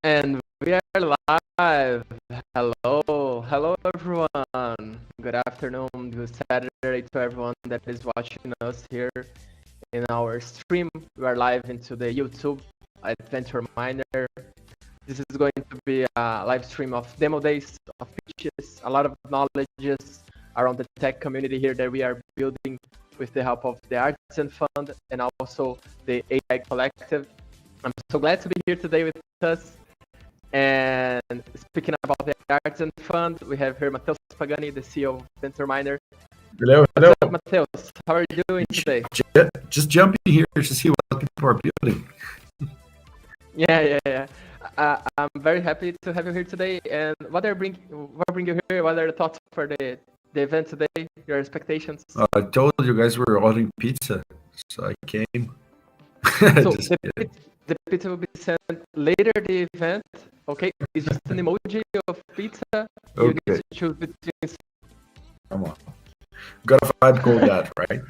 And we are live. Hello everyone. Good afternoon, good Saturday to everyone that is watching us here in our stream. We are live into the YouTube Adventure Miner. This is going to be a live stream of demo days, of pitches, a lot of knowledges around the tech community here that we are building with the help of the Artizen Fund and also the AI Collective. I'm so glad to be here today with us. And speaking about the Artizen Fund, we have here Matheus Pagani, the CEO of Venture Miner. Hello. What's up, Matheus? How are you doing today? Just jumping here to see what people are building. Yeah. I'm very happy to have you here today. And what bring you here? What are the thoughts for the event today? Your expectations? I told you guys we were ordering pizza, so I came. So the pizza will be sent later the event. Okay, it's just an emoji of pizza. You need to choose between. Come on, got a vibe called that, right?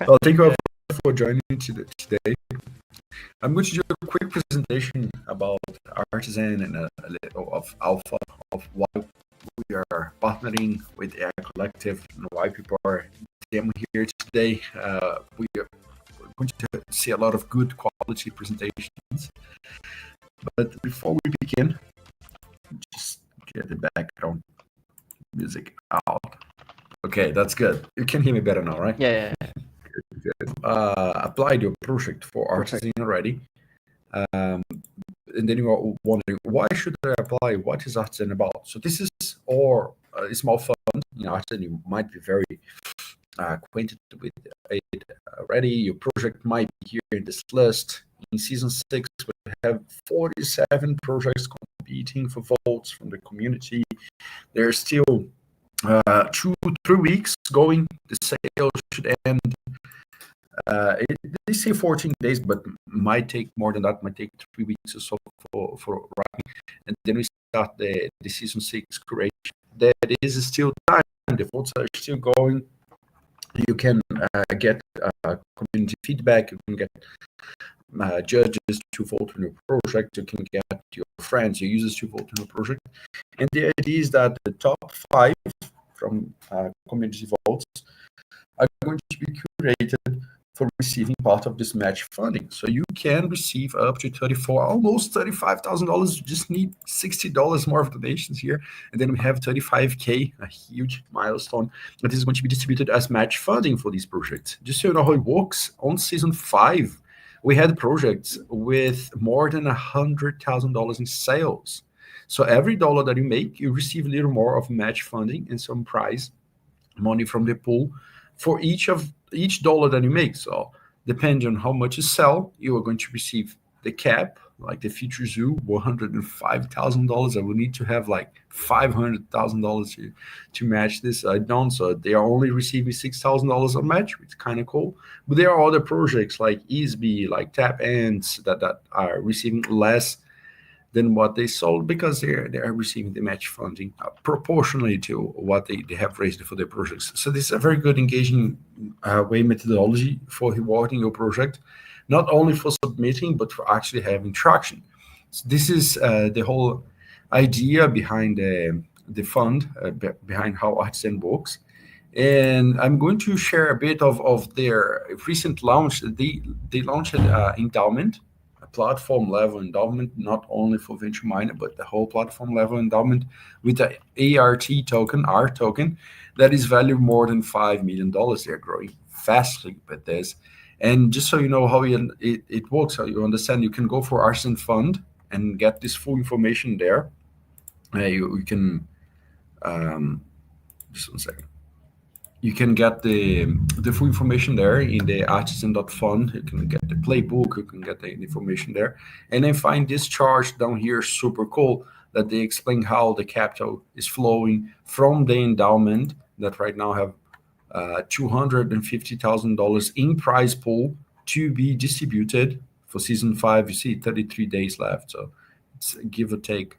Well, thank you all for joining me today. I'm going to do a quick presentation about Artizen and a little of Alpha, of why we are partnering with AI Collective and why people are here today. We are going to see a lot of good quality presentations. But before we begin, just get the background music out. Okay, that's good. You can hear me better now, right? Yeah. Good. Applied your project for Artizen already. And then you are wondering, why should I apply? What is Artizen about? So this is a small fund. Artizen, you might be very acquainted with it already. Your project might be here in this list. In season 6, we have 47 projects competing for votes from the community. There's still 2-3 weeks going. The sale should end. They say 14 days, but might take more than that. Might take 3 weeks or so for writing, and then we start the season 6 curation. There is still time. The votes are still going. You can get community feedback. You can get judges to vote on your project. You can get your friends, your users to vote on your project. And the idea is that the top 5 from community votes are going to be curated for receiving part of this match funding. So you can receive up to almost $35,000. You just need $60 more of donations here. And then we have 35K, a huge milestone, that is going to be distributed as match funding for these projects. Just so you know how it works, on season 5, we had projects with more than $100,000 in sales. So every dollar that you make, you receive a little more of match funding and some prize money from the pool for each dollar that you make. So depending on how much you sell, you are going to receive the cap, like the future zoo, $105,000. I will need to have like $500,000 to match this. I don't, so they are only receiving $6,000 a match, which is kind of cool. But there are other projects like ESB, like Tap Ants that are receiving less than what they sold because they are receiving the match funding proportionally to what they have raised for their projects. So this is a very good engaging methodology for rewarding your project, not only for submitting, but for actually having traction. So this is the whole idea behind the fund, behind how Artizen works. And I'm going to share a bit of their recent launch. They launched endowment, platform level endowment, not only for venture miner, but the whole platform level endowment with the ART token that is valued more than $5 million. They're growing fastly with this. And just so you know how it works, how you understand, you can go for Artizen Fund and get this full information there. You can, just one second. You can get the full information there in the artizen.fund. You can get the playbook, you can get the information there. And then find this chart down here, super cool, that they explain how the capital is flowing from the endowment that right now have $250,000 in prize pool to be distributed for season 5. You see 33 days left, so it's give or take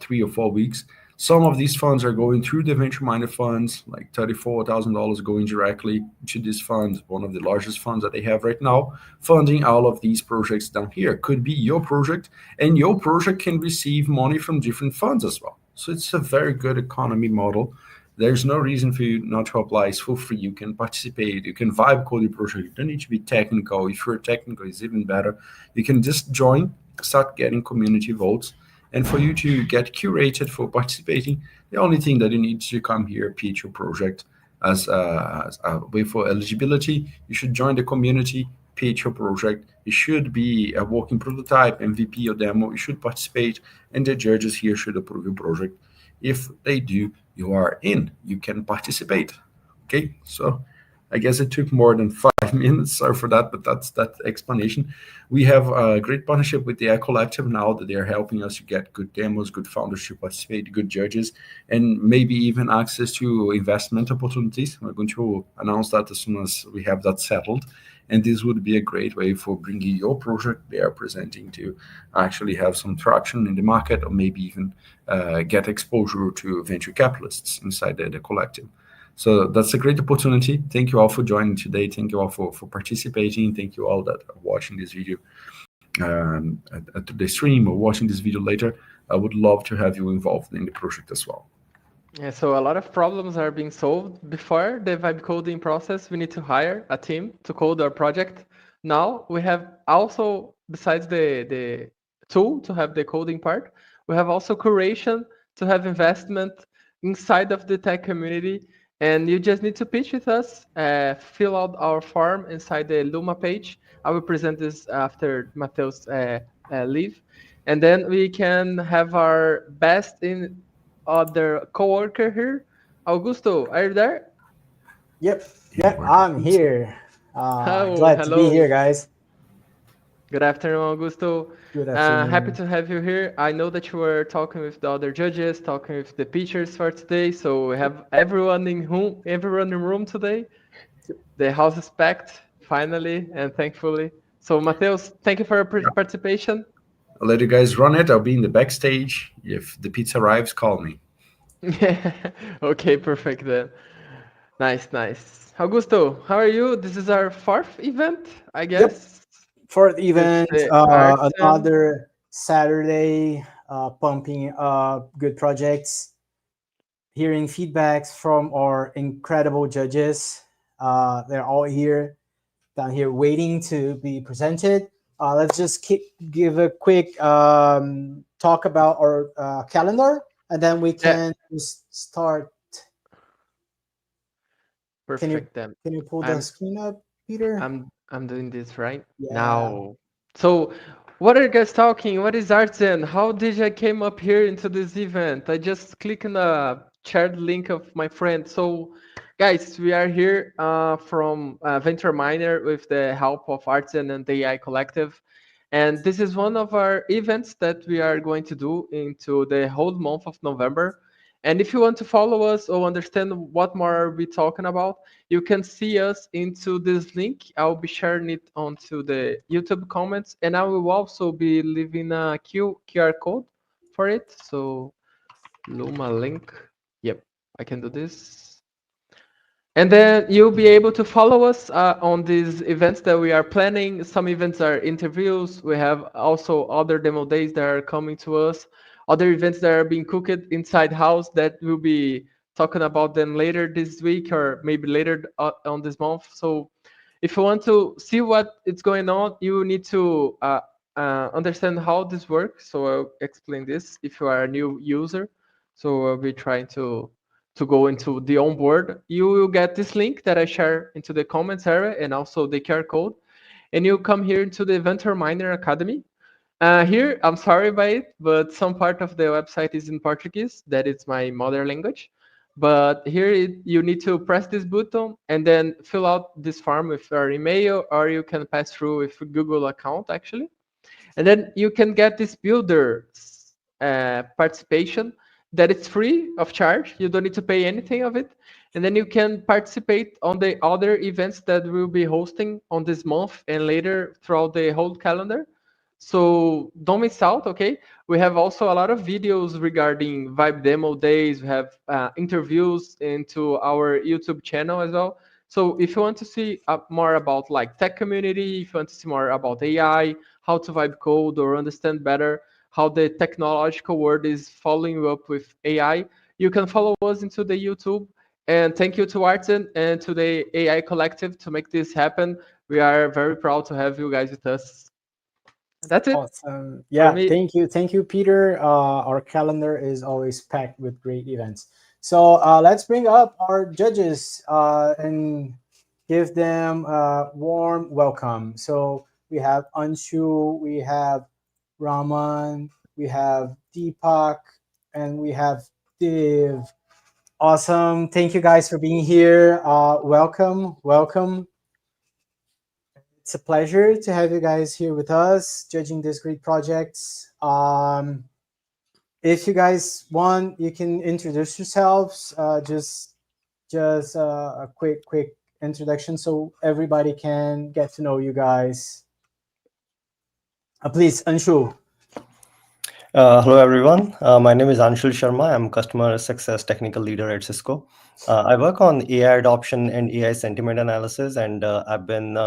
3 or 4 weeks. Some of these funds are going through the venture minded funds, like $34,000 going directly to this fund, one of the largest funds that they have right now, funding all of these projects down here. Could be your project, and your project can receive money from different funds as well. So it's a very good economy model. There's no reason for you not to apply. It's for free. You can participate. You can vibe code your project. You don't need to be technical. If you're technical, it's even better. You can just join, start getting community votes, and for you to get curated for participating, the only thing that you need to come here, pitch your project as a way for eligibility. You should join the community, pitch your project. It should be a working prototype, MVP or demo. You should participate, and the judges here should approve your project. If they do, you are in. You can participate. Okay, so I guess it took more than 5 minutes. Sorry for that, but that's that explanation. We have a great partnership with the AI Collective now that they're helping us to get good demos, good founders to participate, good judges, and maybe even access to investment opportunities. We're going to announce that as soon as we have that settled. And this would be a great way for bringing your project they are presenting to actually have some traction in the market, or maybe even get exposure to venture capitalists inside the collective. So that's a great opportunity. Thank you all for joining today. Thank you all for participating. Thank you all that are watching this video at the stream or watching this video later. I would love to have you involved in the project as well. Yeah, so a lot of problems are being solved before the vibe coding process. We need to hire a team to code our project. Now we have also, besides the tool to have the coding part, we have also curation to have investment inside of the tech community. And you just need to pitch with us, fill out our form inside the Luma page. I will present this after Mateus leave. And then we can have our best in other coworker here. Augusto, are you there? Yep, Yeah, yep, we're I'm good. here. Oh, Glad to be here, hello. guys. Good afternoon, Augusto. Good Happy afternoon. to have you here. I know that you were talking with the other judges, talking with the teachers for today. So we have everyone in room today. The house is packed finally and thankfully. So Mateus, thank you for your participation. I'll let you guys run it. I'll be in the backstage. If the pizza arrives, call me. Okay, perfect then. Nice, nice. Augusto, how are you? This is our fourth event, I Yep, guess, fourth with event, the Artizen. another Saturday, pumping good projects, hearing feedbacks from our incredible judges. They're all here, down here, waiting to be presented. Let's just give a quick talk about our calendar, and then we Yeah, can just start. Can you perfect then. can you pull the I'm screen up, Peter? I'm doing this right Yeah. now. So, what are you guys talking? What is Artizen? How did I came up here into this event? I just click on the shared link of my friend. So, guys, we are here from Venture Miner with the help of Artizen and the AI Collective. And this is one of our events that we are going to do into the whole month of November. And if you want to follow us or understand what more are we talking about, you can see us into this link. I'll be sharing it onto the YouTube comments, and I will also be leaving a QR code for it. So Luma link. Yep, I can do this. And then you'll be able to follow us on these events that we are planning. Some events are interviews. We have also other demo days that are coming to us. Other events that are being cooked inside house that we'll be talking about them later this week or maybe later on this month. So if you want to see what is going on, you need to understand how this works. So I'll explain this if you are a new user. So I'll be trying to go into the onboard. You will get this link that I share into the comments area and also the QR code. And you come here into the Venture Miner Academy. Here, I'm sorry by it, but some part of the website is in Portuguese. That is my mother language. But here you need to press this button and then fill out this form with your email, or you can pass through with a Google account actually. And then you can get this builder participation that is free of charge. You don't need to pay anything of it. And then you can participate on the other events that we'll be hosting on this month and later throughout the whole calendar. So don't miss out, okay? We have also a lot of videos regarding Vibe Demo Days. We have interviews into our YouTube channel as well. So if you want to see more about like tech community, if you want to see more about AI, how to vibe code or understand better how the technological world is following up with AI, you can follow us into the YouTube. And thank you to Artizen and to the AI Collective to make this happen. We are very proud to have you guys with us. That's it Awesome. for Yeah, me. thank you, Peter. Our calendar is always packed with great events. So let's bring up our judges and give them a warm welcome. So we have Anshu, we have Raman, we have Deepak, and we have Div. Awesome. Thank you guys for being here. Welcome, welcome. It's a pleasure to have you guys here with us, judging this great projects. If you guys want, you can introduce yourselves. Just a quick introduction so everybody can get to know you guys. Please, Anshu. Hello, everyone. My name is Anshul Sharma. I'm customer success technical leader at Cisco. I work on AI adoption and AI sentiment analysis, and I've been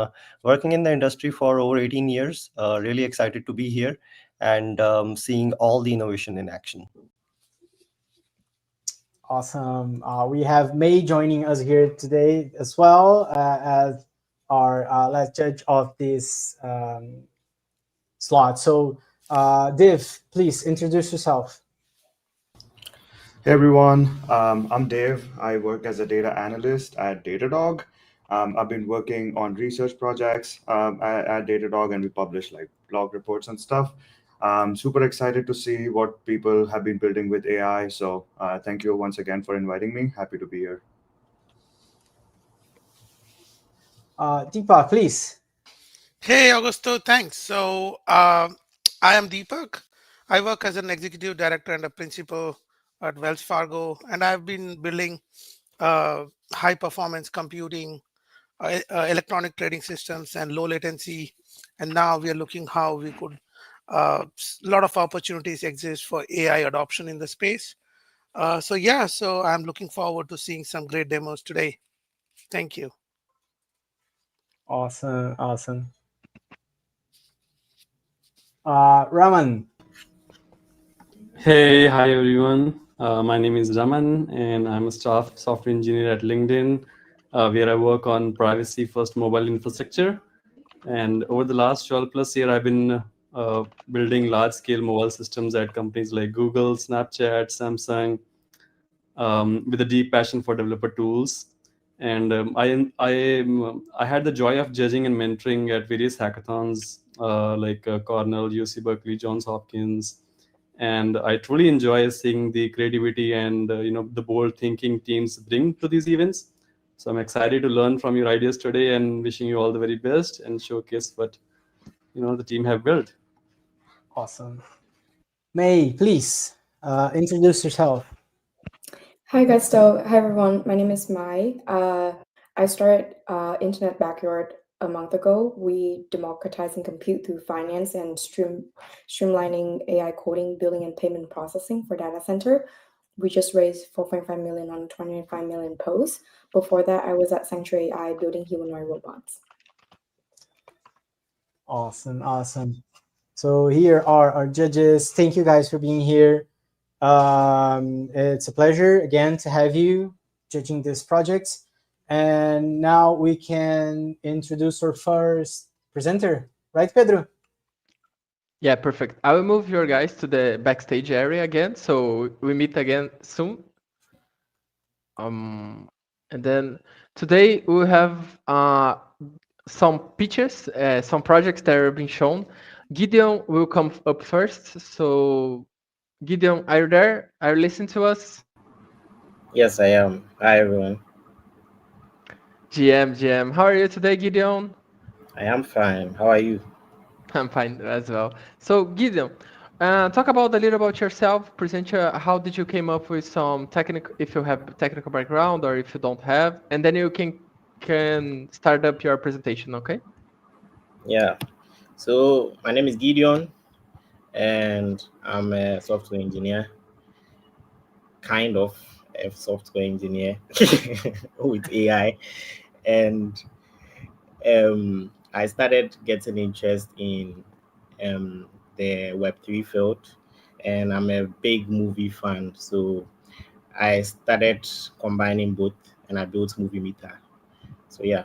working in the industry for over 18 years. Really excited to be here and seeing all the innovation in action. Awesome. We have May joining us here today as well as our last judge of this slot. So, Div, please introduce yourself. Hey everyone, I'm Dave. I work as a data analyst at Datadog. I've been working on research projects at Datadog, and we publish like blog reports and stuff. I'm super excited to see what people have been building with AI. So thank you once again for inviting me. Happy to be here. Deepak, please. Hey, Augusto, thanks. So, I am Deepak. I work as an executive director and a principal at Wells Fargo, and I've been building high performance computing, electronic trading systems, and low latency. And now we are looking how we could, a lot of opportunities exist for AI adoption in the space. So I'm looking forward to seeing some great demos today. Thank you. Awesome, awesome. Raman. Hey, hi everyone. My name is Raman, and I'm a staff software engineer at LinkedIn, where I work on privacy-first mobile infrastructure. And over the last 12 plus year, I've been building large-scale mobile systems at companies like Google, Snapchat, Samsung, with a deep passion for developer tools. And I had the joy of judging and mentoring at various hackathons like Cornell, UC Berkeley, Johns Hopkins, and I truly enjoy seeing the creativity and the bold thinking teams bring to these events. So I'm excited to learn from your ideas today, and wishing you all the very best and showcase what the team have built. Awesome. May, please introduce yourself. Hi, Gusto. Hi, everyone. My name is Mai. I started Internet Backyard a month ago. We democratizing compute through finance and streamlining AI coding, billing, and payment processing for data center. We just raised 4.5 million on 25 million posts. Before that, I was at Sanctuary AI building humanoid robots. Awesome, awesome. So here are our judges. Thank you guys for being here. It's a pleasure again to have you judging this project. And now we can introduce our first presenter, right, Pedro? Yeah, perfect. I will move your guys to the backstage area again, so we meet again soon. And then today we have some pitches, some projects that are being shown. Gideon will come up first. So, Gideon, are you there? Are you listening to us? Yes, I am. Hi, everyone. GM, how are you today, Gideon? I am fine. How are you? I'm fine as well. So, Gideon, talk about a little about yourself. Present how did you came up with some technical, if you have technical background or if you don't have, and then you can start up your presentation. Okay? Yeah. So my name is Gideon, and I'm a software engineer, kind of a software engineer with AI, and I started getting interest in the Web3 field, and I'm a big movie fan. So I started combining both, and I built Movie Meter. So yeah,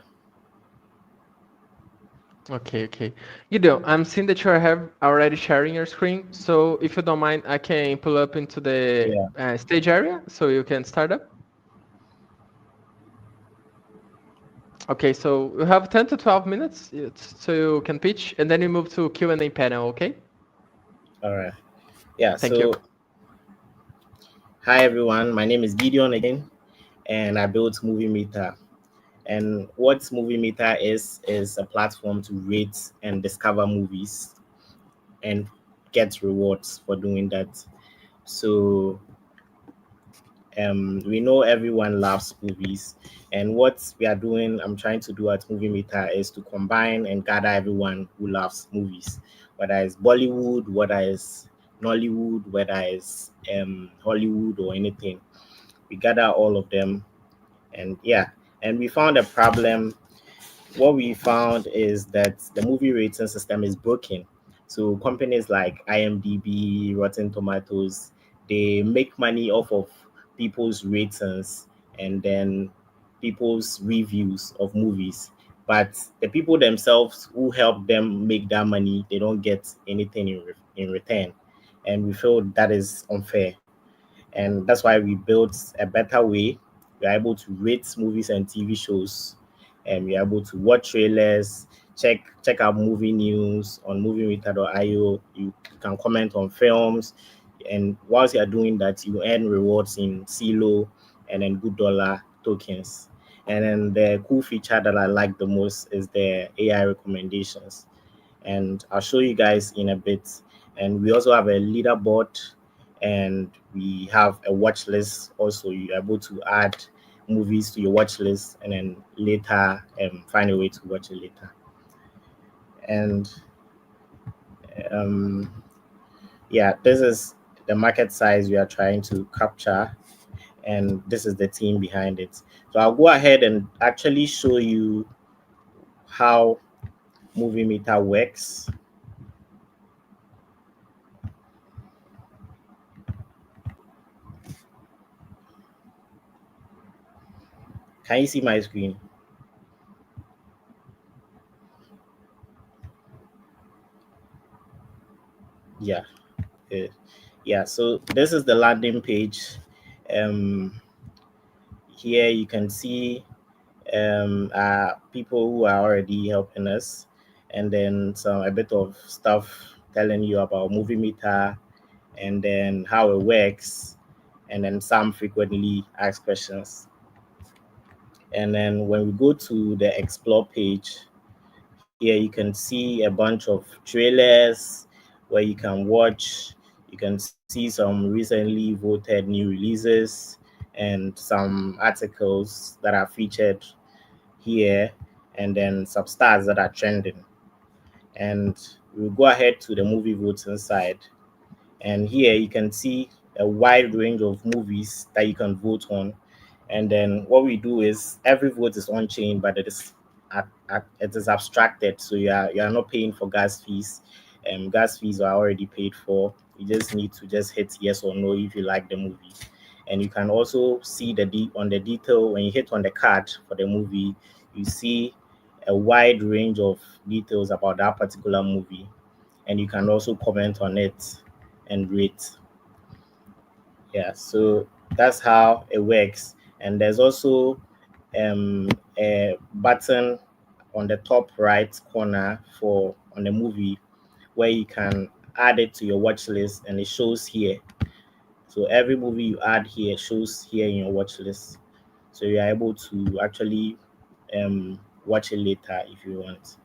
Okay, okay. You know, I'm seeing that you have already sharing your screen. So if you don't mind, I can pull up into the yeah, stage area so you can start up. Okay, so we have 10 to 12 minutes so you can pitch, and then we move to Q&A panel, okay? all right. Yeah, Thank you. so hi everyone, my name is Gideon again, and I built Movie Meter. And what Movie Meter is a platform to rate and discover movies and get rewards for doing that. So we know everyone loves movies, and what we are doing, I'm trying to do at Movie Meter is to combine and gather everyone who loves movies, whether it's Bollywood, whether it's Nollywood, whether it's Hollywood or anything. We gather all of them, and yeah, and we found a problem. What we found is that the movie rating system is broken. So companies like IMDb, Rotten Tomatoes, they make money off of people's ratings and then people's reviews of movies. But the people themselves who help them make that money, they don't get anything in return. And we feel that is unfair, and that's why we built a better way. We're able to rate movies and TV shows, and we're able to watch trailers, check out movie news on moviemeter.io. You can comment on films, and whilst you are doing that, you earn rewards in CLO and then good dollar tokens. And then the cool feature that I like the most is the AI recommendations, and I'll show you guys in a bit. And we also have a leaderboard, and we have a watch list. Also, you're able to add movies to your watch list, and then later find a way to watch it later. And um, yeah, this is the market size we are trying to capture, and this is the team behind it. So I'll go ahead and actually show you how Movie Meter works. Can you see my screen? Yeah. uh, yeah, so this is the landing page. um Here you can see people who are already helping us, and then some a bit of stuff telling you about Movie Meter and then how it works, and then some frequently asked questions. And then when we go to the explore page, here you can see a bunch of trailers where you can watch. You can see some recently voted new releases and some articles that are featured here, and then some stars that are trending. And we'll go ahead to the movie voting side. And here you can see a wide range of movies that you can vote on. And then what we do is every vote is on chain, but it is abstracted, so you are not paying for gas fees. Gas fees are already paid for. You just need to just hit yes or no if you like the movie. And you can also see on the detail. When you hit on the card for the movie, you see a wide range of details about that particular movie, and you can also comment on it and rate. Yeah, so that's how it works. And there's also a button on the top right corner for on the movie where you can add it to your watch list, and it shows here. So every movie you add here shows here in your watch list. So you're able to actually watch it later if you want.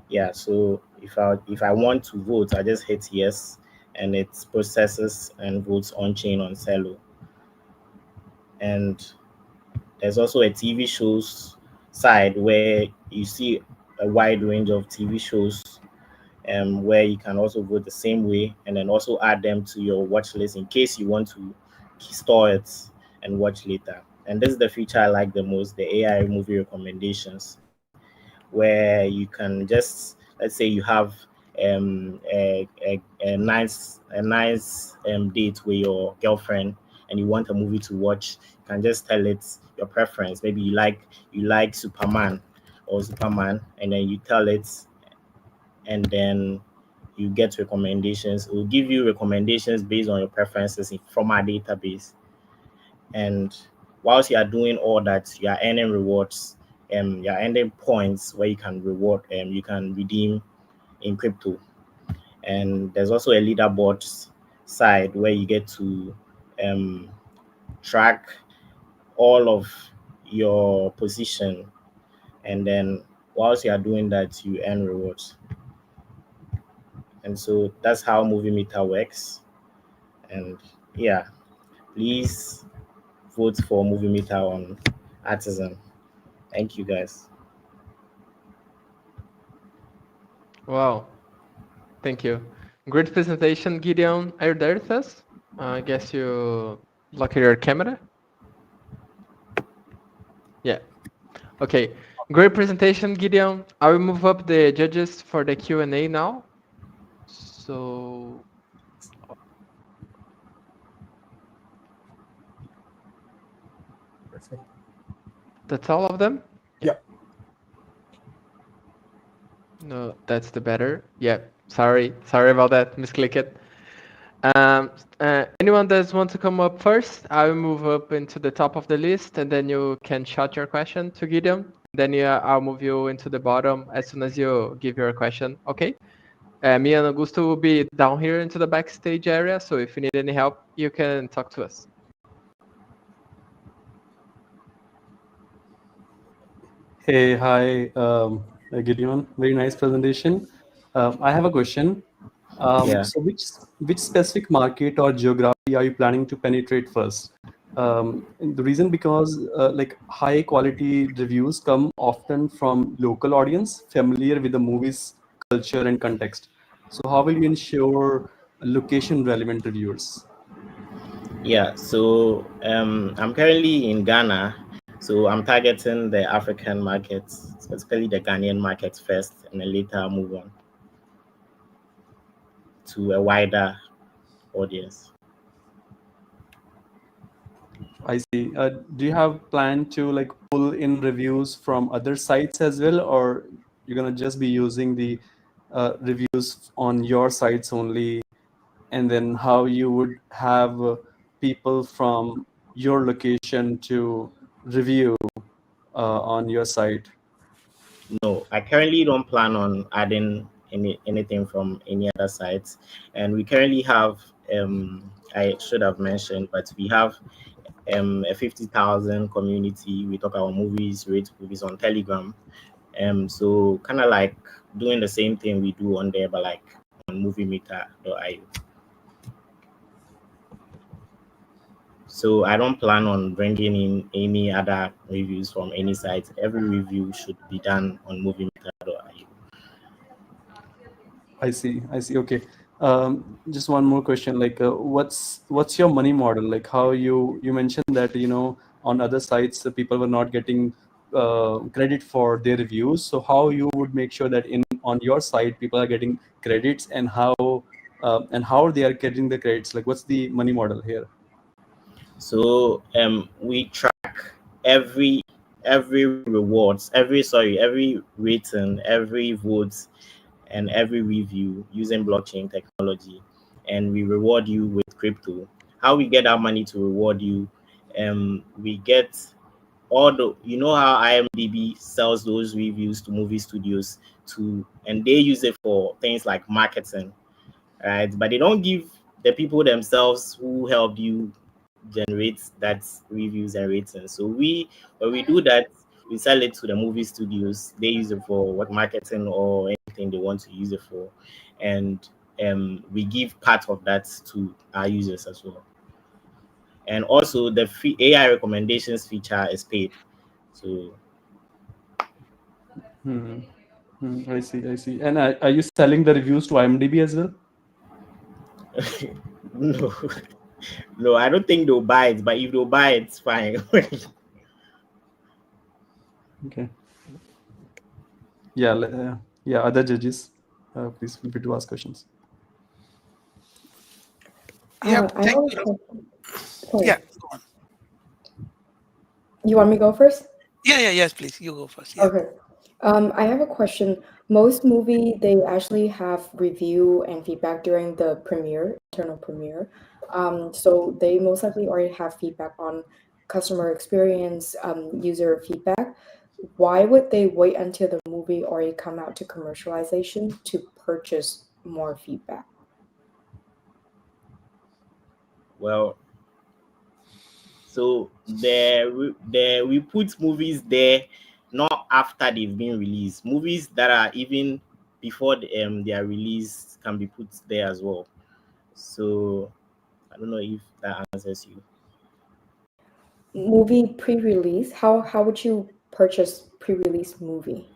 Yeah, so if I want to vote, I just hit yes, and it processes and votes on chain on Celo. And there's also a TV shows side where you see a wide range of TV shows, where you can also vote the same way, and then also add them to your watch list in case you want to store it and watch later. And this is the feature I like the most, the AI movie recommendations, where you can just, let's say you have a nice date with your girlfriend and you want a movie to watch. You can just tell it your preference. Maybe you like Superman or Superman, and then you tell it, and then you get recommendations. It will give you recommendations based on your preferences from our database. And whilst you are doing all that, you are earning rewards. You are earning points where you can redeem in crypto. And there's also a leaderboard side where you get to um, track all of your position, and then whilst you are doing that, you earn rewards. And so that's how Movie Meter works. And yeah, please vote for Movie Meter on Artizen. Thank you, guys. Wow, thank you. Great presentation, Gideon. Are you there with us? I guess you lock your camera. Yeah. Okay. Great presentation, Gideon. I will move up the judges for the Q&A now. So Perfect. that's all of them? Yep. No, that's the better. Yeah. Sorry about that. Misclick it. Anyone that wants to come up first, I will move up into the top of the list, and then you can shout your question to Gideon. Then I'll move you into the bottom as soon as you give your question. Okay. Me and Augusto will be down here into the backstage area. So if you need any help, you can talk to us. Hey, hi, Gideon. Very nice presentation. I have a question. Yeah. So which specific market or geography are you planning to penetrate first? And the reason because like high quality reviews come often from local audience familiar with the movie's culture and context. So how will you ensure location relevant reviewers? Yeah. So I'm currently in Ghana. So I'm targeting the African markets, specifically the Ghanaian markets first, and then later move on to a wider audience. I see. Do you have plan to like pull in reviews from other sites as well, or you're gonna just be using the reviews on your sites only, and then how you would have people from your location to review on your site? No, I currently don't plan on adding anything from any other sites, and we currently have I should have mentioned, but we have a 50,000 community. We talk about movies, rate movies on Telegram. So kind of like doing the same thing we do on there, but like on moviemeter.io. So I don't plan on bringing in any other reviews from any site. Every review should be done on moviemeter.io. I see. I see. Okay. Just one more question. Like, what's your money model? Like, how you mentioned that on other sites people were not getting credit for their reviews. So how you would make sure that on your site people are getting credits, and how they are getting the credits? Like, what's the money model here? So we track every rewards, every rating, every vote, and every review using blockchain technology, and we reward you with crypto. How we get our money to reward you? We get all the, how IMDb sells those reviews to movie studios and they use it for things like marketing, right? But they don't give the people themselves who helped you generate that reviews and ratings. So when we do that, we sell it to the movie studios. They use it for what marketing or anything they want to use it for, and we give part of that to our users as well. And also the free AI recommendations feature is paid. So Hmm. I see. And are you selling the reviews to IMDb as well? No, no, I don't think they'll buy it. But if they'll buy it, it's fine. Okay. Yeah. Other judges, please feel free to ask questions. Yeah, I thank have a you. question. Sorry. Yeah, go on. You want me to go first? Yes, please. You go first. Yeah. Okay. I have a question. Most movie they actually have review and feedback during the premiere, internal premiere. So they most likely already have feedback on customer experience, user feedback. Why would they wait until the movie already come out to commercialization to purchase more feedback? Well, so we put movies there not after they've been released. Movies that are even before they are released can be put there as well. So I don't know if that answers you. Movie pre-release, how would you purchase pre-release movie?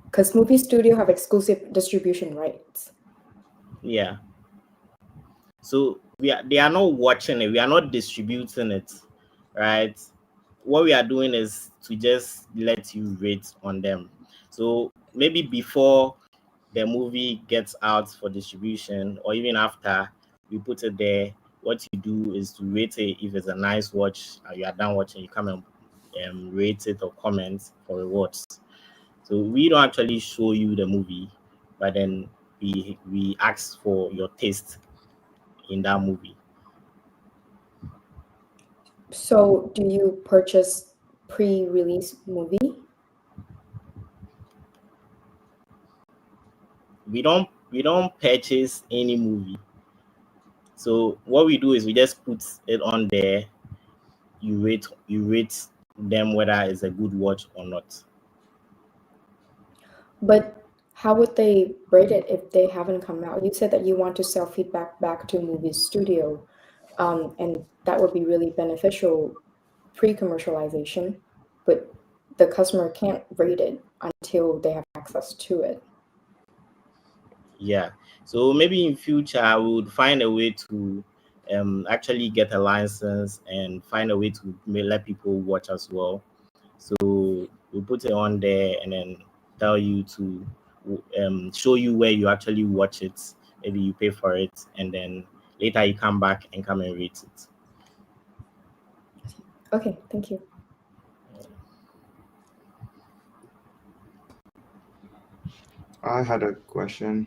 Because movie studio have exclusive distribution rights. Yeah. So they are not watching it. We are not distributing it, right? What we are doing is to just let you rate on them. So maybe before the movie gets out for distribution, or even after we put it there, what you do is to rate it. If it's a nice watch, you are done watching, you come and rate it or comment for rewards. So we don't actually show you the movie, but then we ask for your taste in that movie. So do you purchase pre-release movie? We don't purchase any movie. So what we do is we just put it on there. You rate them whether it's a good watch or not. But how would they rate it if they haven't come out? You said that you want to sell feedback back to movie studio, and that would be really beneficial pre-commercialization, but the customer can't rate it until they have access to it. Yeah. So maybe in future we would find a way to actually get a license and find a way to let people watch as well. So we put it on there and then tell you to show you where you actually watch it. Maybe you pay for it and then later you come back and come and rate it. Okay, thank you. I had a question.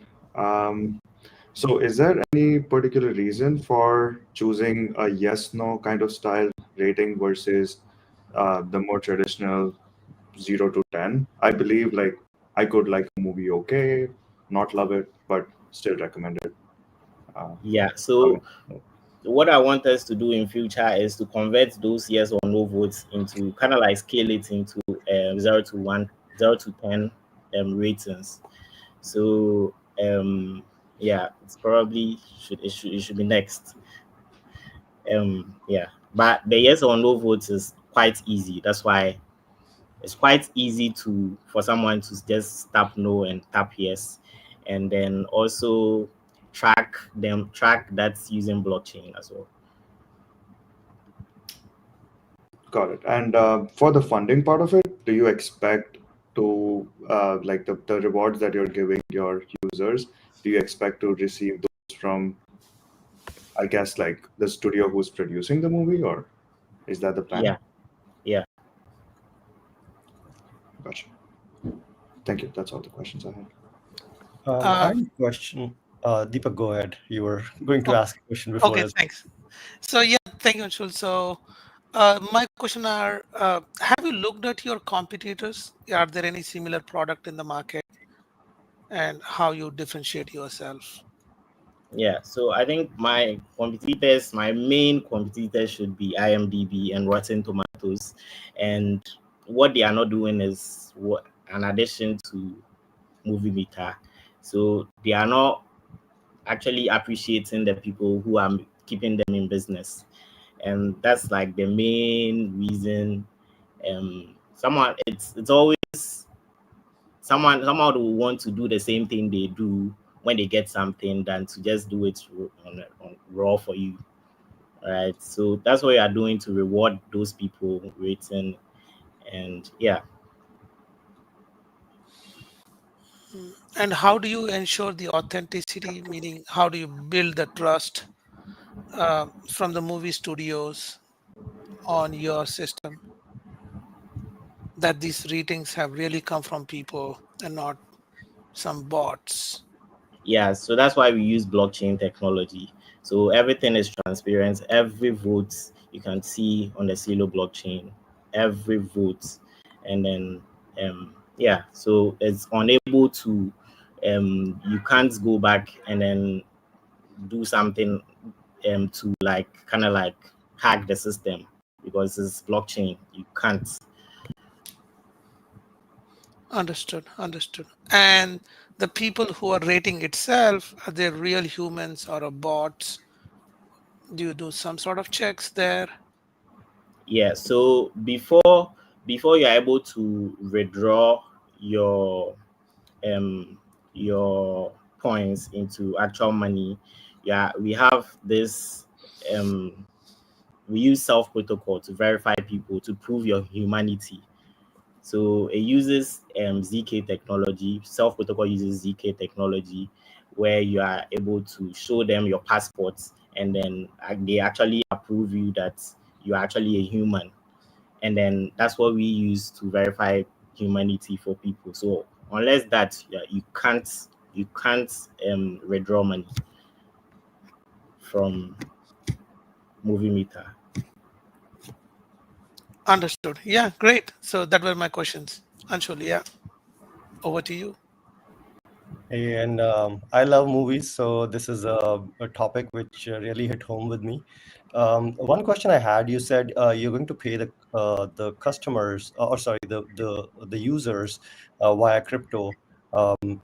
So is there any particular reason for choosing a yes/no kind of style rating versus the more traditional 0 to 10? I believe like I could like a movie okay, not love it, but still recommend it. Yeah. I So mean, what I want us to do in future is to convert those yes or no votes into kind of like scale it into 0 to 1, 0 to 10 ratings. So yeah, it's probably it should be next. Yeah, but the yes or no votes is quite easy. That's why it's quite easy to for someone to just tap no and tap yes, and then also track that's using blockchain as well. got it. And for the funding part of it, do you expect to like the rewards that you're giving your users, do you expect to receive those from, I guess, like the studio who's producing the movie, or is that the plan? Yeah, yeah. Gotcha. Thank you. That's all the questions I had. I have a question. Deepak, go ahead. You were going to Oh, ask a question before okay, us. thanks. So yeah, thank you, Anshul. So my question are, have you looked at your competitors? Are there any similar product in the market, and how you differentiate yourself? Yeah, so I think my main competitors should be IMDb and Rotten Tomatoes, and what they are not doing is what an addition to Movie Meter. So they are not actually appreciating the people who are keeping them in business, and that's like the main reason. Someone it's always somehow will want to do the same thing they do when they get something than to just do it on raw for you. Right. So that's what we are doing to reward those people written. And yeah. And how do you ensure the authenticity? Meaning, how do you build the trust from the movie studios on your system that these ratings have really come from people and not some bots? Yeah, so that's why we use blockchain technology. So everything is transparent. Every vote you can see on the Silo blockchain, every vote, and then yeah, so it's unable to you can't go back and then do something to like kind of like hack the system because it's blockchain. You can't. Understood. And the people who are rating itself, are they real humans or a bots? Do you do some sort of checks there? Yeah, so before you're able to withdraw your your points into actual money, yeah, we have this we use self protocol to verify people to prove your humanity. So it uses ZK technology. Self protocol uses ZK technology, where you are able to show them your passports, and then they actually approve you that you're actually a human. And then that's what we use to verify humanity for people. So unless that, yeah, you can't withdraw money from movie meter. Understood. Yeah, great. So that were my questions. Anshul, yeah, over to you. And I love movies, so this is a topic which really hit home with me. One question I had: you said you're going to pay the customers, or sorry, the users via crypto. Um,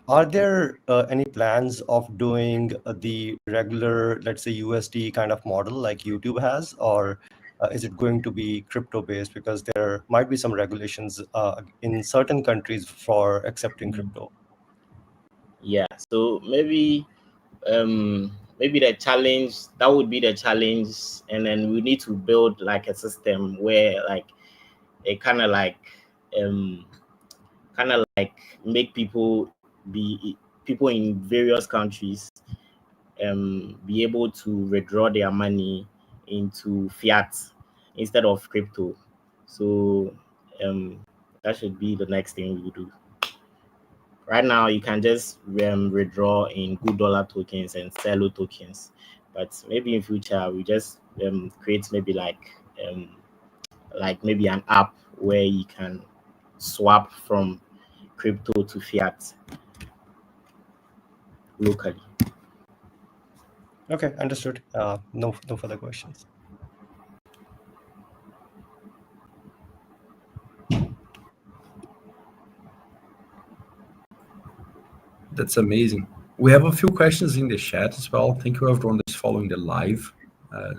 are there any plans of doing the regular, let's say, USD kind of model like YouTube has, or is it going to be crypto based? Because there might be some regulations in certain countries for accepting crypto. Yeah, so maybe the challenge, that would be the challenge, and then we need to build like a system where like it um kind of like make people in various countries be able to withdraw their money into fiat instead of crypto. So um that should be the next thing we will do. Right now, you can just withdraw in good dollar tokens and Celo tokens, but maybe in future we just create maybe like maybe an app where you can swap from crypto to fiat locally. Okay, understood. No further questions. That's amazing. We have a few questions in the chat as well. Thank you everyone that's following the live.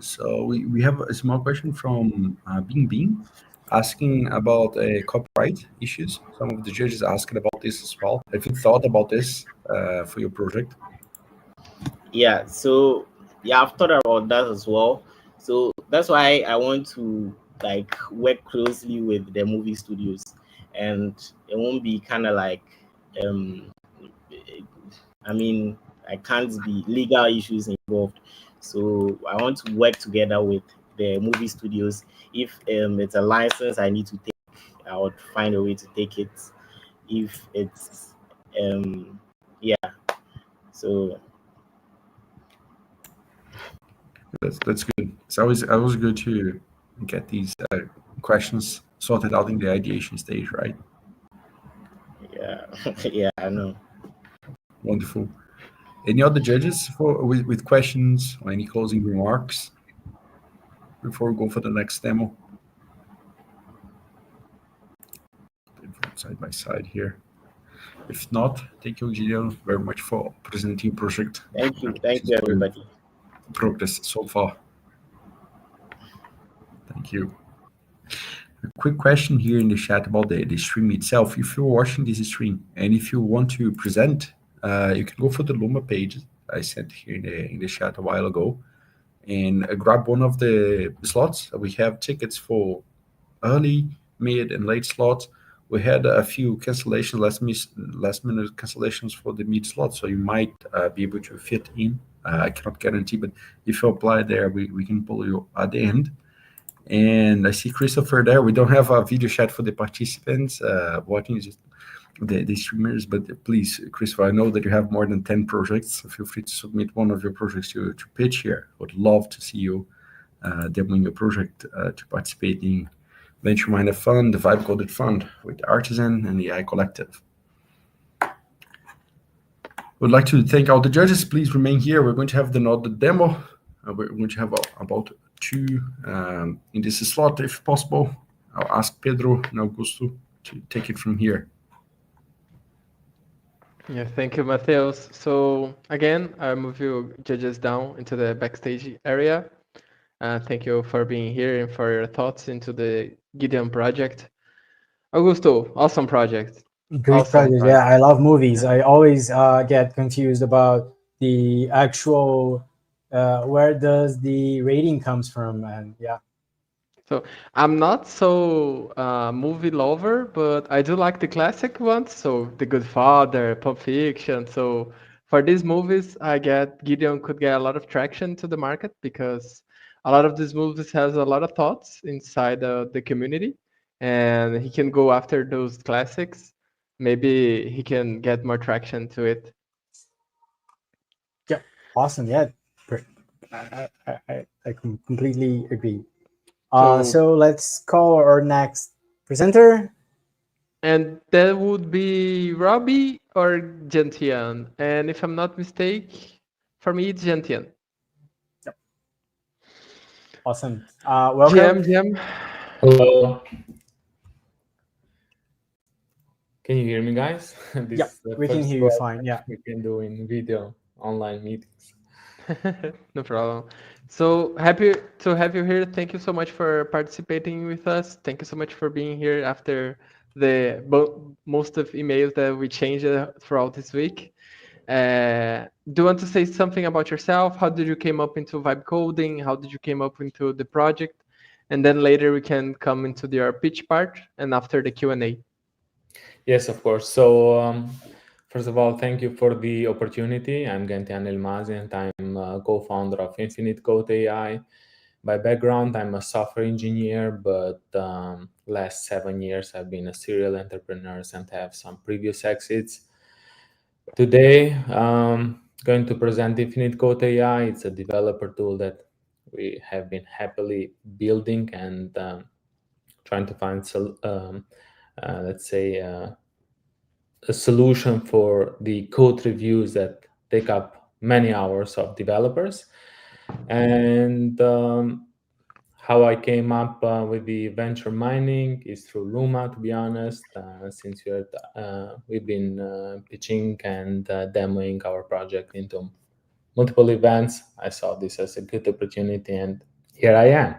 So we have a small question from Bing Bing asking about copyright issues. Some of the judges asking about this as well. Have you thought about this for your project? Yeah, so yeah, I've thought about that as well. So that's why I want to like work closely with the movie studios, and it won't be kind of like um I mean, I can't be legal issues involved. So I want to work together with the movie studios. If it's a license I need to take, I would find a way to take it. If it's yeah, so That's good. It's always good to get these questions sorted out in the ideation stage, right? yeah, yeah, I know. Wonderful. Any other judges with questions or any closing remarks before we go for the next demo? Side by side here. If not, thank you, Gideon, very much for presenting project. Thank you everybody. Progress so far. Thank you. A quick question here in the chat about the stream itself. If you're watching this stream and if you want to present, you can go for the Luma page I sent here in the chat a while ago, and grab one of the slots. We have tickets for early, mid, and late slots. We had a few cancellations, last minute cancellations for the mid slot, so you might be able to fit in. I cannot guarantee, but if you apply there, we can pull you at the end. And I see Christopher there. We don't have a video chat for the participants watching the streamers, but please, Christopher, I know that you have more than 10 projects. So feel free to submit one of your projects to pitch here. I would love to see you demoing your project to participate in Venture Minded Fund, the Vibe Coded Fund with Artizen and the AI Collective. Would like to thank all the judges. Please remain here. We're going to have the demo. We're going to have about 2 in this slot, if possible. I'll ask Pedro and Augusto to take it from here. Yeah, thank you, Matheus. So again, I'll move you judges down into the backstage area. Thank you for being here and for your thoughts into the Gideon project. Augusto, awesome project. Great Awesome project. Yeah, I love movies. I always get confused about the actual where does the rating comes from, and yeah. So I'm not so movie lover, but I do like the classic ones. So The Good Father, Pulp Fiction. So for these movies, Gideon could get a lot of traction to the market because a lot of these movies has a lot of thoughts inside the community, and he can go after those classics. Maybe he can get more traction to it. Yeah, awesome. Yeah, I completely agree. So let's call our next presenter. And that would be Robbie or Gentian. And if I'm not mistaken, for me it's Gentian. Yep. Awesome. Welcome. GM. Hello. Can you hear me, guys? Yeah, we can hear you fine. Yeah, we can do in video online meetings. No problem. So happy to have you here. Thank you so much for participating with us. Thank you so much for being here after the most of emails that we changed throughout this week. Do you want to say something about yourself? How did you came up into vibe coding? How did you came up into the project? And then later we can come into your pitch part and after the Q&A. Yes, of course. So first of all, thank you for the opportunity. I'm Gentian Elmazi and I'm a co-founder of Infinite Code AI. By background, I'm a software engineer, but last 7 years I've been a serial entrepreneur and have some previous exits. Today, going to present Infinite Code AI. It's a developer tool that we have been happily building and trying to find, let's say, a solution for the code reviews that take up many hours of developers. And how I came up with the venture mining is through Luma, to be honest, since we've been pitching and demoing our project into multiple events. I saw this as a good opportunity and here I am.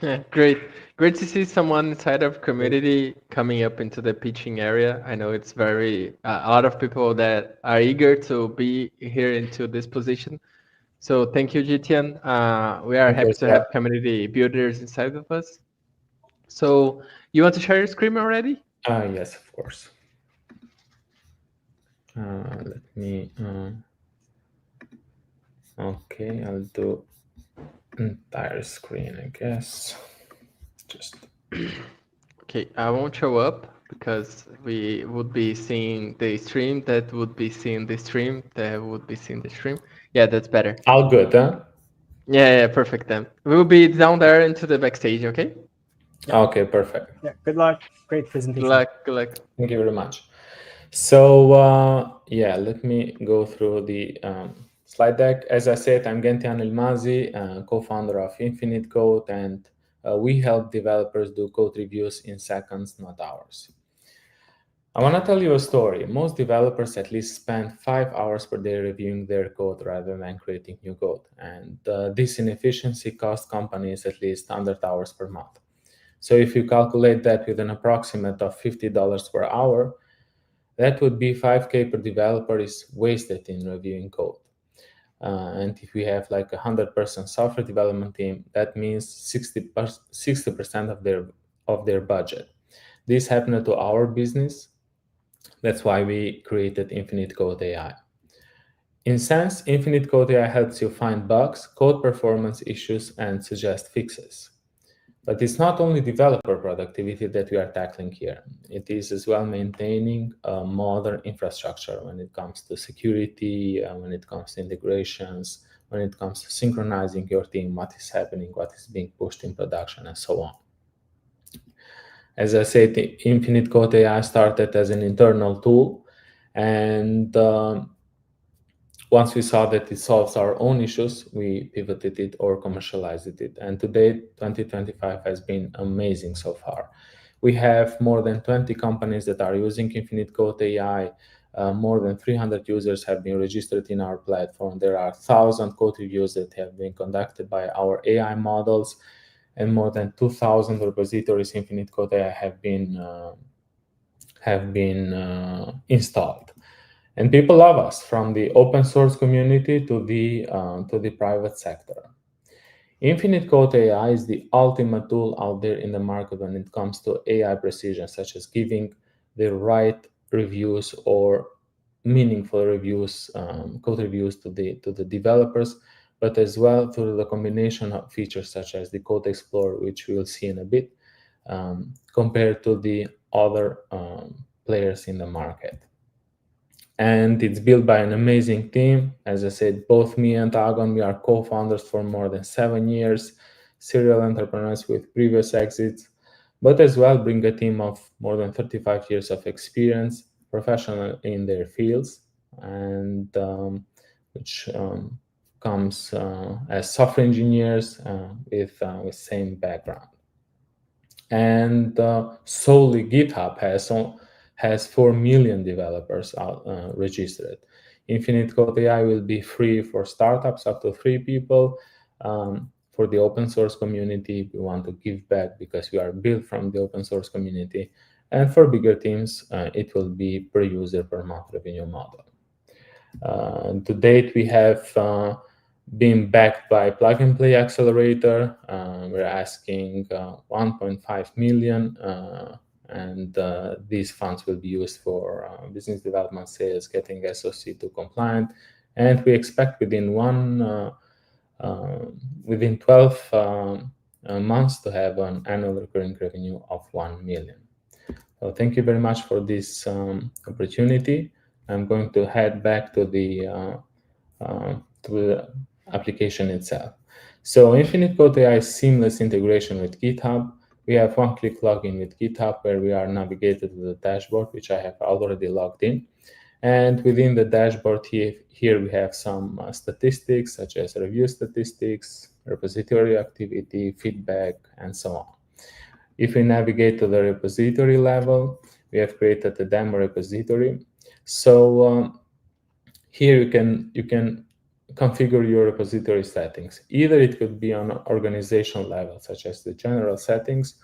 Yeah, great to see someone inside of community coming up into the pitching area. I know it's very a lot of people that are eager to be here into this position. So thank you, Jitian. We are happy to have community builders inside of us. So you want to share your screen already? Yes, of course. Let me. Okay, I'll do entire screen, I guess. Just. Okay, I won't show up because we would be seeing the stream. That would be seeing the stream. That would be seeing the stream. Yeah, that's better. All good, huh? Yeah, perfect then. We will be down there into the backstage, okay? Yeah. Okay, perfect. Yeah, good luck. Great presentation. Good luck. Thank you very much. So, yeah, let me go through the slide deck. As I said, I'm Gentian Elmazi, co-founder of Infinite Code, and we help developers do code reviews in seconds, not hours. I want to tell you a story. Most developers at least spend 5 hours per day reviewing their code rather than creating new code. And this inefficiency costs companies at least 100 hours per month. So if you calculate that with an approximate of $50 per hour, that would be 5K per developer is wasted in reviewing code. And if we have like a 100-person software development team, that means 60% of their budget. This happened to our business. That's why we created Infinite Code AI. In sense, Infinite Code AI helps you find bugs, code performance issues, and suggest fixes. But it's not only developer productivity that we are tackling here. It is as well maintaining a modern infrastructure when it comes to security, when it comes to integrations, when it comes to synchronizing your team, what is happening, what is being pushed in production, and so on. As I said, Infinite Code AI started as an internal tool, and once we saw that it solves our own issues, we pivoted it or commercialized it. And today, 2025 has been amazing so far. We have more than 20 companies that are using Infinite Code AI. More than 300 users have been registered in our platform. There are 1,000 code reviews that have been conducted by our AI models, and more than 2,000 repositories Infinite Code AI have been installed. And people love us, from the open source community to the private sector. Infinite Code AI is the ultimate tool out there in the market when it comes to AI precision, such as giving the right reviews or meaningful reviews, code reviews to the developers, but as well through the combination of features such as the Code Explorer, which we will see in a bit, compared to the other players in the market. And it's built by an amazing team. As I said, both me and Agon, we are co-founders for more than 7 years, serial entrepreneurs with previous exits, but as well bring a team of more than 35 years of experience, professional in their fields, and which comes as software engineers with same background. And solely GitHub has 4 million developers registered. Infinite Code AI will be free for startups up to 3 people. For the open source community, we want to give back because we are built from the open source community. And for bigger teams, it will be per user per month revenue model. To date, we have been backed by Plug and Play Accelerator. We're asking 1.5 million. And these funds will be used for business development, sales, getting SOC to compliant, and we expect within 12 months to have an annual recurring revenue of 1 million. So thank you very much for this opportunity. I'm going to head back to the application itself. So Infinite Code AI seamless integration with GitHub. We have one-click login with GitHub where we are navigated to the dashboard, which I have already logged in. And within the dashboard here we have some statistics such as review statistics, repository activity, feedback, and so on. If we navigate to the repository level, we have created a demo repository. So here you can configure your repository settings. Either it could be on an organizational level, such as the general settings,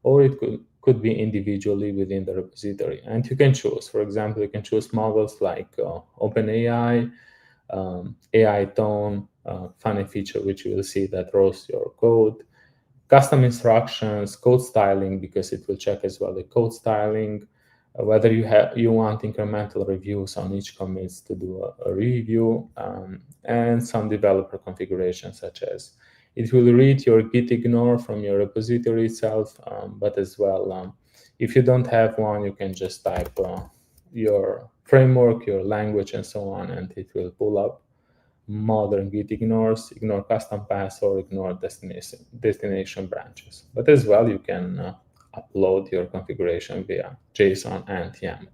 or it could be individually within the repository. And you can choose, for example, you can choose models like OpenAI, AI Tone, funny feature, which you will see that roasts your code, custom instructions, code styling, because it will check as well the code styling, whether you want incremental reviews on each commit to do a review, and some developer configurations such as it will read your git ignore from your repository itself, but as well, if you don't have one, you can just type your framework, your language, and so on, and it will pull up modern git ignores, ignore custom paths, or ignore destination branches. But as well, you can upload your configuration via JSON and YAML.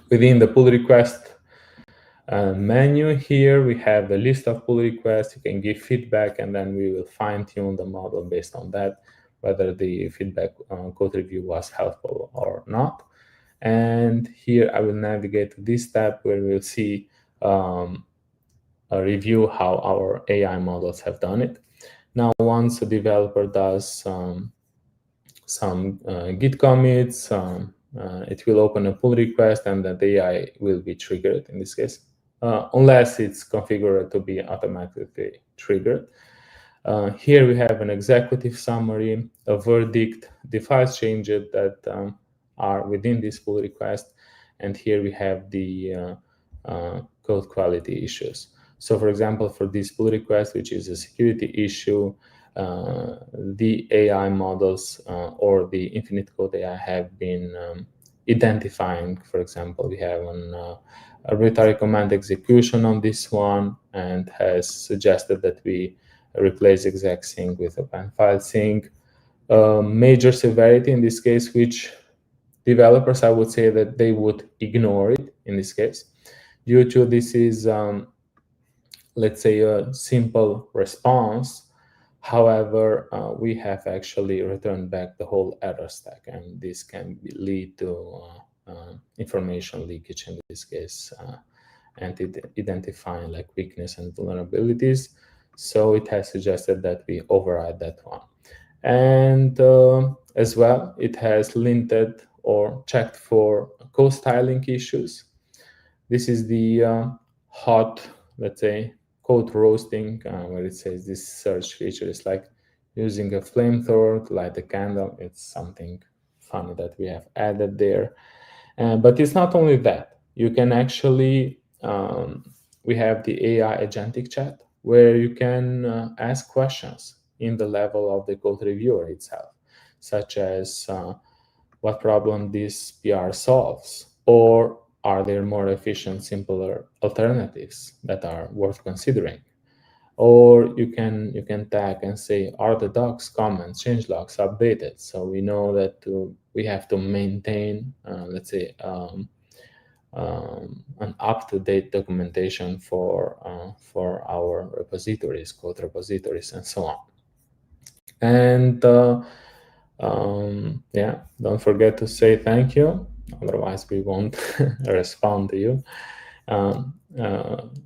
Within the pull request menu here, we have the list of pull requests. You can give feedback, and then we will fine-tune the model based on that, whether the feedback code review was helpful or not. And here I will navigate to this tab where we'll see a review how our AI models have done it. Now, once a developer does some Git commits, it will open a pull request, and then the AI will be triggered in this case, unless it's configured to be automatically triggered. Here we have an executive summary, a verdict, the files changed that are within this pull request, and here we have the code quality issues. So for example, for this pull request, which is a security issue, the AI models or the Infinite Code AI have been identifying, for example, we have an arbitrary command execution on this one, and has suggested that we replace exec sync with append file sync. Major severity in this case, which developers, I would say that they would ignore it in this case, due to this is, let's say, a simple response. However, we have actually returned back the whole error stack, and this can lead to information leakage in this case, and identifying like weakness and vulnerabilities. So it has suggested that we override that one. And as well, it has linted or checked for code styling issues. This is the hot, let's say, code roasting, where it says this search feature is like using a flamethrower to light a candle. It's something funny that we have added there. But it's not only that. You can actually, we have the AI agentic chat, where you can ask questions in the level of the code reviewer itself, such as what problem this PR solves, or are there more efficient, simpler alternatives that are worth considering? Or you can tag and say, are the docs, comments, change logs updated? So we know that we have to maintain, let's say, an up-to-date documentation for our repositories, code repositories, and so on. And yeah, don't forget to say thank you, otherwise we won't respond to you.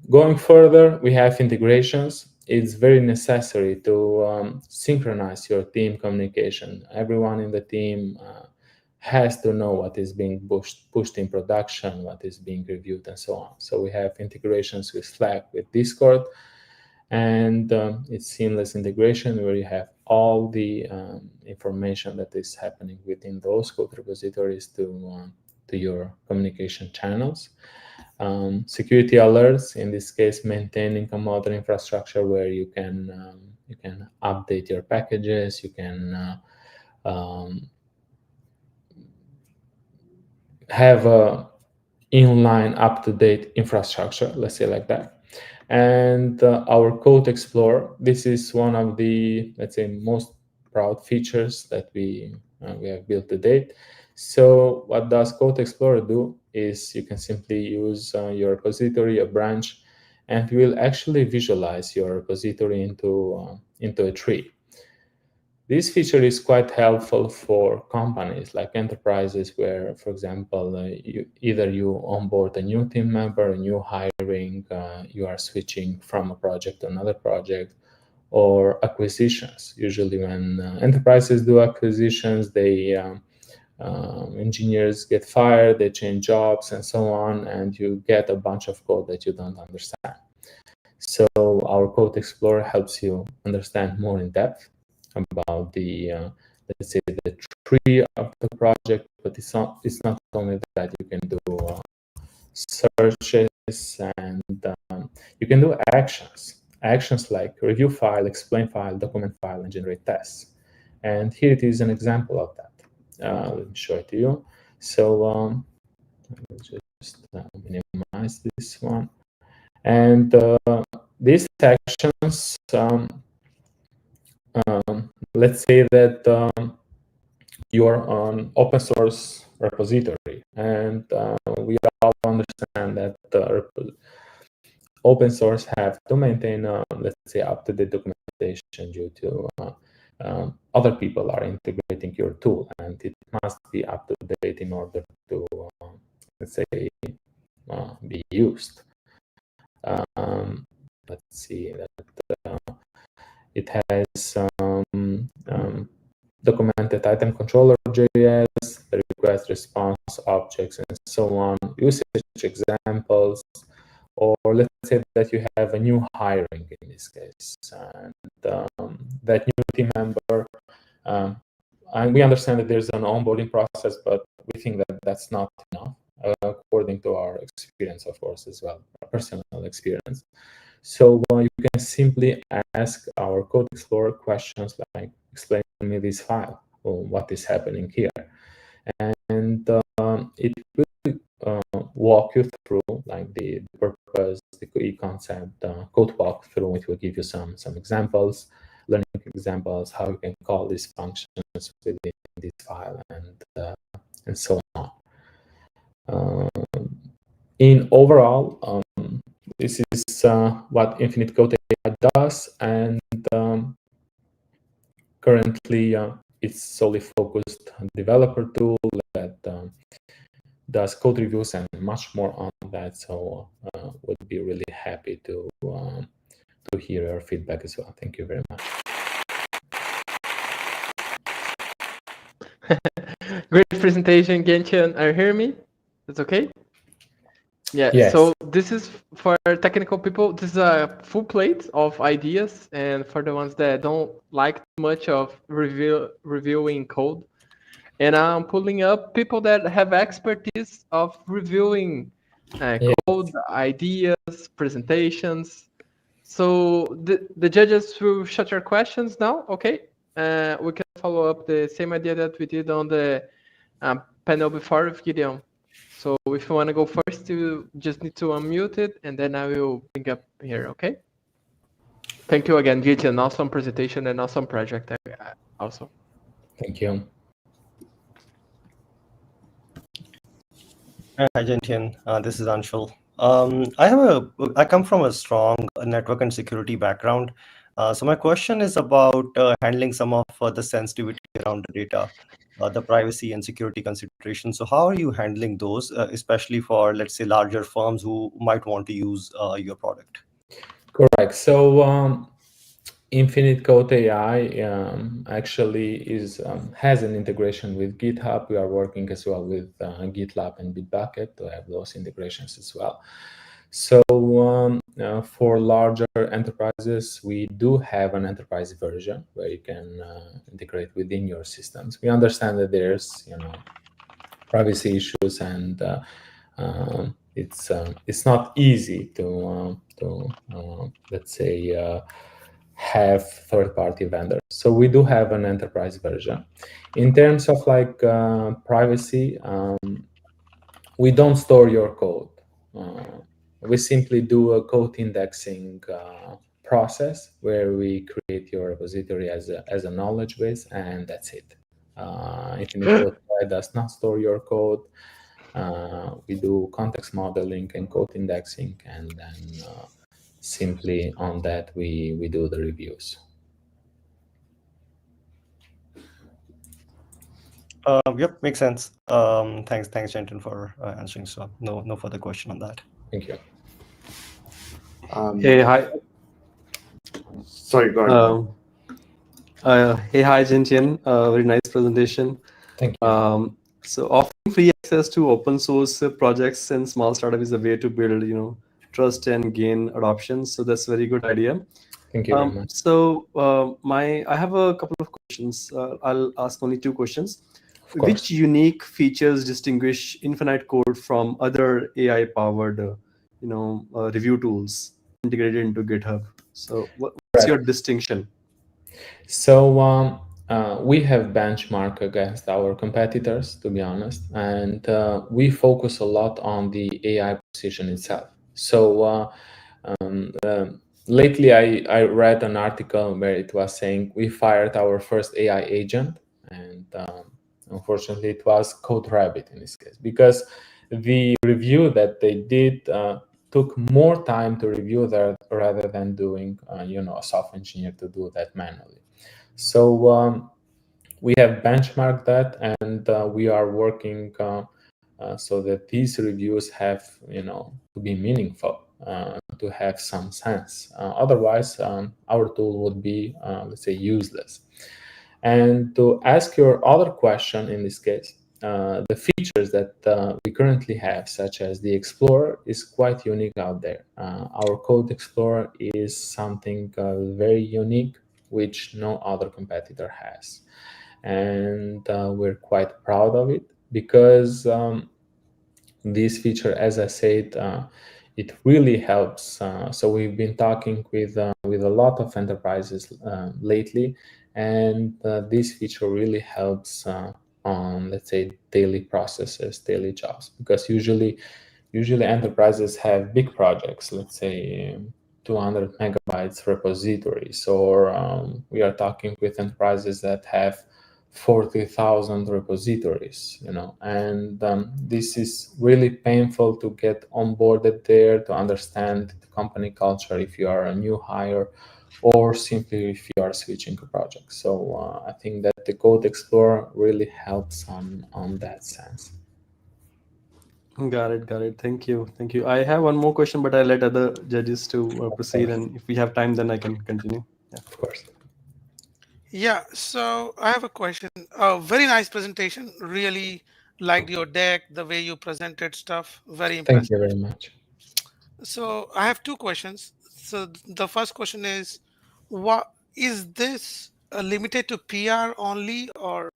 Going further, we have integrations. It's very necessary to synchronize your team communication. Everyone in the team has to know what is being pushed in production, what is being reviewed, and so on. So we have integrations with Slack, with Discord, and it's seamless integration where you have all the information that is happening within those code repositories to your communication channels. Security alerts, in this case, maintaining a modern infrastructure where you can update your packages, you can have a inline up-to-date infrastructure, let's say like that. And our Code Explorer, this is one of the, let's say, most proud features that we have built to date. So what does Code Explorer do is you can simply use your repository, a branch, and will actually visualize your repository into a tree. This feature is quite helpful for companies like enterprises where, for example, either you onboard a new team member, a new hiring, you are switching from a project to another project, or acquisitions. Usually when enterprises do acquisitions, engineers get fired, they change jobs, and so on, and you get a bunch of code that you don't understand. So our Code Explorer helps you understand more in depth about the, let's say, the tree of the project, but it's not only that. You can do searches, and you can do actions like review file, explain file, document file, and generate tests. And here it is an example of that. Let me show it to you. So let me just minimize this one. And these actions, let's say that you are on open source repository, and we all understand that open source have to maintain, let's say, up-to-date documentation due to other people are integrating your tool, and it must be up to date in order to, let's say, be used. Let's see that it has documented item controller JS, the request response objects, and so on, usage examples, or let's say that you have a new hiring in this case, and that new team member, and we understand that there's an onboarding process, but we think that that's not enough, according to our experience, of course, as well, our personal experience. So you can simply ask our Code Explorer questions like, explain me this file, or what is happening here. And it will walk you through like the purpose, the concept, code walkthrough. It will give you some examples, learning examples, how you can call these functions within this file, and so on. In overall, this is what Infinite Code AI does, and currently it's solely focused on developer tool that does code reviews and much more on that. So would be really happy to hear your feedback as well. Thank you very much. Great presentation, Gentian. Are you hearing me? That's okay? Yeah, Yes. So this is for technical people. This is a full plate of ideas, and for the ones that don't like much of reviewing code. And I'm pulling up people that have expertise of reviewing code, ideas, presentations. So the judges will shut your questions now, okay? We can follow up the same idea that we did on the panel before with Gideon. So if you want to go first, you just need to unmute it, and then I will bring up here, okay? Thank you again, Gideon. Awesome presentation and awesome project also. Thank you. Hi, Gentian. This is Anshul. I come from a strong network and security background. So my question is about handling some of the sensitivity around the data, the privacy and security considerations. So how are you handling those, especially for, let's say, larger firms who might want to use your product? Correct. So Infinite Code AI actually has an integration with GitHub. We are working as well with GitLab and Bitbucket to have those integrations as well. So for larger enterprises, we do have an enterprise version where you can integrate within your systems. We understand that there's privacy issues, and it's not easy to let's say have third-party vendors. So we do have an enterprise version. In terms of like privacy, we don't store your code. We simply do a code indexing process where we create your repository as a knowledge base, and that's it. Infinite Code AI does not store your code. We do context modeling and code indexing, and then simply on that we do the reviews. Yep, makes sense. Thanks, Gentian, for answering. So no further question on that. Thank you. Hey, hi. Sorry, go ahead. Hey, hi, Gentian. Very nice presentation. Thank you. So offering free access to open source projects and small startup is a way to build, trust and gain adoption. So that's a very good idea. Thank you very much. So I have a couple of questions. I'll ask only two questions. Which unique features distinguish Infinite Code from other AI-powered, review tools integrated into GitHub? So what's your distinction? So we have benchmarked against our competitors, to be honest, and we focus a lot on the AI precision itself. So lately I read an article where it was saying we fired our first AI agent, and unfortunately it was CodeRabbit in this case, because the review that they did took more time to review that rather than doing a software engineer to do that manually. So we have benchmarked that, and we are working so that these reviews have, to be meaningful, to have some sense. Otherwise, our tool would be, let's say, useless. And to ask your other question in this case, the features that we currently have, such as the Explorer, is quite unique out there. Our Code Explorer is something very unique, which no other competitor has. And we're quite proud of it because this feature, as I said, it really helps. So we've been talking with a lot of enterprises lately, and this feature really helps on, let's say, daily processes, daily jobs, because usually enterprises have big projects, let's say 200 megabytes repositories, or we are talking with enterprises that have 40,000 repositories, and this is really painful to get onboarded there, to understand the company culture if you are a new hire, or simply if you are switching a project. So I think that the Code Explorer really helps on that sense. Got it. Thank you. I have one more question, but I'll let other judges to proceed, and if we have time, then I can continue. Yeah. Of course. Yeah, so I have a question. Very nice presentation. Really liked your deck, the way you presented stuff. Very Thank you impressive. very much. So I have two questions. So the first question is, what is this limited to PR only, or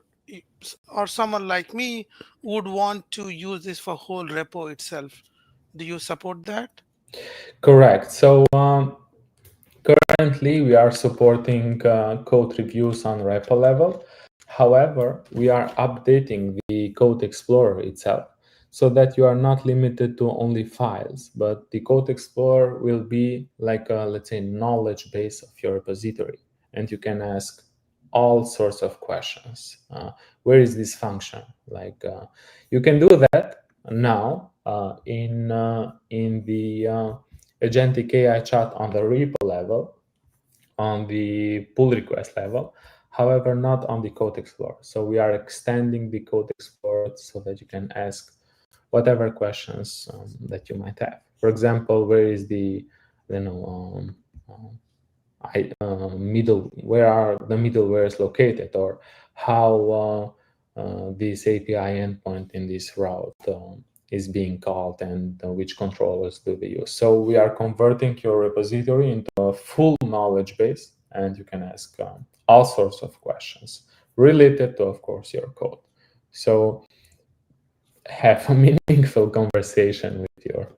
someone like me would want to use this for whole repo itself? Do you support that? Correct. So currently, we are supporting code reviews on repo level. However, we are updating the Code Explorer itself so that you are not limited to only files, but the Code Explorer will be like a, let's say, knowledge base of your repository, and you can ask all sorts of questions. Where is this function? You can do that now in the agentic AI chat on the repo level, on the pull request level, however, not on the Code Explorer. So we are extending the Code Explorer so that you can ask whatever questions that you might have. For example, where is the, where are the middlewares located, or how this API endpoint in this route is being called, and which controllers do they use. So we are converting your repository into a full knowledge base, and you can ask all sorts of questions related to, of course, your code. So have a meaningful conversation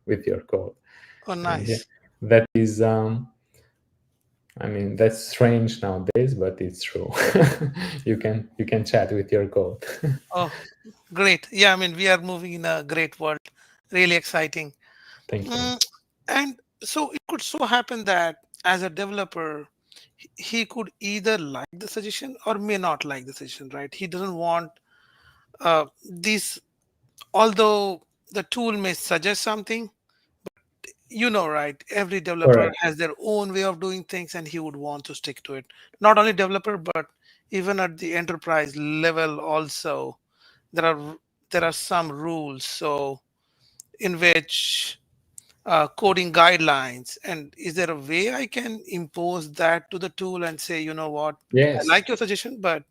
with your code. Oh, And yeah, nice. that is that's strange nowadays, but it's true. You can chat with your code. Oh, great. Yeah, we are moving in a great world. Really exciting. Thank you. And so it could so happen that as a developer, he could either like the suggestion or may not like the suggestion, right? He doesn't want these, although the tool may suggest something, right? Every developer Correct. has their own way of doing things and he would want to stick to it. Not only developer, but even at the enterprise level also, there are some rules. So in which coding guidelines, and is there a way I can impose that to the tool and say, you know what, I Yes. like your suggestion, but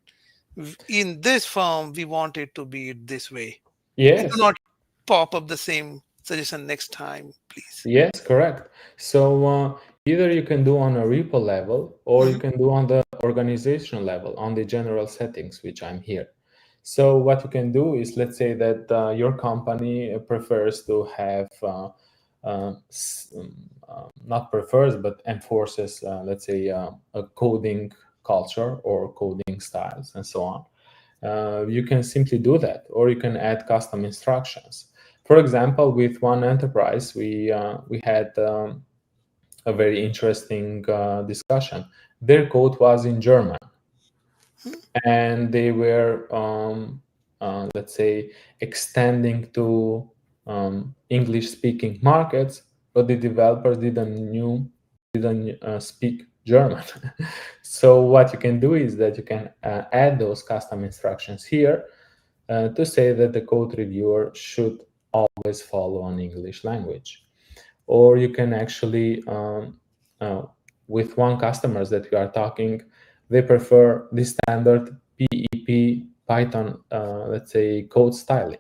in this form we want it to be this way, and do Yes. not pop up the same suggestion next time, please? Yes, correct. So either you can do on a repo level, or you Mhm. can do on the organization level, on the general settings, which I'm here. So what you can do is, let's say that your company prefers to have, not prefers, but enforces, let's say, a coding culture or coding styles and so on. You can simply do that, or you can add custom instructions. For example, with one enterprise, we had a very interesting discussion. Their code was in German, and they were, let's say, extending to English-speaking markets, but the developers didn't speak German. So what you can do is that you can add those custom instructions here to say that the code reviewer should always follow an English language. Or you can actually, with one customers that we are talking, they prefer the standard PEP Python, let's say, code styling.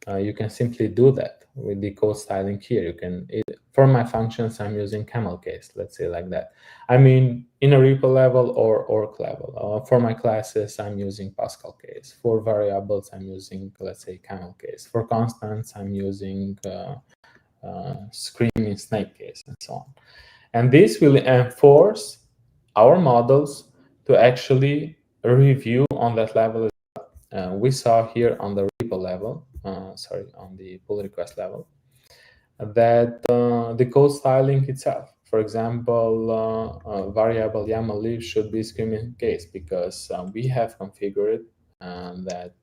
You can simply do that with the code styling here. You can, for my functions, I'm using camel case, let's say like that. I mean, in a REPL level or org level. For my classes, I'm using Pascal case. For variables, I'm using, let's say, camel case. For constants, I'm using screaming snake case and so on. And this will enforce our models to actually review on that level. We saw here on the REPL level, on the pull request level, that the code styling itself, for example, variable YAML leaf should be screaming case because we have configured that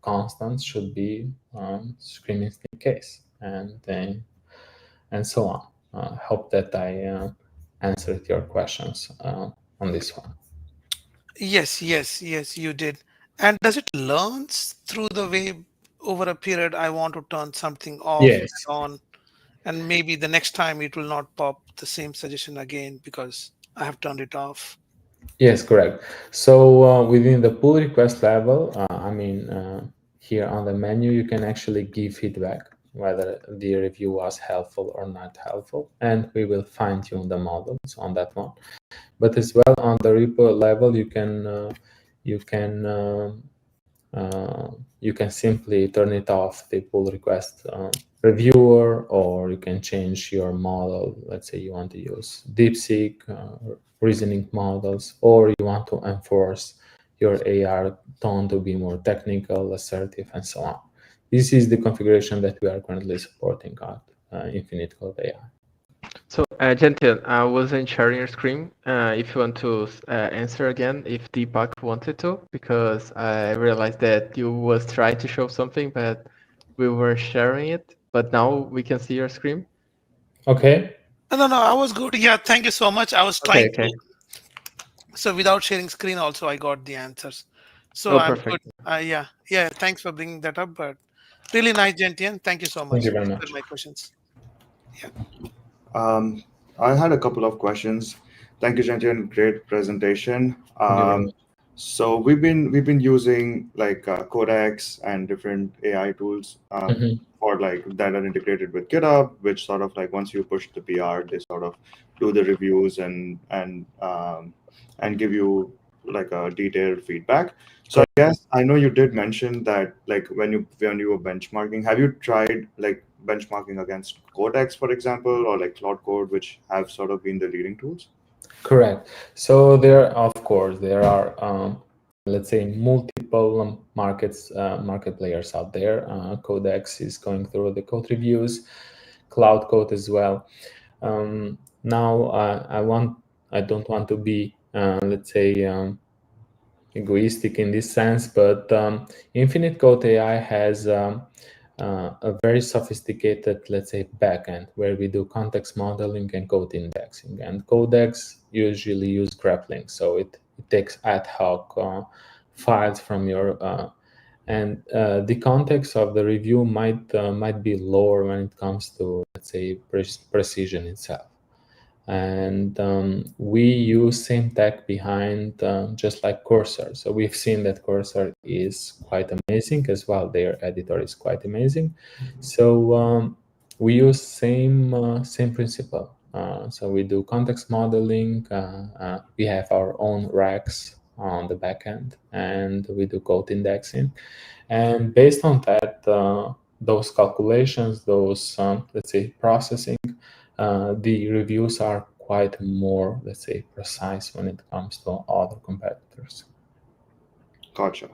constants should be screaming case, and so on. Hope that I answered your questions on this one. Yes, you did. And does it learn through the way over a period I want to turn something off Yes. and on, and maybe the next time it will not pop the same suggestion again because I have turned it off? Yes, correct. So within the pull request level, here on the menu, you can actually give feedback whether the review was helpful or not helpful, and we will fine tune the models on that one. But as well on the repo level, you can simply turn it off, the pull request reviewer, or you can change your model. Let's say you want to use DeepSeek reasoning models, or you want to enforce your AR tone to be more technical, assertive, and so on. This is the configuration that we are currently supporting at Infinite Code AI. So, Gentil, I wasn't sharing your screen. If you want to answer again, if Deepak wanted to, because I realized that you was trying to show something, but we were sharing it. But now we can see your screen. Okay. No, I was good. Yeah, thank you so much. I was trying Okay. to. So without sharing screen, also I got the answers. So Oh, I'm perfect. good. Yeah. Thanks for bringing that up. But really nice, Gentian. Thank you so much. Thank you very These much. were my questions. Yeah. I had a couple of questions. Thank you, Gentian. Great presentation. Thank you very much. So we've been using like Codex and different AI tools for like that are integrated with GitHub, which sort of like once you push the PR, they sort of do the reviews and give you like a detailed feedback. So I guess I know you did mention that like when you were benchmarking, have you tried like benchmarking against Codex, for example, or like Cloud Code, which have sort of been the leading tools? Correct. So there are, let's say, multiple market players out there. Codex is going through the code reviews, Cloud Code as well. Now, I don't want to be, let's say, egoistic in this sense, but Infinite Code AI has a very sophisticated, let's say, backend where we do context modeling and code indexing. And Codex usually use grappling, so it takes ad hoc files from your and the context of the review might be lower when it comes to, let's say, precision itself. And we use same tech behind, just like Cursor. So we've seen that Cursor is quite amazing as well. Their editor is quite amazing. So we use same principle. So we do context modeling. We have our own racks on the backend, and we do code indexing. And based on that, those calculations, those let's say processing, the reviews are quite more, let's say, precise when it comes to other competitors. Gotcha.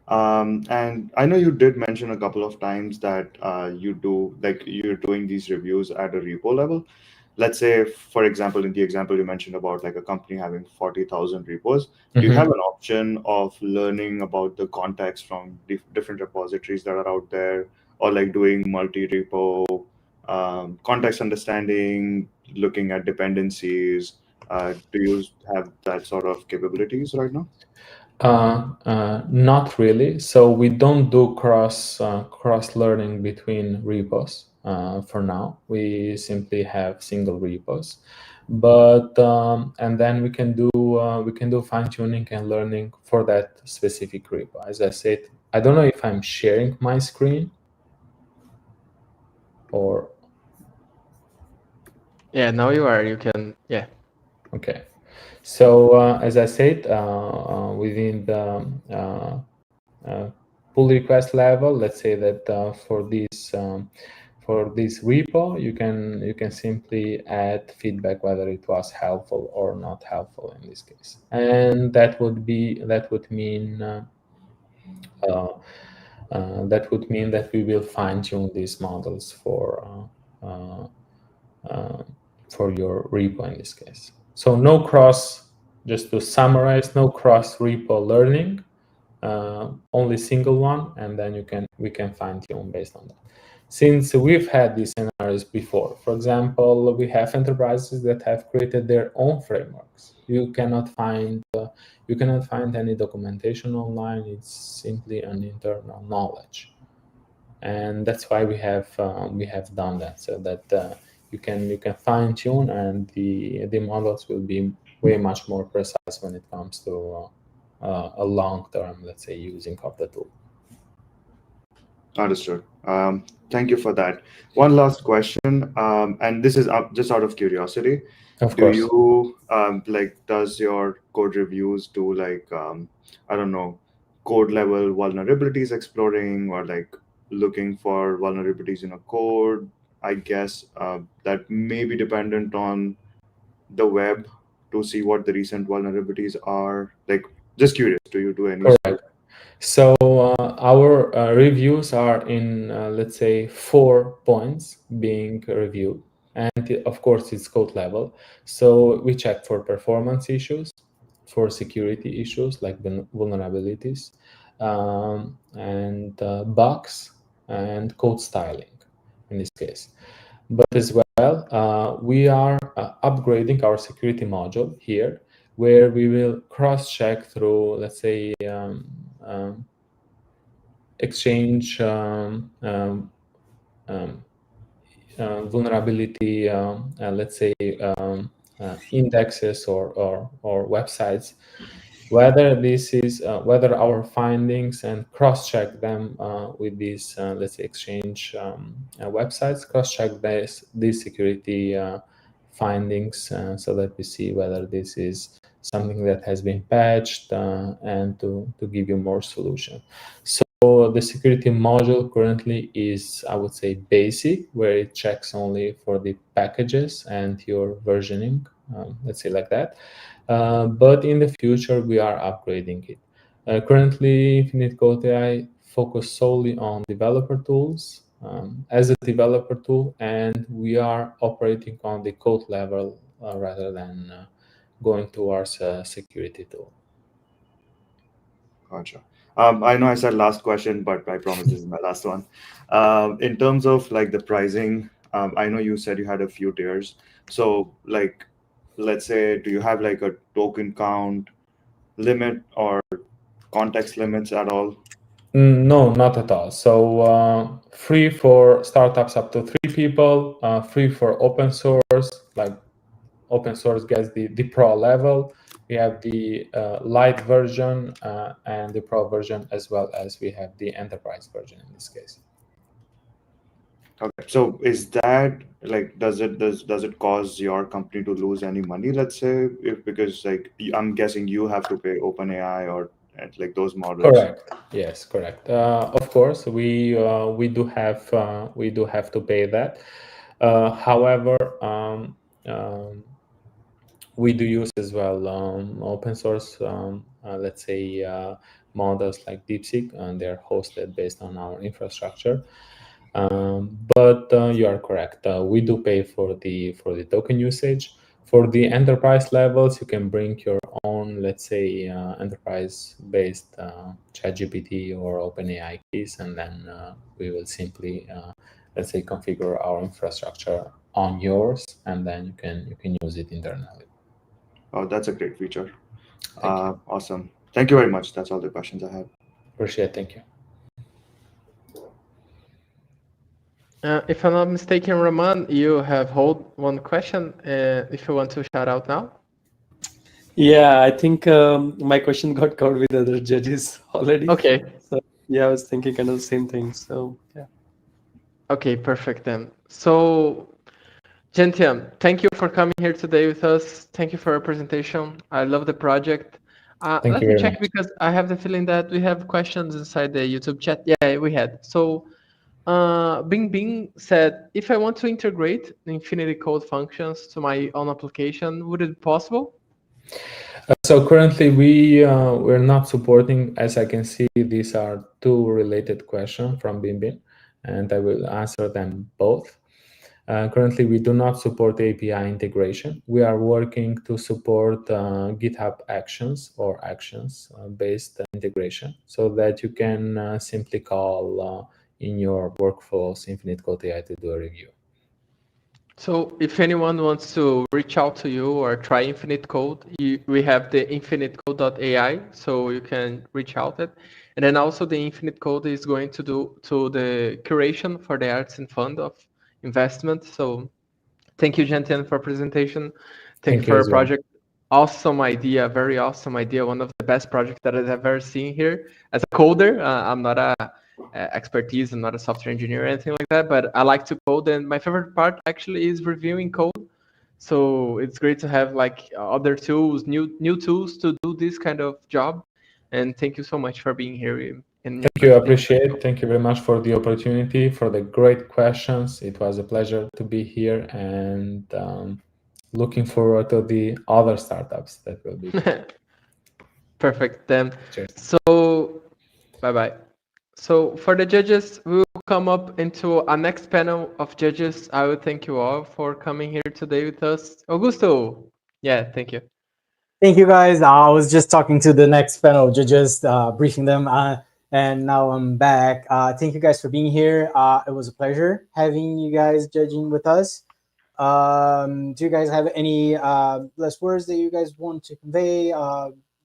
And I know you did mention a couple of times that you're doing these reviews at a repo level. Let's say, for example, in the example you mentioned about like a company having 40,000 repos, do you have an option of learning about the context from different repositories that are out there, or like doing multi-repo context understanding, looking at dependencies, Do you have that sort of capabilities right now? Not really. So we don't do cross learning between repos for now. We simply have single repos, but and then we can do fine tuning and learning for that specific repo. As I said, I don't know if I'm sharing my screen or. Yeah, now you are. You can. Yeah. Okay. So as I said, within the pull request level, let's say that for this repo, you can simply add feedback whether it was helpful or not helpful in this case, and that would mean that we will fine tune these models for your repo in this case. So no cross. Just to summarize, no cross repo learning. Only single one, and then we can fine tune based on that. Since we've had these scenarios before, for example, we have enterprises that have created their own frameworks. You cannot find any documentation online. It's simply an internal knowledge, and that's why we have done that, so that you can fine tune, and the models will be way much more precise when it comes to a long-term, let's say, using of the tool. Understood. Thank you for that. One last question, and this is just out of curiosity. Of Do course. you does your code reviews do I don't know, code level vulnerabilities exploring, or like looking for vulnerabilities in a code? I guess that may be dependent on the web to see what the recent vulnerabilities are. Like, just curious, do you do any? Correct. So our reviews are in, let's say, 4 points being reviewed. And of course, it's code level. So we check for performance issues, for security issues like vulnerabilities, and bugs, and code styling in this case. But as well, we are upgrading our security module here, where we will cross-check through, let's say, exchange vulnerability, let's say, indexes or websites, whether this is whether our findings, and cross-check them with these, let's say, exchange websites, cross-check these security findings, so that we see whether this is something that has been patched, and to give you more solution. So the security module currently is, I would say, basic, where it checks only for the packages and your versioning, let's say like that. But in the future, we are upgrading it. Currently, Infinite Code AI focus solely on developer tools as a developer tool, and we are operating on the code level rather than going towards a security tool. Gotcha. I know I said last question, but I promise this is my last one. In terms of like the pricing, I know you said you had a few tiers. So like, let's say, do you have like a token count limit or context limits at all? No, not at all. So free for startups up to 3 people, free for open source, like open source gets the pro level. We have the light version and the pro version, as well as we have the enterprise version in this case. Okay. So is that like, does it cause your company to lose any money, let's say, because like I'm guessing you have to pay OpenAI or like those models? Correct. Yes, correct. Of course, we do have to pay that. However, we do use as well open source, let's say, models like DeepSeek, and they're hosted based on our infrastructure. But you are correct. We do pay for the token usage. For the enterprise levels, you can bring your own, let's say, enterprise-based ChatGPT or OpenAI keys, and then we will simply, let's say, configure our infrastructure on yours, and then you can use it internally. Oh, that's a great feature. Thank you. Awesome. Thank you very much. That's all the questions I have. Appreciate. Thank you. If I'm not mistaken, Raman, you have hold one question. If you want to shout out now. Yeah, I think my question got covered with other judges already. Okay. So yeah, I was thinking kind of the same thing. So yeah. Okay, perfect then. So, Gentian, thank you for coming here today with us. Thank you for your presentation. I love the project. Thank Let you me very check much. because I have the feeling that we have questions inside the YouTube chat. Yeah, we had. So, Bing Bing said, if I want to integrate the Infinity Code functions to my own application, would it be possible? So currently we're not supporting, as I can see, these are two related questions from Bimbin, and I will answer them both. Currently, we do not support API integration. We are working to support GitHub Actions or Actions-based integration so that you can simply call in your workflows Infinite Code AI to do a review. So if anyone wants to reach out to you or try Infinite Code, we have the infinitecode.ai, so you can reach out it. And then also the Infinite Code is going to do to the curation for the Artizen Fund of investment. So thank you, Gentian, for presentation. Thank you for your as well. project. Awesome idea, very awesome idea. One of the best projects that I've ever seen here. As a coder, I'm not a expertise. I'm not a software engineer or anything like that, but I like to code, and my favorite part actually is reviewing code. So it's great to have like other tools, new tools to do this kind of job. And thank you so much for being here. In Thank you, appreciate. Thank you very much for the opportunity, for the great questions. It was a pleasure to be here, and looking forward to the other startups that will be. Perfect. Then, Cheers. so bye-bye. So for the judges, we will come up into our next panel of judges. I would thank you all for coming here today with us. Augusto. Yeah, thank you. Thank you, guys. I was just talking to the next panel of judges, briefing them, and now I'm back. Thank you guys for being here. It was a pleasure having you guys judging with us. Do you guys have any last words that you guys want to convey?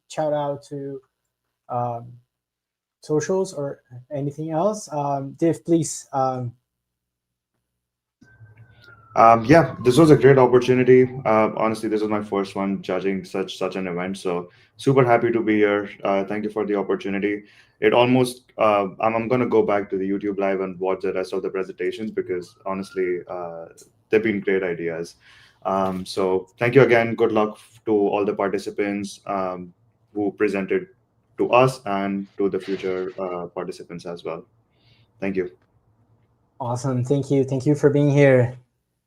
Shout out to socials or anything else? Dave, please. Yeah, this was a great opportunity. Honestly, this is my first one judging such an event, so super happy to be here. Thank you for the opportunity. It almost I'm gonna go back to the YouTube live and watch the rest of the presentations because honestly, they've been great ideas. So thank you again. Good luck to all the participants who presented to us and to the future participants as well. Thank you. Awesome. Thank you. Thank you for being here.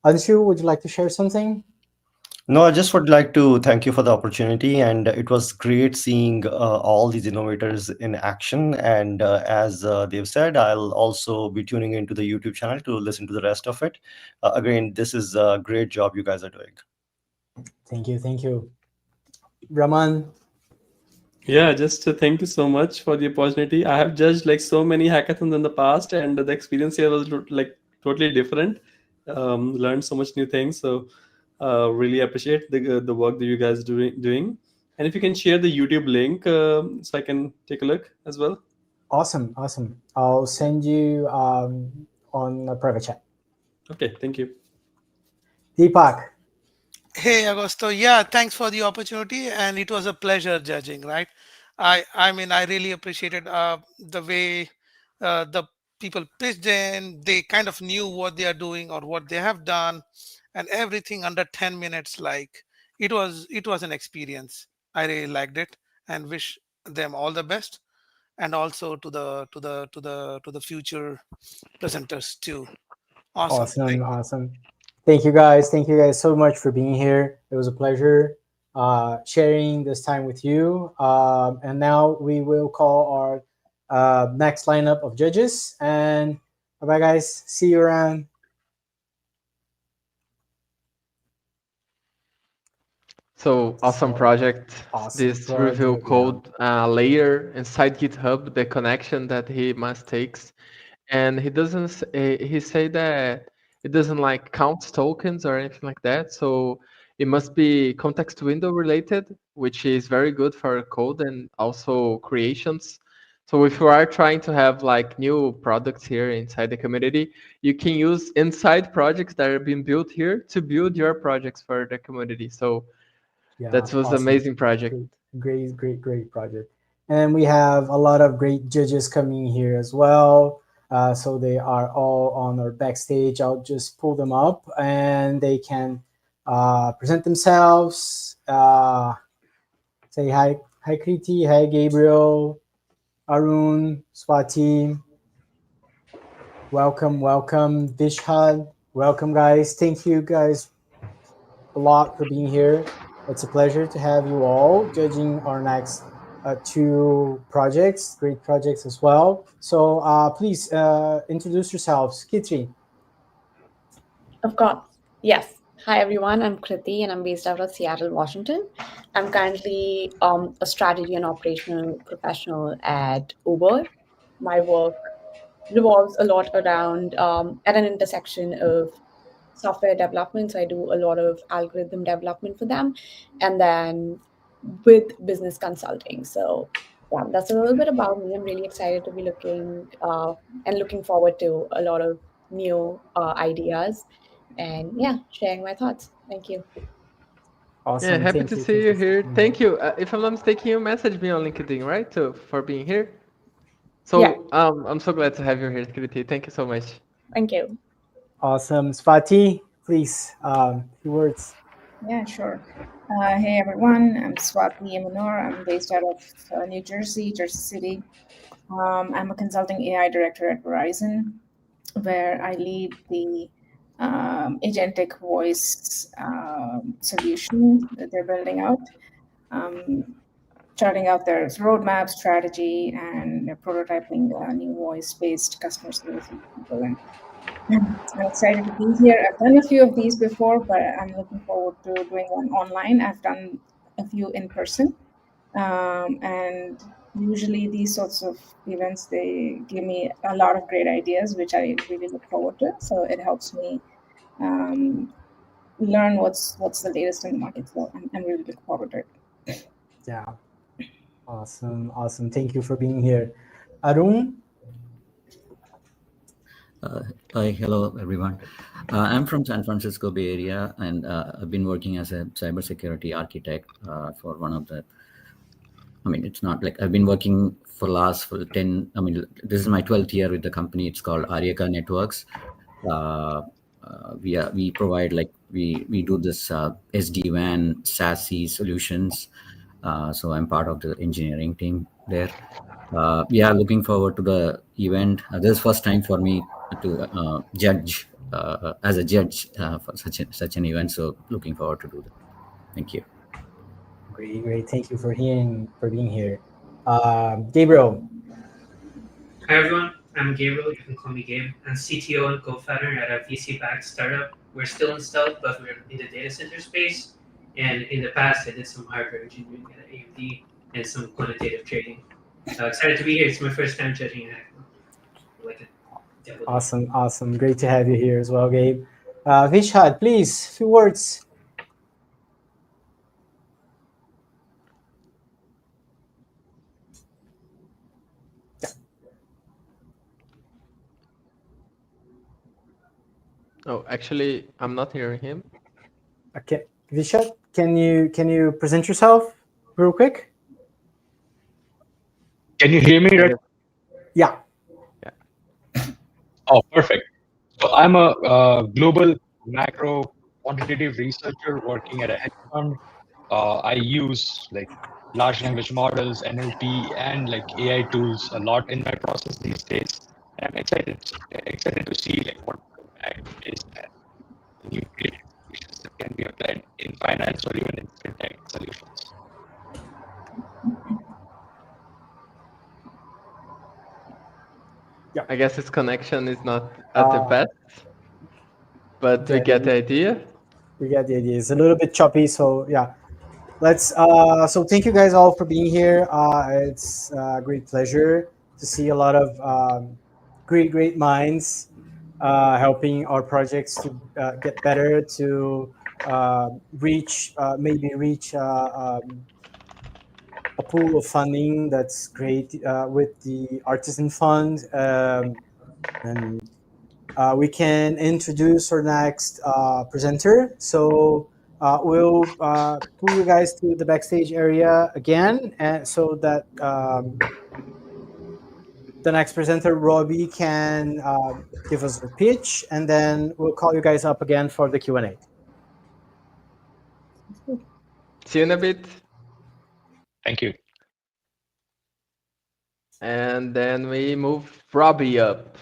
Anshu, would you like to share something? No, I just would like to thank you for the opportunity, and it was great seeing all these innovators in action. And as they've said, I'll also be tuning into the YouTube channel to listen to the rest of it. Again, this is a great job you guys are doing. Thank you. Thank you. Raman. Yeah, just thank you so much for the opportunity. I have judged like so many hackathons in the past, and the experience here was like totally different. Learned so much new things. So really appreciate the work that you guys doing. And if you can share the YouTube link, so I can take a look as well. Awesome. Awesome. I'll send you on a private chat. Okay, thank you. Deepak. Hey, Augusto. Yeah, thanks for the opportunity, and it was a pleasure judging. Right, I mean, I really appreciated the way the people pitched in. They kind of knew what they are doing or what they have done, and everything under 10 minutes. Like it was an experience. I really liked it, and wish them all the best, and also to the future presenters too. Awesome. Awesome. Awesome. Thank you guys. Thank you guys so much for being here. It was a pleasure sharing this time with you. And now we will call our next lineup of judges. And bye, guys. See you around. So awesome project. Awesome This review project, code layer inside GitHub, the connection that he must takes, and he doesn't. He say that it doesn't like count tokens or anything like that. So it must be context window related, which is very good for code and also creations. So if you are trying to have like new products here inside the community, you can use inside projects that are being built here to build your projects for the community. So Yeah, that was awesome. amazing project. Great project. And we have a lot of great judges coming here as well. So they are all on our backstage. I'll just pull them up and they can present themselves. Say hi Kriti, hi Gabriel, Arun, Swati. Welcome, Vishal. Welcome, guys. Thank you, guys, a lot for being here. It's a pleasure to have you all judging our next two projects, great projects as well. So please introduce yourselves. Kitri. Of course. Yes. Hi, everyone. I'm Kriti, and I'm based out of Seattle, Washington. I'm currently a strategy and operational professional at Uber. My work revolves a lot around at an intersection of software development. So I do a lot of algorithm development for them, and then with business consulting. So yeah, that's a little bit about me. I'm really excited to be looking forward to a lot of new ideas and yeah, sharing my thoughts. Thank you. Yeah, Awesome. happy to Thank see you you for here. being here. Thank you. If I'm not mistaken, you messaged me on LinkedIn, right? For being here. Yeah, So I'm so glad to have you here, Kriti. Thank you so much. thank you. Awesome. Swati, please, few words. Yeah, sure. Hey everyone, I'm Swati Yamunor. I'm based out of New Jersey, Jersey City. I'm a consulting AI director at Verizon, where I lead the agentic voice solution that they're building out, charting out their roadmap, strategy, and prototyping new voice-based customer service. I'm excited to be here. I've done a few of these before, but I'm looking forward to doing one online. I've done a few in person. And usually these sorts of events, they give me a lot of great ideas, which I really look forward to. So it helps me learn what's the latest in the market. So I'm really looking forward to it. Yeah. Awesome. Thank you for being here. Arun. Hi, hello everyone. I'm from San Francisco Bay Area, and I've been working as a cybersecurity architect for one of the. I mean, it's not like I've been working for 10. I mean, this is my 12th year with the company. It's called Aryaka Networks. We provide we do this SD-WAN SASE solutions. So I'm part of the engineering team there. Yeah, looking forward to the event. This is first time for me to judge as a judge for such an event. So looking forward to do that. Thank you. Great. Thank you for being here. Gabriel. Hi everyone, I'm Gabriel. You can call me Gabe. I'm CTO and co-founder at a VC-backed startup. We're still in stealth, but we're in the data center space. And in the past, I did some hardware engineering at AMD and some quantitative trading. Excited to be here. It's my first time judging an hackathon. Awesome. Great to have you here as well, Gabe. Vishad, please, few words. Oh, actually, I'm not hearing him. Okay, Vishad, can you present yourself real quick? Can you hear me? Right? Yeah. Oh, perfect. So I'm a global macro quantitative researcher working at a hedge fund. I use large language models, NLP, and AI tools a lot in my process these days. I'm excited to see what impact is that new creative solutions that can be applied in finance or even in fintech solutions. I guess his connection is not at the best, but we get the idea. We get the idea. It's a little bit choppy, so yeah. Let's. So thank you guys all for being here. It's a great pleasure to see a lot of great minds helping our projects to get better, to reach a pool of funding that's great with the Artizen Fund, and we can introduce our next presenter. So we'll pull you guys to the backstage area again, and so that the next presenter, Robbie, can give us her pitch, and then we'll call you guys up again for the Q&A. See you in a bit. Thank you. And then we move Robbie up.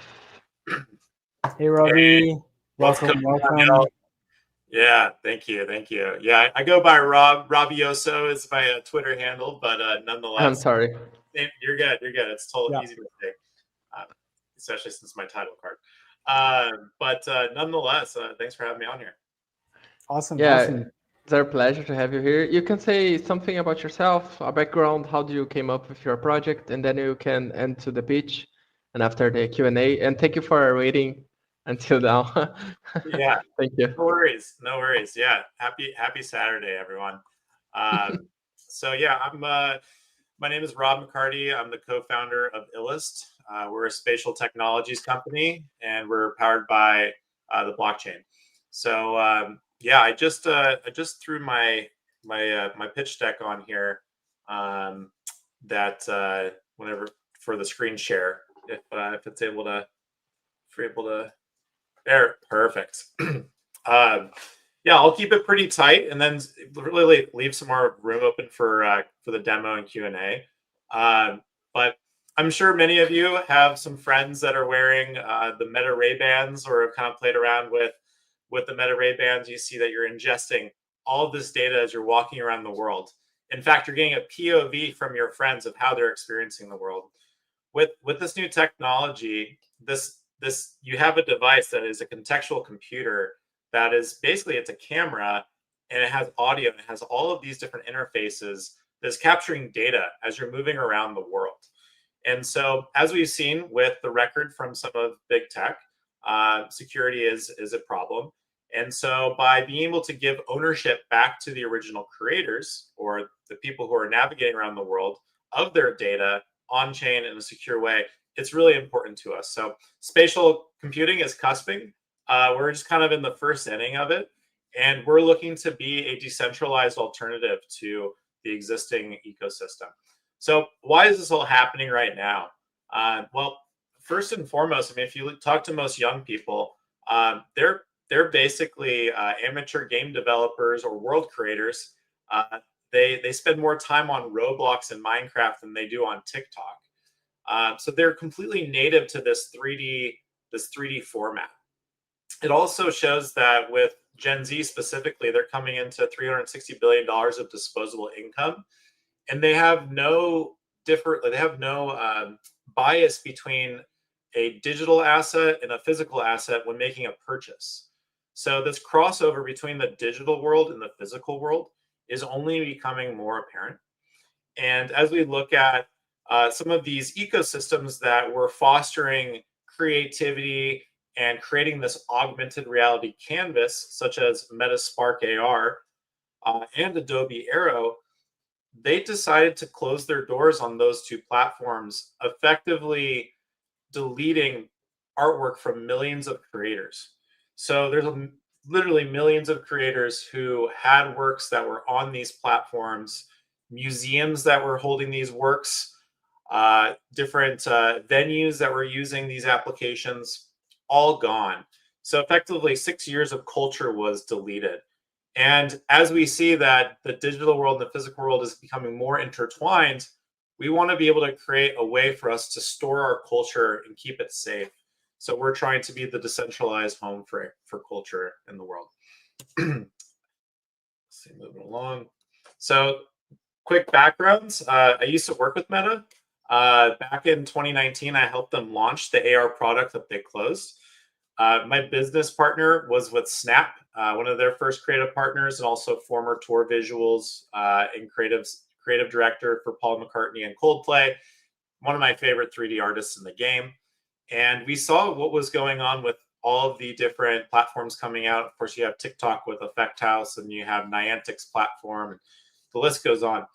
Hey, Robbie. What's Welcome, going on, welcome. y'all? Yeah, thank you. Yeah, I go by Robbioso is my Twitter handle, but nonetheless, I'm sorry. You're good. It's totally easy mistake, especially since my title card. But nonetheless, thanks for having me on here. Awesome. Yeah, Awesome. it's our pleasure to have you here. You can say something about yourself, a background, how do you came up with your project, and then you can end to the pitch, and after the Q&A. And thank you for waiting until now. Yeah, thank you. No worries. Yeah, happy Saturday, everyone. So yeah, my name is Rob McCarty. I'm the co-founder of Illust. We're a spatial technologies company, and we're powered by the blockchain. So yeah, I just threw my pitch deck on here. That whenever for the screen share, if it's able to, if you're able to, there, perfect. Yeah, I'll keep it pretty tight, and then really leave some more room open for the demo and Q&A. But I'm sure many of you have some friends that are wearing the Meta Ray-Bans, or have kind of played around with the Meta Ray-Bans. You see that you're ingesting all of this data as you're walking around the world. In fact, you're getting a POV from your friends of how they're experiencing the world. With this new technology, this you have a device that is a contextual computer that is basically, it's a camera, and it has audio, and it has all of these different interfaces that's capturing data as you're moving around the world. And so, as we've seen with the record from some of big tech, security is a problem. And so, by being able to give ownership back to the original creators, or the people who are navigating around the world, of their data on chain in a secure way, it's really important to us. So spatial computing is cusping. We're just kind of in the first inning of it, and we're looking to be a decentralized alternative to the existing ecosystem. So why is this all happening right now? Well, first and foremost, I mean, if you talk to most young people, they're basically amateur game developers or world creators. They spend more time on Roblox and Minecraft than they do on TikTok. So they're completely native to this 3D format. It also shows that with Gen Z specifically, they're coming into $360 billion of disposable income, and they have no bias between a digital asset and a physical asset when making a purchase. So this crossover between the digital world and the physical world is only becoming more apparent. And as we look at some of these ecosystems that were fostering creativity and creating this augmented reality canvas, such as Meta Spark AR and Adobe Aero, they decided to close their doors on those two platforms, effectively deleting artwork from millions of creators. So there's literally millions of creators who had works that were on these platforms, museums that were holding these works, different venues that were using these applications, all gone. So effectively 6 years of culture was deleted. And as we see that the digital world and the physical world is becoming more intertwined, we want to be able to create a way for us to store our culture and keep it safe. So we're trying to be the decentralized home for culture in the world. Let's see, moving along. So quick backgrounds. I used to work with Meta. Back in 2019, I helped them launch the AR product that they closed. My business partner was with Snap, one of their first creative partners, and also former Tour Visuals and creative director for Paul McCartney and Coldplay, one of my favorite 3D artists in the game. And we saw what was going on with all of the different platforms coming out. Of course, you have TikTok with Effect House, and you have Niantic's platform, and the list goes on.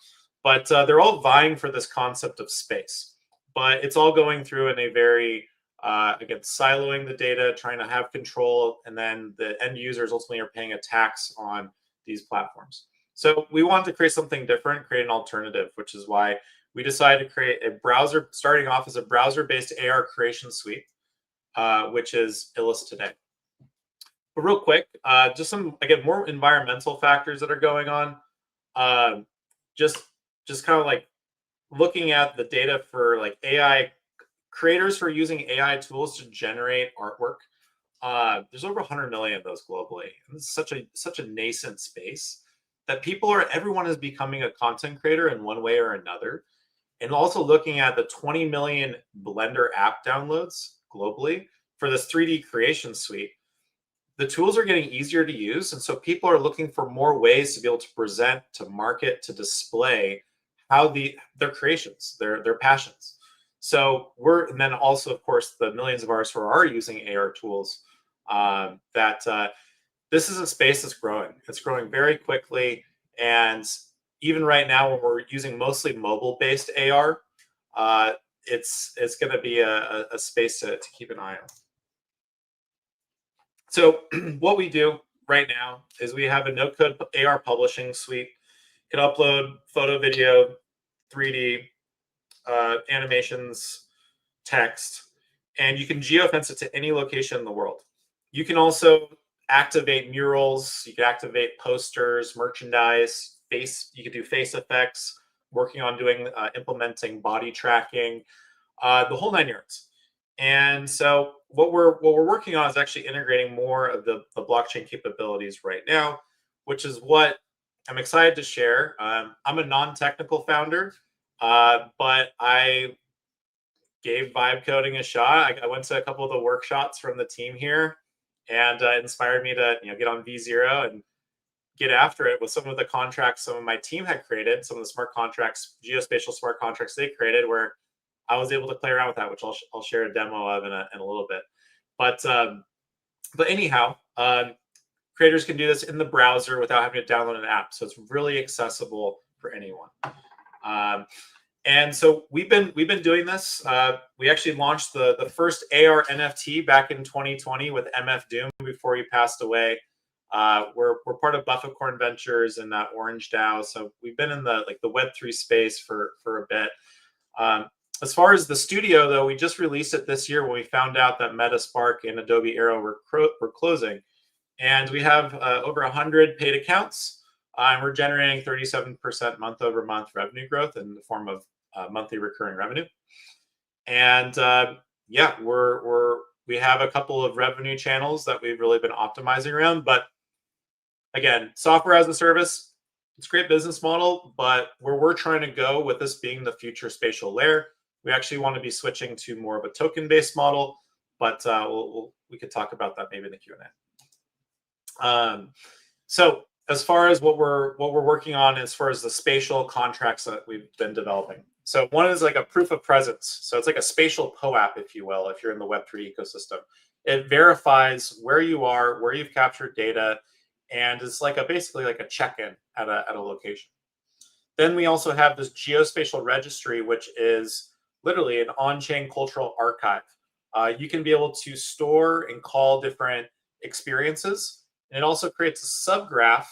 But they're all vying for this concept of space. But it's all going through in a very, again, siloing the data, trying to have control, and then the end users ultimately are paying a tax on these platforms. So we wanted to create something different, create an alternative, which is why we decided to create a browser, starting off as a browser-based AR creation suite, which is Illustrated today. But real quick, just some, again, more environmental factors that are going on. Just kind of like looking at the data for like AI creators who are using AI tools to generate artwork. There's over 100 million of those globally. And it's such a nascent space that everyone is becoming a content creator in one way or another. And also looking at the 20 million Blender app downloads globally for this 3D creation suite, the tools are getting easier to use. And so people are looking for more ways to be able to present, to market, to display how their creations, their passions. So and then also, of course, the millions of artists who are using AR tools, this is a space that's growing. It's growing very quickly. And even right now, when we're using mostly mobile-based AR, it's going to be a space to keep an eye on. So what we do right now is we have a no-code AR publishing suite. You can upload photo, video, 3D, animations, text, and you can geofence it to any location in the world. You can also activate murals, you can activate posters, merchandise, you can do face effects, working on implementing body tracking, the whole 9 yards. And so what we're working on is actually integrating more of the blockchain capabilities right now, which is what I'm excited to share. I'm a non-technical founder, but I gave vibe coding a shot. I went to a couple of the workshops from the team here, and it inspired me to get on V0 and get after it with some of the contracts some of my team had created, some of the smart contracts, geospatial smart contracts they created, where I was able to play around with that, which I'll share a demo of in a little bit. But anyhow, creators can do this in the browser without having to download an app, so it's really accessible for anyone. And so we've been doing this. We actually launched the first AR NFT back in 2020 with MF Doom before he passed away. We're part of Bufficorn Ventures and Orange DAO, so we've been in the Web3 space for a bit. As far as the studio, though, we just released it this year when we found out that MetaSpark and Adobe Aero were closing, and we have over 100 paid accounts, and we're generating 37% month-over-month revenue growth in the form of monthly recurring revenue. And yeah, we have a couple of revenue channels that we've really been optimizing around. But again, software as a service, it's a great business model, but where we're trying to go with this being the future spatial layer, we actually want to be switching to more of a token-based model, but we could talk about that maybe in the Q&A. So as far as what we're working on as far as the spatial contracts that we've been developing. So one is like a proof of presence. So it's like a spatial POAP, if you will, if you're in the Web3 ecosystem. It verifies where you are, where you've captured data, and it's like basically like a check-in at a location. Then we also have this geospatial registry, which is literally an on-chain cultural archive. You can be able to store and call different experiences, and it also creates a subgraph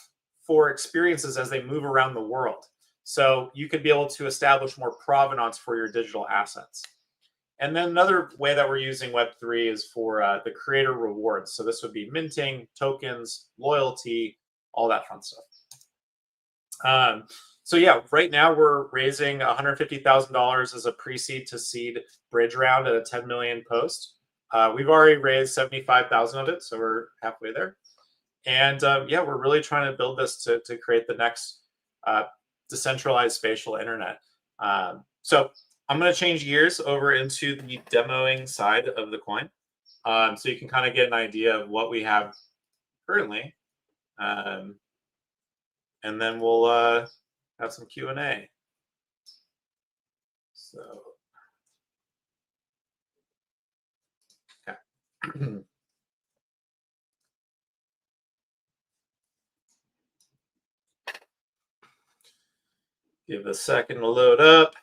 for experiences as they move around the world. So you could be able to establish more provenance for your digital assets. And then another way that we're using Web3 is for the creator rewards. So this would be minting, tokens, loyalty, all that fun stuff. So yeah, right now we're raising $150,000 as a pre-seed to seed bridge round at a 10 million post. We've already raised 75,000 of it, so we're halfway there. And yeah, we're really trying to build this to create the next decentralized spatial internet. So I'm going to change gears over into the demoing side of the coin, so you can kind of get an idea of what we have currently, and then we'll have some Q&A. So, okay. Give it a second to load up.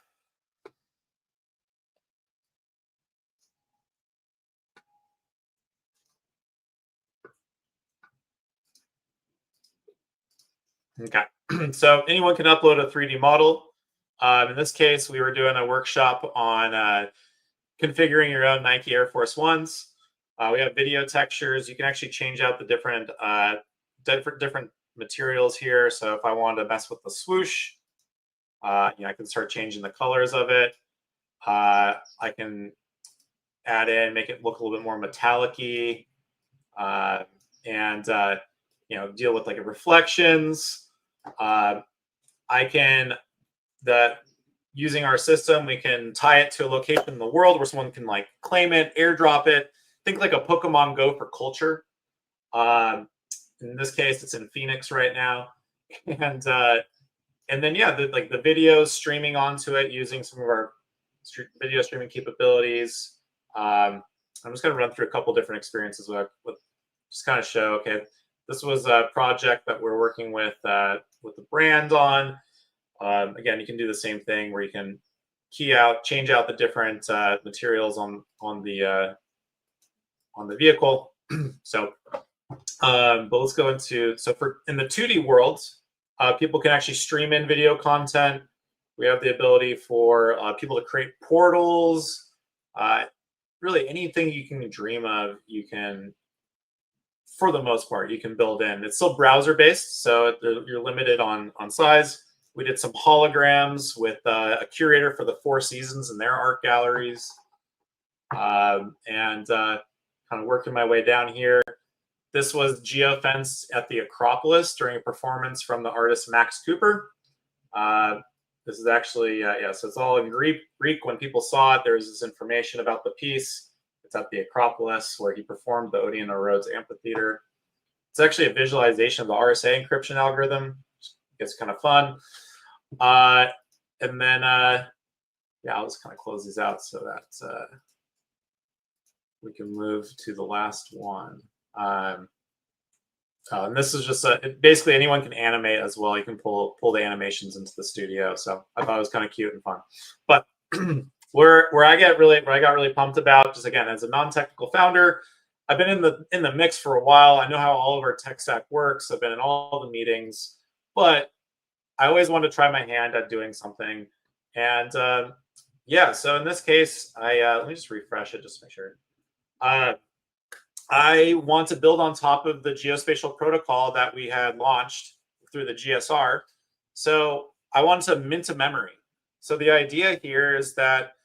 Okay, so anyone can upload a 3D model. In this case, we were doing a workshop on configuring your own Nike Air Force Ones. We have video textures. You can actually change out the different materials here. So if I wanted to mess with the swoosh, I can start changing the colors of it. I can add in, make it look a little bit more metallic-y, and deal with like reflections. I can using our system, we can tie it to a location in the world where someone can like claim it, airdrop it. Think like a Pokemon Go for culture. In this case, it's in Phoenix right now, and then the video streaming onto it using some of our video streaming capabilities. I'm just going to run through a couple different experiences with just kind of show. Okay, this was a project that we're working with the brand on. Again, you can do the same thing where you can change out the different materials on the vehicle. So, but let's go into in the 2D world, people can actually stream in video content. We have the ability for people to create portals. Really, anything you can dream of, you can, for the most part, you can build in. It's still browser based, so you're limited on size. We did some holograms with a curator for the Four Seasons and their art galleries, and kind of working my way down here. This was geofenced at the Acropolis during a performance from the artist Max Cooper. This is actually, so it's all in Greek. When people saw it, there's this information about the piece. It's at the Acropolis where he performed the Odeon Rhodes Amphitheater. It's actually a visualization of the RSA encryption algorithm. It's kind of fun. And then, I'll just kind of close these out so that we can move to the last one. And this is just basically anyone can animate as well. You can pull the animations into the studio. So I thought it was kind of cute and fun. But where I got really pumped about, just again as a non-technical founder, I've been in the mix for a while. I know how all of our tech stack works. I've been in all the meetings, but I always wanted to try my hand at doing something. And so in this case, let me just refresh it just to make sure. I want to build on top of the geospatial protocol that we had launched through the GSR. So I want to mint a memory. So the idea here is that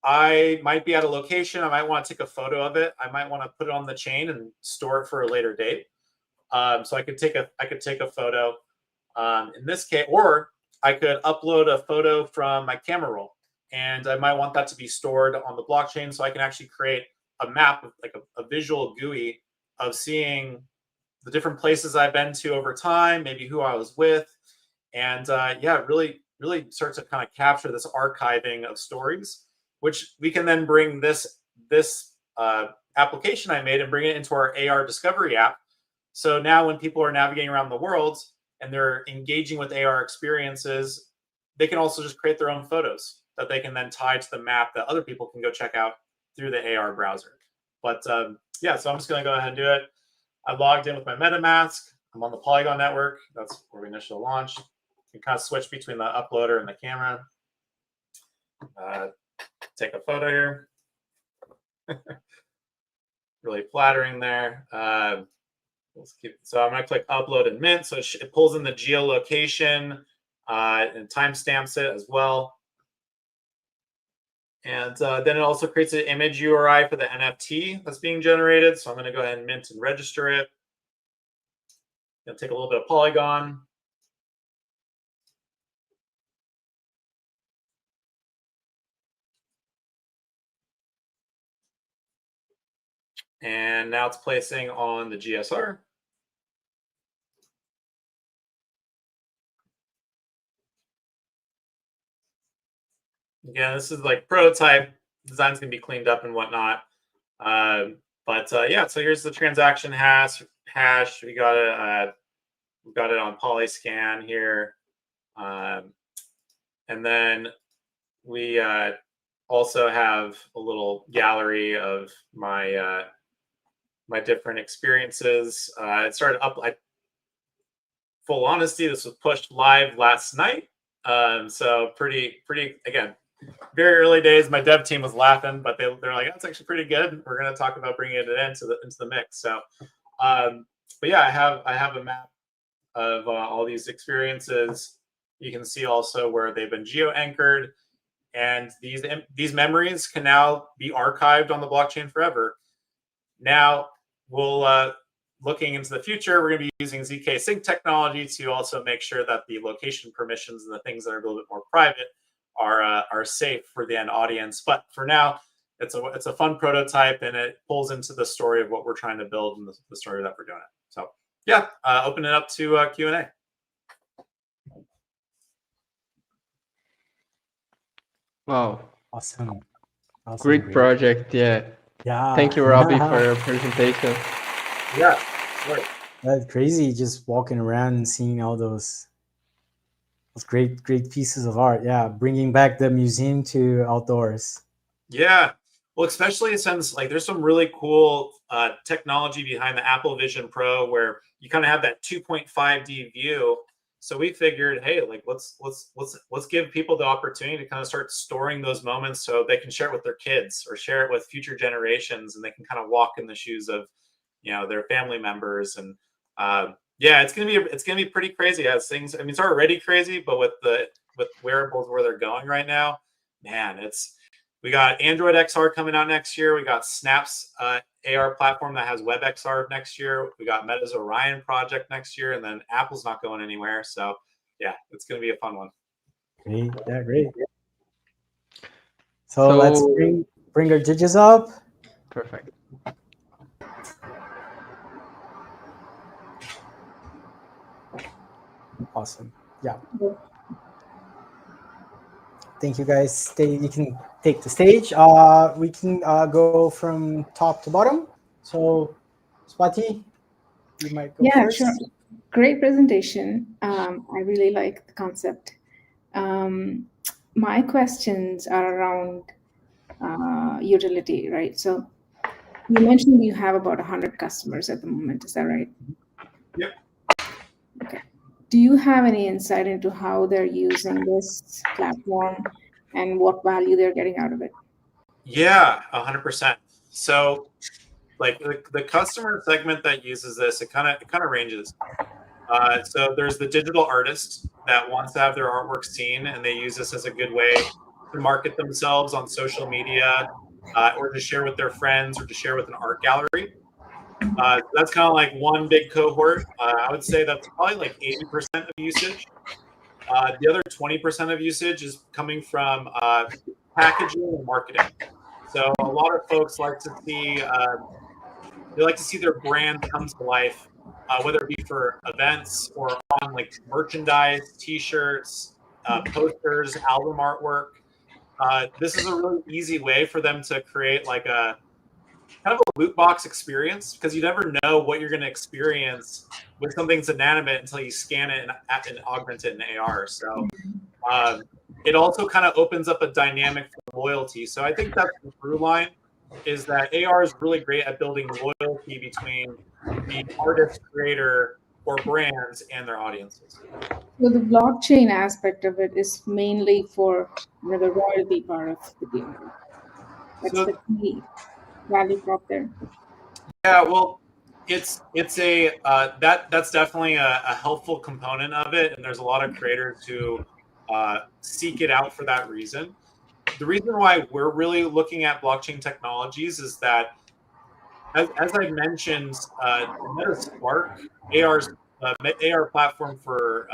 I might be at a location. I might want to take a photo of it. I might want to put it on the chain and store it for a later date. So I could take a photo in this case, or I could upload a photo from my camera roll, and I might want that to be stored on the blockchain so I can actually create a map, like a visual GUI of seeing the different places I've been to over time, maybe who I was with, and really start to kind of capture this archiving of stories, which we can then bring this application I made and bring it into our AR Discovery app. So now when people are navigating around the world and they're engaging with AR experiences, they can also just create their own photos that they can then tie to the map that other people can go check out through the AR browser. But so I'm just going to go ahead and do it. I logged in with my MetaMask. I'm on the Polygon network. That's where we initially launched. You can kind of switch between the uploader and the camera. Take a photo here. Really flattering there. So I'm going to click upload and mint. So it pulls in the geolocation and timestamps it as well. And then it also creates an image URI for the NFT that's being generated. So I'm going to go ahead and mint and register it. Going to take a little bit of Polygon. And now it's placing on the GSR. Again, this is like prototype. Design's going to be cleaned up and whatnot. So here's the transaction hash. We got it on Polyscan here. And then we also have a little gallery of my my different experiences. It started up, full honesty, this was pushed live last night. So pretty, again, very early days. My dev team was laughing, but they're like, that's actually pretty good. We're going to talk about bringing it into the mix. So, but yeah, I have a map of all these experiences. You can see also where they've been geo-anchored, and these memories can now be archived on the blockchain forever. Now we'll looking into the future, we're going to be using ZK Sync technology to also make sure that the location permissions and the things that are a little bit more private are safe for the end audience. But for now, it's a fun prototype, and it pulls into the story of what we're trying to build and the story that we're doing it. So yeah, open it up to Q&A. Wow. Awesome. Great project. Yeah. Yeah. Thank you, Robbie, for your presentation. Yeah. Right. That's crazy, just walking around and seeing all those great pieces of art. Yeah, bringing back the museum to outdoors. Yeah. Well, especially since like there's some really cool technology behind the Apple Vision Pro where you kind of have that 2.5D view. So we figured, hey, like let's give people the opportunity to kind of start storing those moments so they can share it with their kids or share it with future generations, and they can kind of walk in the shoes of, you know, their family members. And yeah, it's gonna be pretty crazy as things. I mean, it's already crazy, but with wearables where they're going right now, man, we got Android XR coming out next year. We got Snap's AR platform that has Web XR next year. We got Meta's Orion project next year, and then Apple's not going anywhere. So yeah, it's gonna be a fun one. Great, yeah, great. So let's bring our judges up. Perfect. Awesome. Yeah. Thank you, guys. You can take the stage. We can go from top to bottom. So, Swati, you might go first. Sure. Great presentation. I really like the concept. My questions are around utility, right? So you mentioned you have about 100 customers at the moment. Is that right? Yep. Okay. Do you have any insight into how they're using this platform and what value they're getting out of it? Yeah, 100%. So like the customer segment that uses this, it kind of ranges. So there's the digital artist that wants to have their artwork seen, and they use this as a good way to market themselves on social media, or to share with their friends, or to share with an art gallery. That's kind of like one big cohort. I would say that's probably like 80% of usage. The other 20% of usage is coming from packaging and marketing. So a lot of folks like to see their brand come to life, whether it be for events or on like merchandise, T-shirts, posters, album artwork. This is a really easy way for them to create like a kind of a loot box experience, because you never know what you're going to experience with something that's inanimate until you scan it and augment it in AR. So it also kind of opens up a dynamic for loyalty. So I think that's the through line, is that AR is really great at building loyalty between the artist, creator, or brands and their audiences. So the blockchain aspect of it is mainly for the royalty part of the game. That's the key value prop there. Yeah, well, it's a that's definitely a helpful component of it, and there's a lot of creators who seek it out for that reason. The reason why we're really looking at blockchain technologies is that, as I mentioned, Meta Spark, AR's AR platform for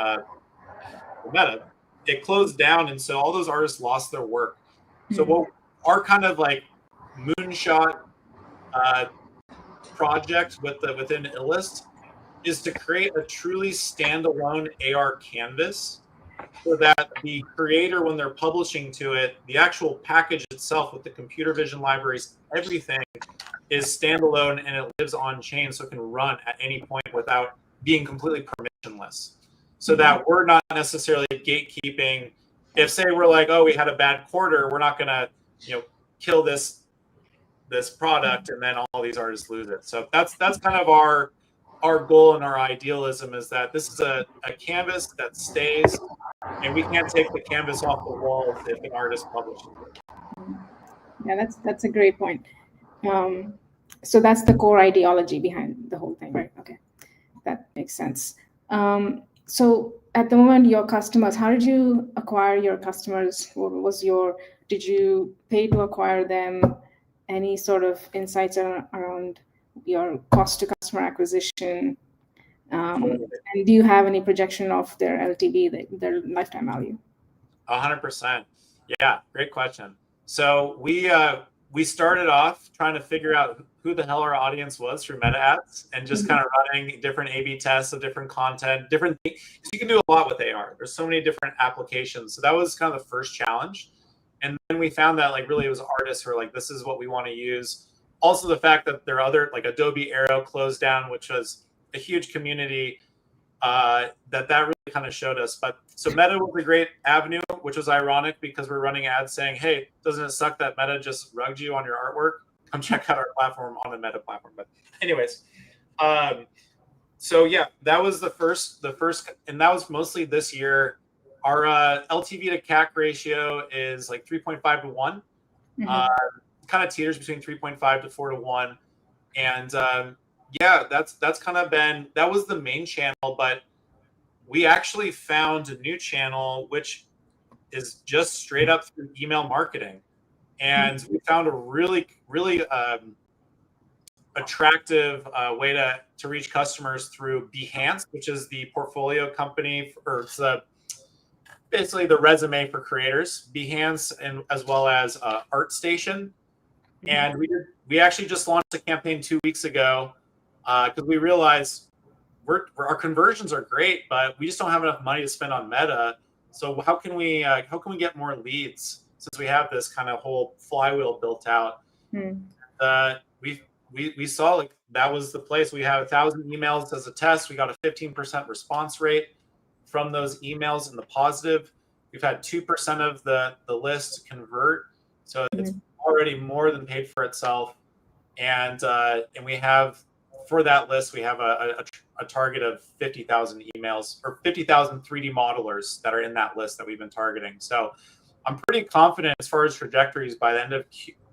Meta, it closed down, and so all those artists lost their work. So what our kind of like moonshot project within Illust is to create a truly standalone AR canvas, so that the creator, when they're publishing to it, the actual package itself with the computer vision libraries, everything is standalone and it lives on chain, so it can run at any point without being completely permissionless. So that we're not necessarily gatekeeping if say we're like, oh, we had a bad quarter, we're not gonna, kill this product and then all these artists lose it. So that's kind of our goal and our idealism, is that this is a canvas that stays, and we can't take the canvas off the walls if an artist publishes it. Yeah, that's a great point. So that's the core ideology behind the whole thing, right? Okay, that makes sense. So at the moment, your customers, how did you acquire your customers? What was did you pay to acquire them? Any sort of insights around your cost to customer acquisition? And do you have any projection of their LTV, their lifetime value? 100%. Yeah, great question. So we started off trying to figure out who the hell our audience was through meta ads, and just kind of running different A/B tests of different content, different things. So you can do a lot with AR. There's so many different applications. So that was kind of the first challenge. And then we found that really it was artists who were like, this is what we want to use. Also the fact that there are other, like Adobe Aero closed down, which was a huge community that really kind of showed us. But so Meta was a great avenue, which was ironic because we're running ads saying, hey, doesn't it suck that Meta just rugged you on your artwork? Come check out our platform on the Meta platform. But anyways, so yeah, that was the first, and that was mostly this year. Our LTV to CAC ratio is like 3.5 to 1. Kind of teeters between 3.5 to 4 to 1. And yeah, that's kind of been, that was the main channel, but we actually found a new channel, which is just straight up through email marketing. And we found a really, really attractive way to reach customers through Behance, which is the portfolio company, or it's basically the resume for creators, Behance, and as well as ArtStation. And we actually just launched a campaign 2 weeks ago because we realized our conversions are great, but we just don't have enough money to spend on Meta. So how can we get more leads since we have this kind of whole flywheel built out? We saw like that was the place. We had 1,000 emails as a test. We got a 15% response rate from those emails in the positive. We've had 2% of the list convert, so it's already more than paid for itself. And we have, for that list, we have a target of 50,000 emails, or 50,000 3D modelers that are in that list that we've been targeting. So I'm pretty confident as far as trajectories by the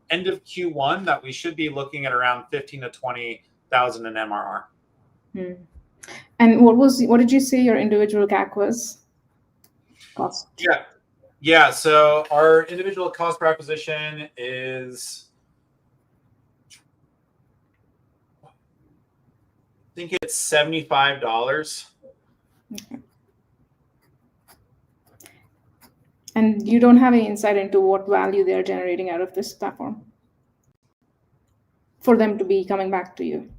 end of Q1 that we should be looking at around 15 to 20,000 in MRR. And what did you say your individual CAC was? Cost. Yeah. So our individual cost per acquisition is, I think it's $75. Okay. And you don't have any insight into what value they're generating out of this platform for them to be coming back to you?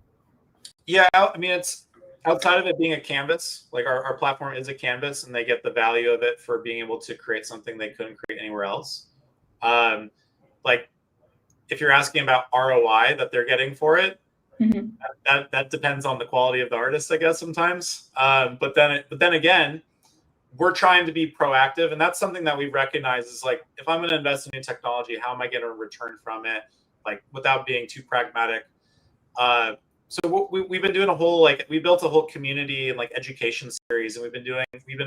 Yeah, I mean, it's outside of it being a canvas, like our platform is a canvas, and they get the value of it for being able to create something they couldn't create anywhere else. Like if you're asking about ROI that they're getting for it, that depends on the quality of the artist, I guess, sometimes. But then again, we're trying to be proactive, and that's something that we recognize is like, if I'm going to invest in new technology, how am I getting a return from it, like without being too pragmatic? So we've been doing we built a whole community and like education series, and we've been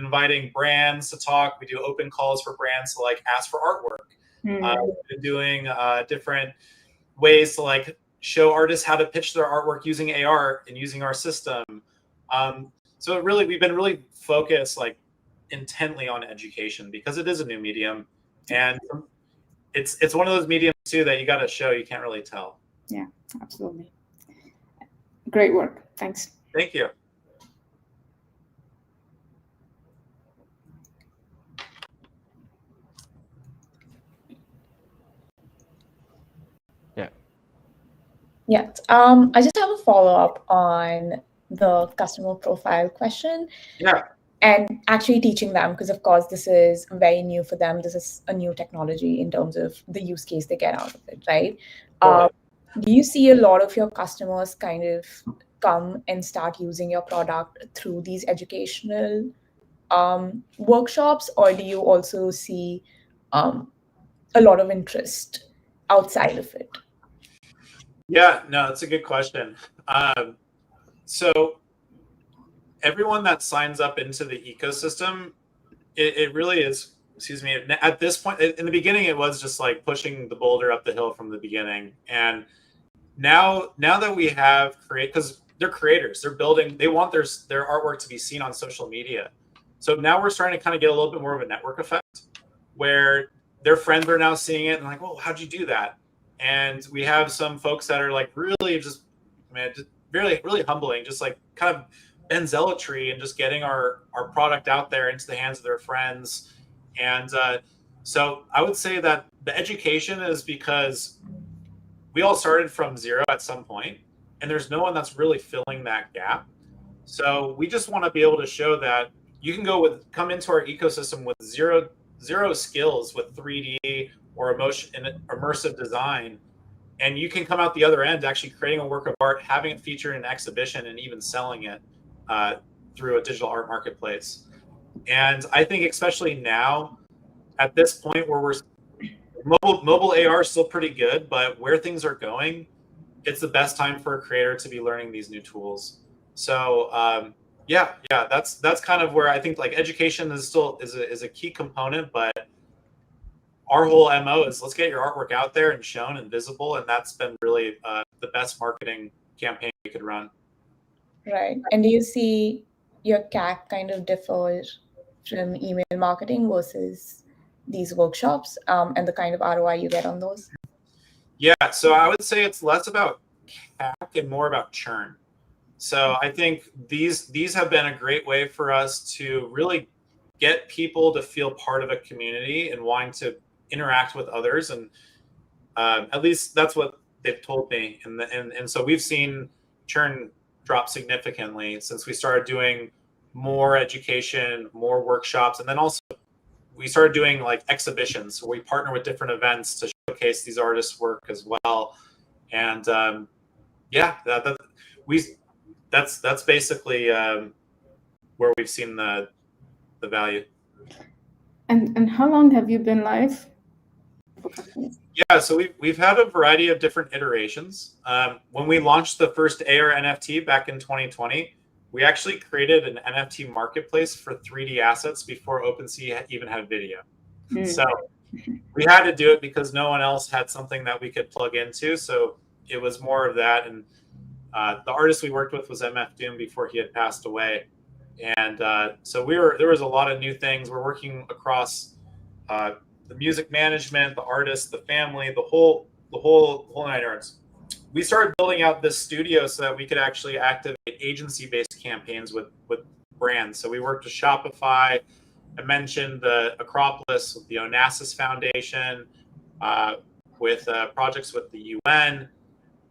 inviting brands to talk. We do open calls for brands to like ask for artwork. We've been doing different ways to like show artists how to pitch their artwork using AR and using our system. So we've been really focused like intently on education because it is a new medium, and it's one of those mediums too that you got to show, you can't really tell. Yeah, absolutely. Great work. Thanks. Thank you. Yeah. I just have a follow-up on the customer profile question. Yeah. And actually teaching them, because of course this is very new for them. This is a new technology in terms of the use case they get out of it, right? Do you see a lot of your customers kind of come and start using your product through these educational workshops, or do you also see a lot of interest outside of it? Yeah, no, that's a good question. So everyone that signs up into the ecosystem, it really is, excuse me, at this point, in the beginning, it was just like pushing the boulder up the hill from the beginning. And now that we have because they're creators, they're building, they want their artwork to be seen on social media. So now we're starting to kind of get a little bit more of a network effect where their friends are now seeing it and like, oh, how'd you do that? And we have some folks that are like really just, man, just really, really humbling, just like kind of benzelatry and just getting our product out there into the hands of their friends. And so I would say that the education is because we all started from zero at some point, and there's no one that's really filling that gap. So we just want to be able to show that you can come into our ecosystem with zero skills with 3D or immersive design, and you can come out the other end actually creating a work of art, having it featured in an exhibition, and even selling it through a digital art marketplace. And I think especially now, at this point where we're mobile AR is still pretty good, but where things are going, it's the best time for a creator to be learning these new tools. So yeah, that's kind of where I think like education is still is a key component, but our whole MO is let's get your artwork out there and shown and visible, and that's been really the best marketing campaign we could run. Right. And do you see your CAC kind of differ from email marketing versus these workshops, and the kind of ROI you get on those? Yeah, so I would say it's less about CAC and more about churn. So I think these have been a great way for us to really get people to feel part of a community and wanting to interact with others, and at least that's what they've told me. And so we've seen churn drop significantly since we started doing more education, more workshops, and then also we started doing like exhibitions where we partner with different events to showcase these artists' work as well. And yeah, that's basically where we've seen the value. And how long have you been live? Yeah, so we've had a variety of different iterations. When we launched the first AR NFT back in 2020, we actually created an NFT marketplace for 3D assets before OpenSea even had video. So we had to do it because no one else had something that we could plug into. So it was more of that. And the artist we worked with was MF Doom before he had passed away. And so there was a lot of new things. We're working across the music management, the artist, the family, the whole nine yards. We started building out this studio so that we could actually activate agency-based campaigns with brands. So we worked with Shopify. I mentioned the Acropolis, with the Onassis Foundation, with projects with the UN.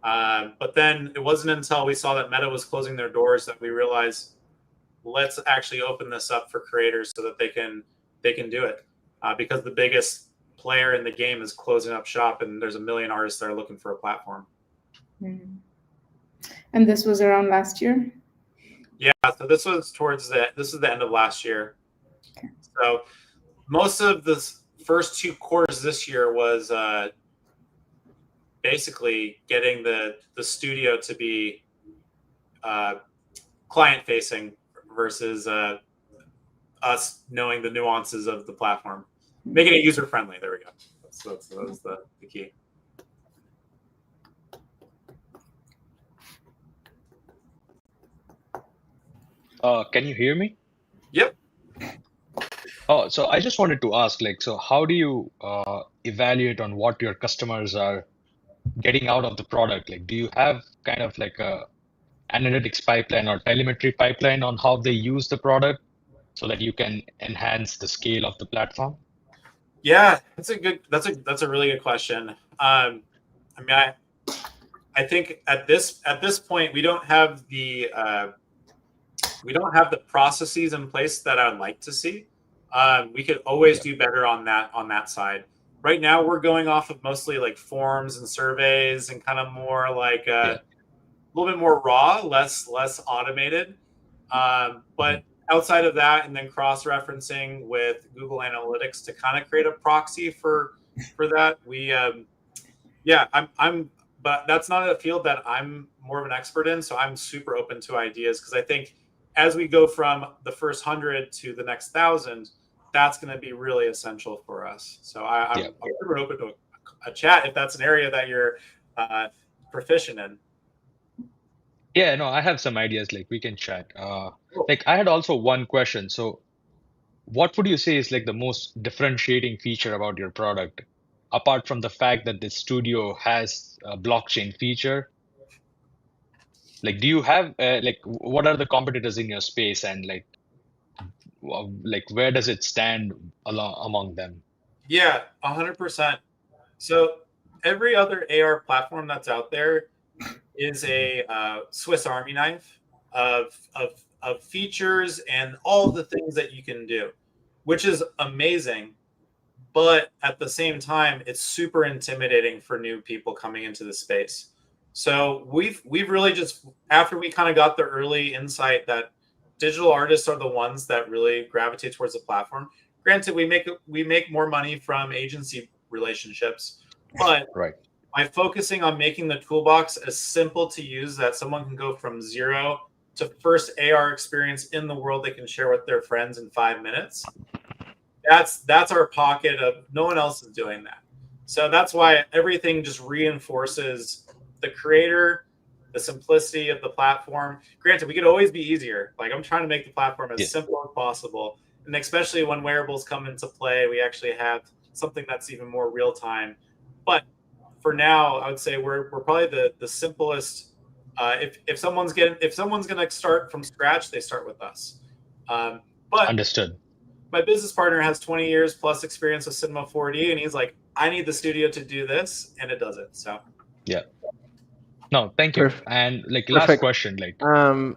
But then it wasn't until we saw that Meta was closing their doors that we realized, let's actually open this up for creators so that they can do it. Because the biggest player in the game is closing up shop, and there's a million artists that are looking for a platform. And this was around last year? Yeah, so this is the end of last year. Okay. So most of the first 2 quarters this year was basically getting the studio to be client facing versus us knowing the nuances of the platform, making it user friendly. There we go. That was the key. Can you hear me? Yep. Oh, so I just wanted to ask, like, so how do you evaluate on what your customers are getting out of the product? Like, do you have kind of like a analytics pipeline or telemetry pipeline on how they use the product so that you can enhance the scale of the platform? Yeah, that's a really good question. I mean, I think at this point we don't have the processes in place that I'd like to see. We could always do better on that side. Right now, we're going off of mostly like forms and surveys and kind of more like a little bit more raw, less automated. But outside of that, and then cross-referencing with Google Analytics to kind of create a proxy for that. We but that's not a field that I'm more of an expert in, so I'm super open to ideas, because I think as we go from the first 100 to the next 1,000, that's going to be really essential for us. So I'm super open to a chat if that's an area that you're proficient in. Yeah, no, I have some ideas. Like we can chat. Like I had also one question. So, what would you say is like the most differentiating feature about your product, apart from the fact that the studio has a blockchain feature? Like, do you have like what are the competitors in your space, and like where does it stand among them? Yeah, 100%. So every other AR platform that's out there is a Swiss Army knife of features and all the things that you can do, which is amazing. But at the same time, it's super intimidating for new people coming into the space. So we've really just, after we kind of got the early insight that digital artists are the ones that really gravitate towards the platform. Granted, we make more money from agency relationships, but by focusing on making the toolbox as simple to use that someone can go from zero to first AR experience in the world they can share with their friends in 5 minutes, that's our pocket of no one else is doing that. So that's why everything just reinforces the creator, the simplicity of the platform. Granted, we could always be easier. Like I'm trying to make the platform as simple as possible. And especially when wearables come into play, we actually have something that's even more real time. But for now, I would say we're probably the simplest. If someone's going to start from scratch, they start with us. But understood. My business partner has 20 years plus experience with Cinema 4D, and he's like, I need the studio to do this, and it does it. So yeah. No, thank you. And like last question, like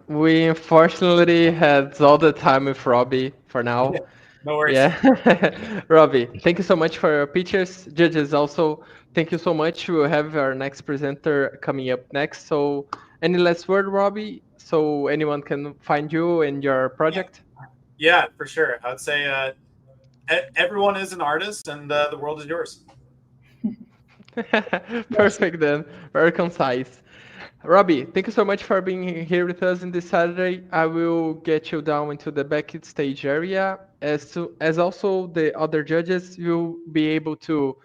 we unfortunately had all the time with Robbie for now. Yeah, no worries. Yeah. Robbie, thank you so much for your pictures. Judges also, thank you so much. We'll have our next presenter coming up next. So any last word, Robbie? So anyone can find you and your project? Yeah, for sure. I would say everyone is an artist, and the world is yours. Perfect then. Very concise. Robbie, thank you so much for being here with us in this Saturday. I will get you down into the backstage area. As also the other judges, you'll be able to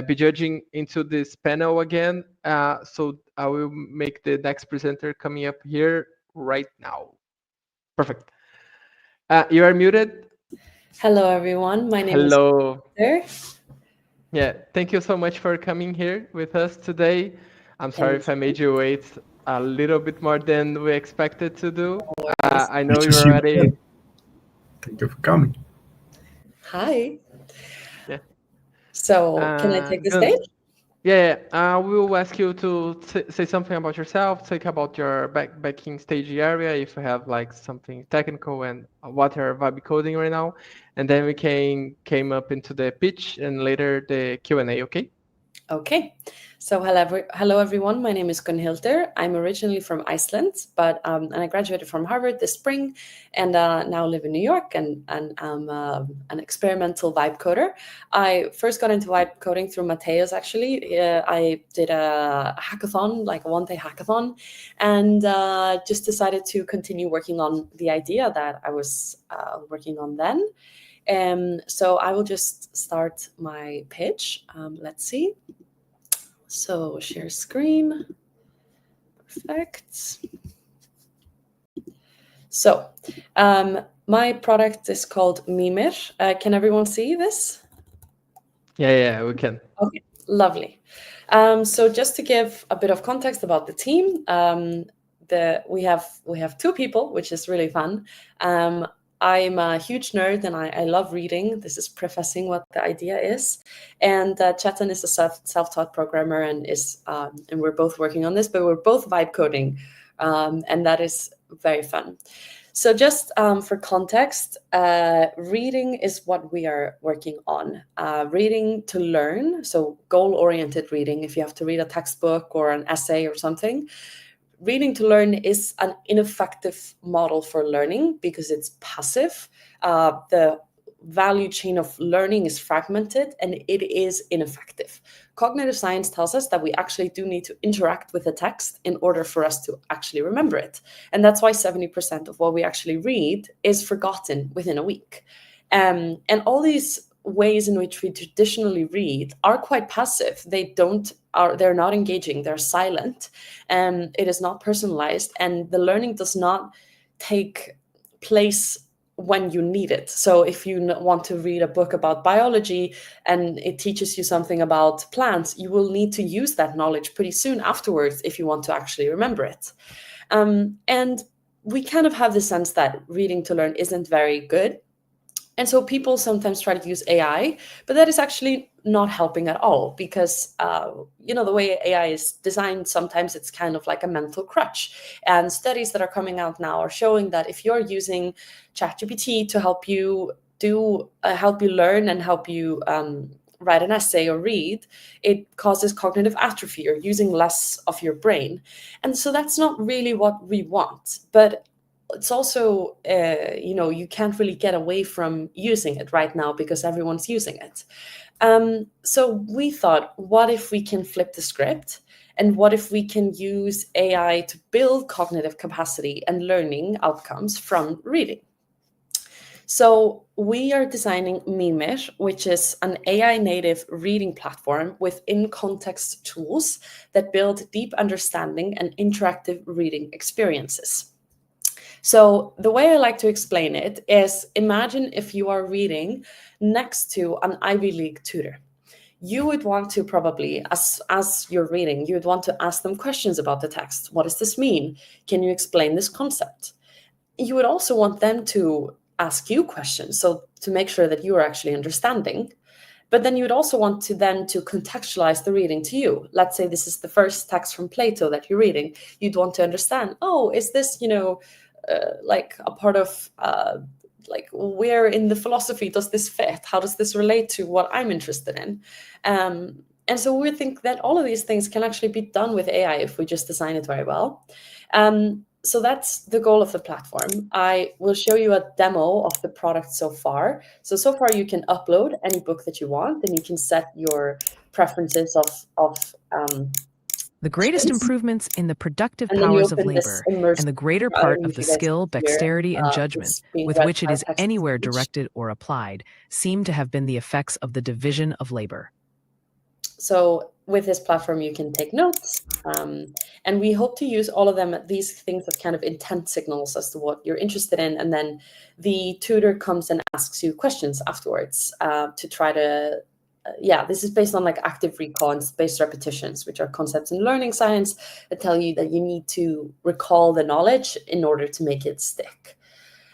be judging into this panel again. So I will make the next presenter coming up here right now. Perfect. You are muted. Hello, everyone. My name is Peter. Yeah, thank you so much for coming here with us today. I'm sorry if I made you wait a little bit more than we expected to do. I know you're already. Thank you for coming. Hi. Yeah. So, can I take the stage? Yeah, we will ask you to say something about yourself, talk about your backing stage area, if you have like something technical and what you're vibe coding right now, and then we can came up into the pitch and later the Q&A, okay? Okay. So hello everyone. My name is Gunnhildur. I'm originally from Iceland, but and I graduated from Harvard this spring, and now live in New York. And I'm an experimental vibe coder. I first got into vibe coding through Mateus. Actually, I did a hackathon, like a one-day hackathon, and just decided to continue working on the idea that I was working on then. So I will just start my pitch. Let's see. So share screen. Perfect. So my product is called Mimir. Can everyone see this? Yeah, we can. Okay, lovely. So just to give a bit of context about the team, we have two people, which is really fun. I'm a huge nerd and I love reading. This is prefacing what the idea is. And Chetan is a self-taught programmer and and we're both working on this, but we're both vibe coding. And that is very fun. So just for context, reading is what we are working on. Reading to learn, so goal-oriented reading. If you have to read a textbook or an essay or something, reading to learn is an ineffective model for learning because it's passive. The value chain of learning is fragmented and it is ineffective. Cognitive science tells us that we actually do need to interact with the text in order for us to actually remember it. And that's why 70% of what we actually read is forgotten within a week. And all these ways in which we traditionally read are quite passive. They're not engaging, they're silent, and it is not personalized, and the learning does not take place when you need it. So if you want to read a book about biology and it teaches you something about plants, you will need to use that knowledge pretty soon afterwards if you want to actually remember it. And we kind of have the sense that reading to learn isn't very good. And so people sometimes try to use AI, but that is actually not helping at all because, the way AI is designed, sometimes it's kind of like a mental crutch. And studies that are coming out now are showing that if you're using ChatGPT to help you learn and help you write an essay or read, it causes cognitive atrophy or using less of your brain. And so that's not really what we want. But it's also, you can't really get away from using it right now because everyone's using it. So we thought, what if we can flip the script? And what if we can use AI to build cognitive capacity and learning outcomes from reading? So we are designing Mimir, which is an AI native reading platform with in-context tools that build deep understanding and interactive reading experiences. So the way I like to explain it is, imagine if you are reading next to an Ivy League tutor. You would want to probably, as you're reading, you would want to ask them questions about the text. What does this mean? Can you explain this concept? You would also want them to ask you questions, so to make sure that you are actually understanding. But then you would also want to contextualize the reading to you. Let's say this is the first text from Plato that you're reading. You'd want to understand, is this, like a part of, where in the philosophy does this fit? How does this relate to what I'm interested in? And so we think that all of these things can actually be done with AI if we just design it very well. So that's the goal of the platform. I will show you a demo of the product so far. So far you can upload any book that you want, and you can set your preferences of the greatest improvements in the productive and then you powers of open this labor and immersive. the greater I don't part know of if the you guys skill, can hear, dexterity, and it's judgment being with read which it by is text to anywhere speech. directed or applied seem to have been the effects of the division of labor. So with this platform, you can take notes, and we hope to use all of them. These things as kind of intent signals as to what you're interested in, and then the tutor comes and asks you questions afterwards to try to. This is based on like active recall and spaced repetitions, which are concepts in learning science that tell you that you need to recall the knowledge in order to make it stick.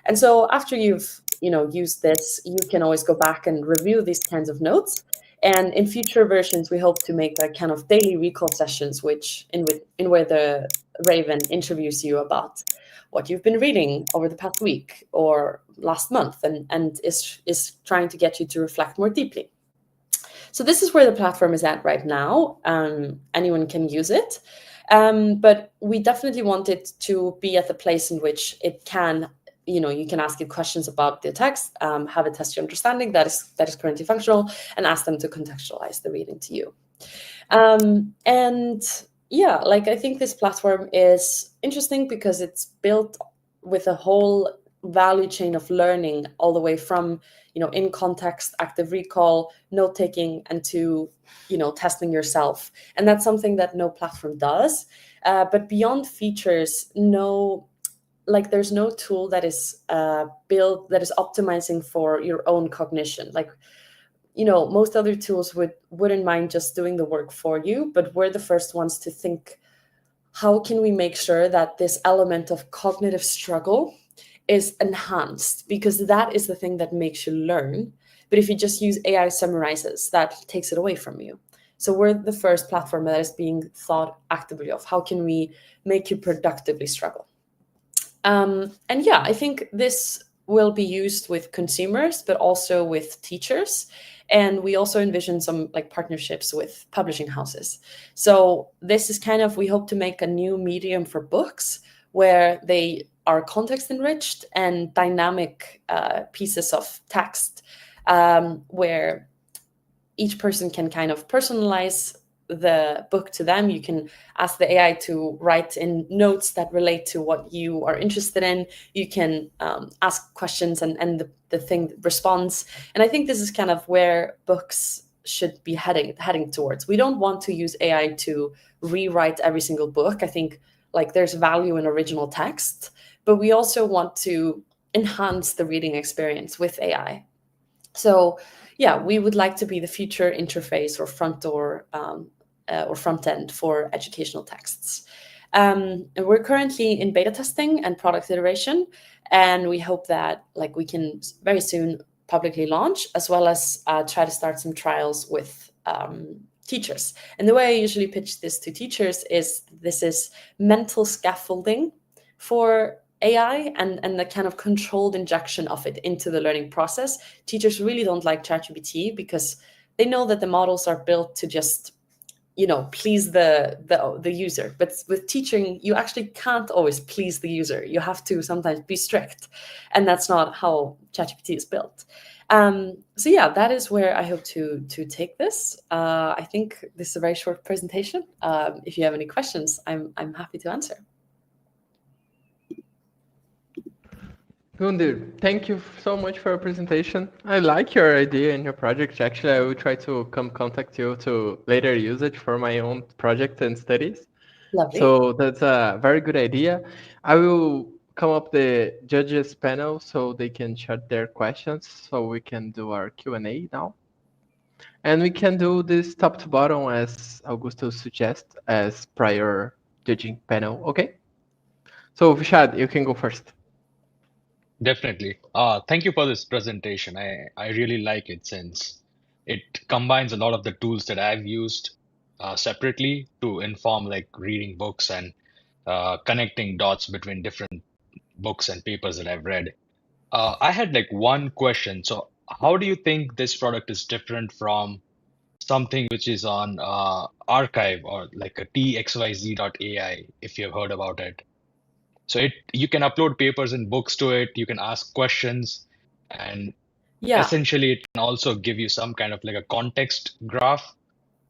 And so after you've used this, you can always go back and review these kinds of notes. And in future versions, we hope to make like kind of daily recall sessions, which in where the Raven interviews you about what you've been reading over the past week or last month, and is trying to get you to reflect more deeply. So this is where the platform is at right now. Anyone can use it, but we definitely want it to be at the place in which it can. You can ask it questions about the text, have it test your understanding that is currently functional, and ask them to contextualize the reading to you. I think this platform is interesting because it's built with a whole value chain of learning all the way from, in context, active recall, note taking, and to, testing yourself. And that's something that no platform does. But beyond features, there's no tool that is built that is optimizing for your own cognition. Most other tools wouldn't mind just doing the work for you, but we're the first ones to think, how can we make sure that this element of cognitive struggle is enhanced? Because that is the thing that makes you learn. But if you just use AI summarizes, that takes it away from you. So we're the first platform that is being thought actively of, how can we make you productively struggle? I think this will be used with consumers, but also with teachers. And we also envision some like partnerships with publishing houses. So this is kind of, we hope to make a new medium for books where they are context enriched and dynamic pieces of text, where each person can kind of personalize the book to them. You can ask the AI to write in notes that relate to what you are interested in. You can ask questions and the thing responds. And I think this is kind of where books should be heading towards. We don't want to use AI to rewrite every single book. I think like there's value in original text, but we also want to enhance the reading experience with AI. So yeah, we would like to be the future interface or front door or front end for educational texts. And we're currently in beta testing and product iteration, and we hope that like we can very soon publicly launch, as well as try to start some trials with teachers. And the way I usually pitch this to teachers is this is mental scaffolding for AI and the kind of controlled injection of it into the learning process. Teachers really don't like ChatGPT because they know that the models are built to just, you know, please the user. But with teaching, you actually can't always please the user. You have to sometimes be strict, and that's not how ChatGPT is built. So yeah, that is where I hope to take this. I think this is a very short presentation. If you have any questions, I'm happy to answer. Gundir, thank you so much for your presentation. I like your idea and your project. Actually, I will try to come contact you to later use it for my own project and studies. Lovely. So that's a very good idea. I will come up the judges panel so they can chat their questions so we can do our Q&A now. And we can do this top to bottom as Augusto suggests as prior judging panel, okay? So Vishad, you can go first. Definitely. Thank you for this presentation. I really like it since it combines a lot of the tools that I've used separately to inform like reading books and connecting dots between different books and papers that I've read. I had like one question. So how do you think this product is different from something which is on archive or like a txyz.ai, if you've heard about it? So you can upload papers and books to it. You can ask questions, and Yeah. essentially it can also give you some kind of like a context graph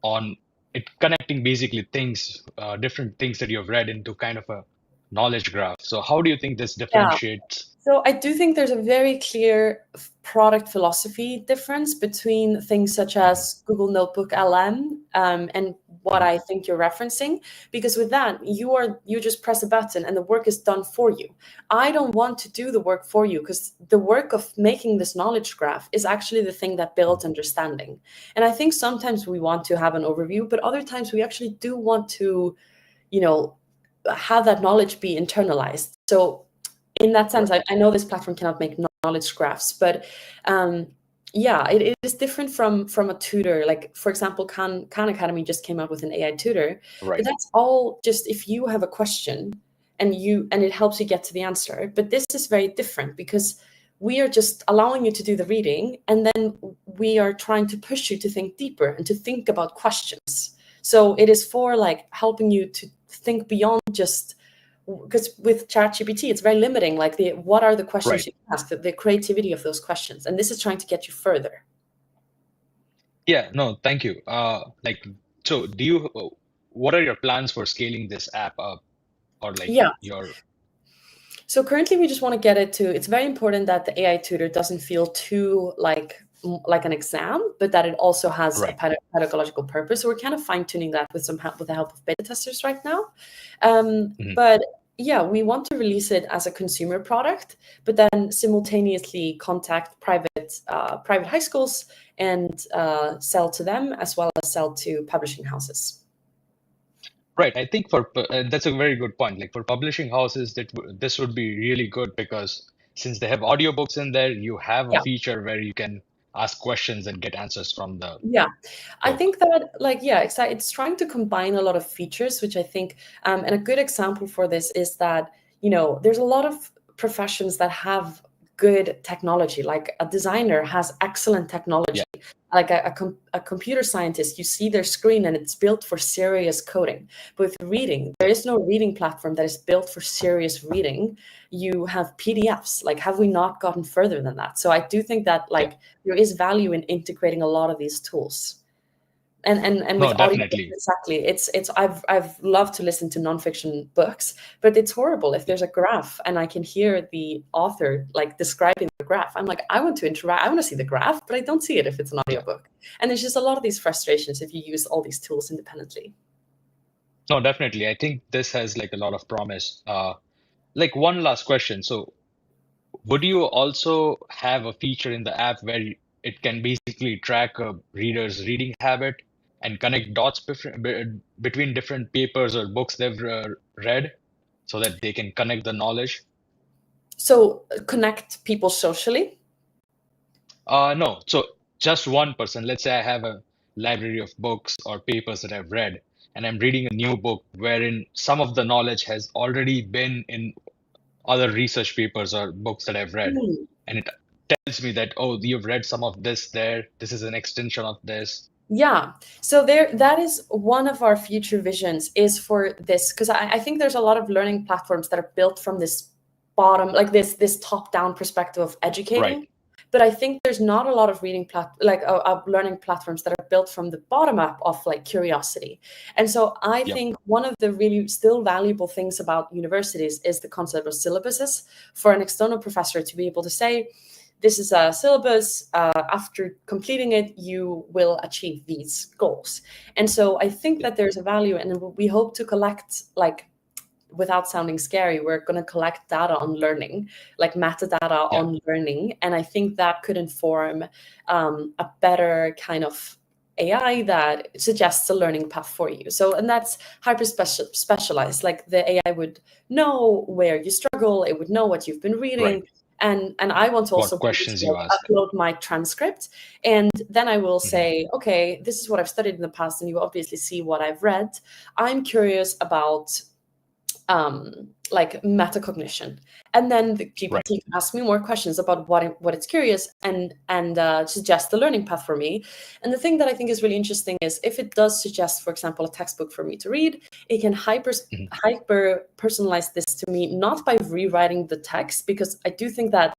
on it, connecting basically things, different things that you've read into kind of a knowledge graph. So how do you think this differentiates? So I do think there's a very clear product philosophy difference between things such as Google Notebook LM and what I think you're referencing, because with that you just press a button and the work is done for you. I don't want to do the work for you because the work of making this knowledge graph is actually the thing that builds understanding. And I think sometimes we want to have an overview, but other times we actually do want to, you know, have that knowledge be internalized. So in that sense, I know this platform cannot make knowledge graphs, but yeah, it is different from a tutor. Like for example, Khan Academy just came out with an AI tutor, but that's all just if you have a question and it helps you get to the answer. But this is very different because we are just allowing you to do the reading, and then we are trying to push you to think deeper and to think about questions. So it is for like helping you to think beyond just, because with ChatGPT, it's very limiting. Like what are the questions you ask, the creativity of those questions, and this is trying to get you further. Yeah, no, thank you. Like, so what are your plans for scaling this app up, or like your? So currently, we just want to get it to. It's very important that the AI tutor doesn't feel too like an exam, but that it also has a pedagogical purpose. So we're kind of fine tuning that with the help of beta testers right now. But yeah, we want to release it as a consumer product, but then simultaneously contact private high schools and sell to them, as well as sell to publishing houses. Right. I think that's a very good point. Like for publishing houses, this would be really good because since they have audiobooks in there, you have a feature where you can ask questions and get answers from the I think that it's trying to combine a lot of features, which I think and a good example for this is that, you know, there's a lot of professions that have good technology. Like a designer has excellent technology. Like a computer scientist, you see their screen and it's built for serious coding. But with reading, there is no reading platform that is built for serious reading. You have PDFs. Like, have we not gotten further than that? So I do think that like there is value in integrating a lot of these tools. And No, with audio, definitely. exactly. I've loved to listen to nonfiction books, but it's horrible if there's a graph and I can hear the author like describing the graph. I'm like, I want to interact, I want to see the graph, but I don't see it if it's an audiobook. And there's just a lot of these frustrations if you use all these tools independently. No, definitely. I think this has like a lot of promise. Like one last question. So would you also have a feature in the app where it can basically track a reader's reading habit and connect dots between different papers or books they've read so that they can connect the knowledge? So connect people socially? No. So just one person. Let's say I have a library of books or papers that I've read, and I'm reading a new book wherein some of the knowledge has already been in other research papers or books that I've read. And it tells me that, oh, you've read some of this there. This is an extension of this. Yeah. So that is one of our future visions is for this, because I think there's a lot of learning platforms that are built from this bottom, like this top-down perspective of educating. But I think there's not a lot of learning platforms that are built from the bottom up of like curiosity. And so I think one of the really still valuable things about universities is the concept of syllabuses for an external professor to be able to say, this is a syllabus. After completing it, you will achieve these goals. And so I think that there's a value, and we hope to collect, like, without sounding scary, we're going to collect data on learning, like metadata on learning. And I think that could inform a better kind of AI that suggests a learning path for you. So, and that's hyper specialized. Like the AI would know where you struggle. It would know what you've been reading. And I want to also questions you ask. upload my transcript. And then I will say, okay, this is what I've studied in the past. And you obviously see what I've read. I'm curious about like metacognition, and then the GPT can ask me more questions about what it's curious and suggest the learning path for me. And the thing that I think is really interesting is if it does suggest, for example, a textbook for me to read, it can hyper personalize this to me, not by rewriting the text, because I do think that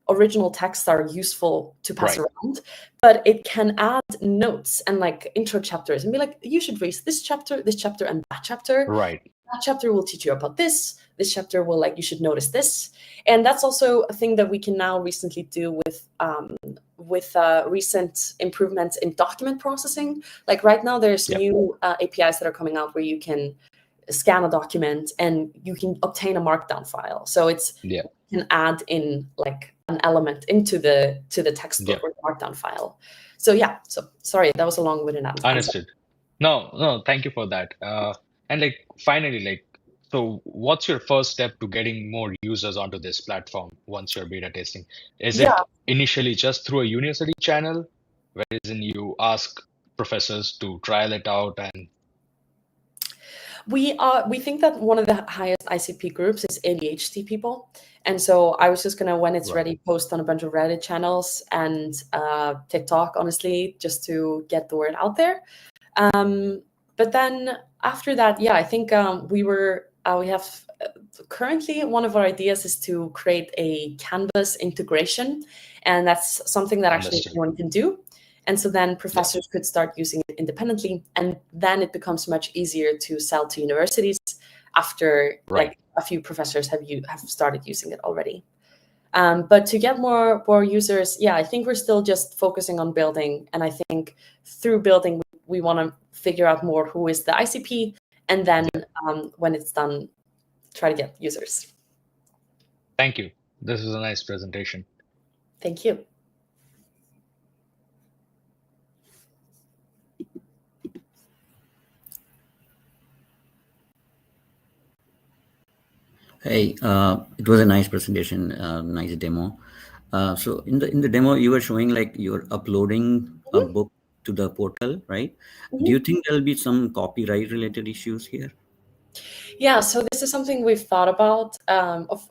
original texts are useful to pass around, but it can add notes and like intro chapters and be like, you should read this chapter, and that chapter. That chapter will teach you about this. This chapter will, like, you should notice this. And that's also a thing that we can now recently do with recent improvements in document processing. Like right now, there's new APIs that are coming out where you can scan a document and you can obtain a markdown file. So you can add in like an element into the textbook or the markdown file. So yeah. So sorry, that was a long-winded answer. Understood. No, thank you for that. And like finally, like, so what's your first step to getting more users onto this platform once you're beta testing? Is it initially just through a university channel, wherein you ask professors to trial it out? And we think that one of the highest ICP groups is ADHD people. And so I was just gonna, when it's ready, post on a bunch of Reddit channels and TikTok, honestly, just to get the word out there. But then after that, I think we have currently one of our ideas is to create a Canvas integration, and that's something that actually anyone can do. And so then professors could start using it independently, and then it becomes much easier to sell to universities after like a few professors have started using it already. But to get more users, I think we're still just focusing on building, and I think through building we want to figure out more who is the ICP, and then when it's done, try to get users. Thank you. This is a nice presentation. Thank you. Hey, it was a nice presentation, nice demo. So in the demo, you were showing like you're uploading a book to the portal, right? Do you think there'll be some copyright related issues here? Yeah, so this is something we've thought about.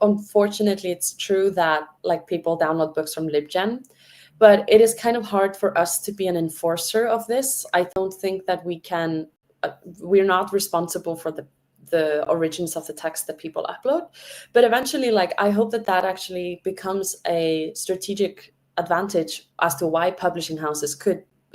Unfortunately, it's true that like people download books from LibGen, but it is kind of hard for us to be an enforcer of this. I don't think that we can. We're not responsible for the origins of the text that people upload, but eventually, like I hope that that actually becomes a strategic advantage as to why publishing houses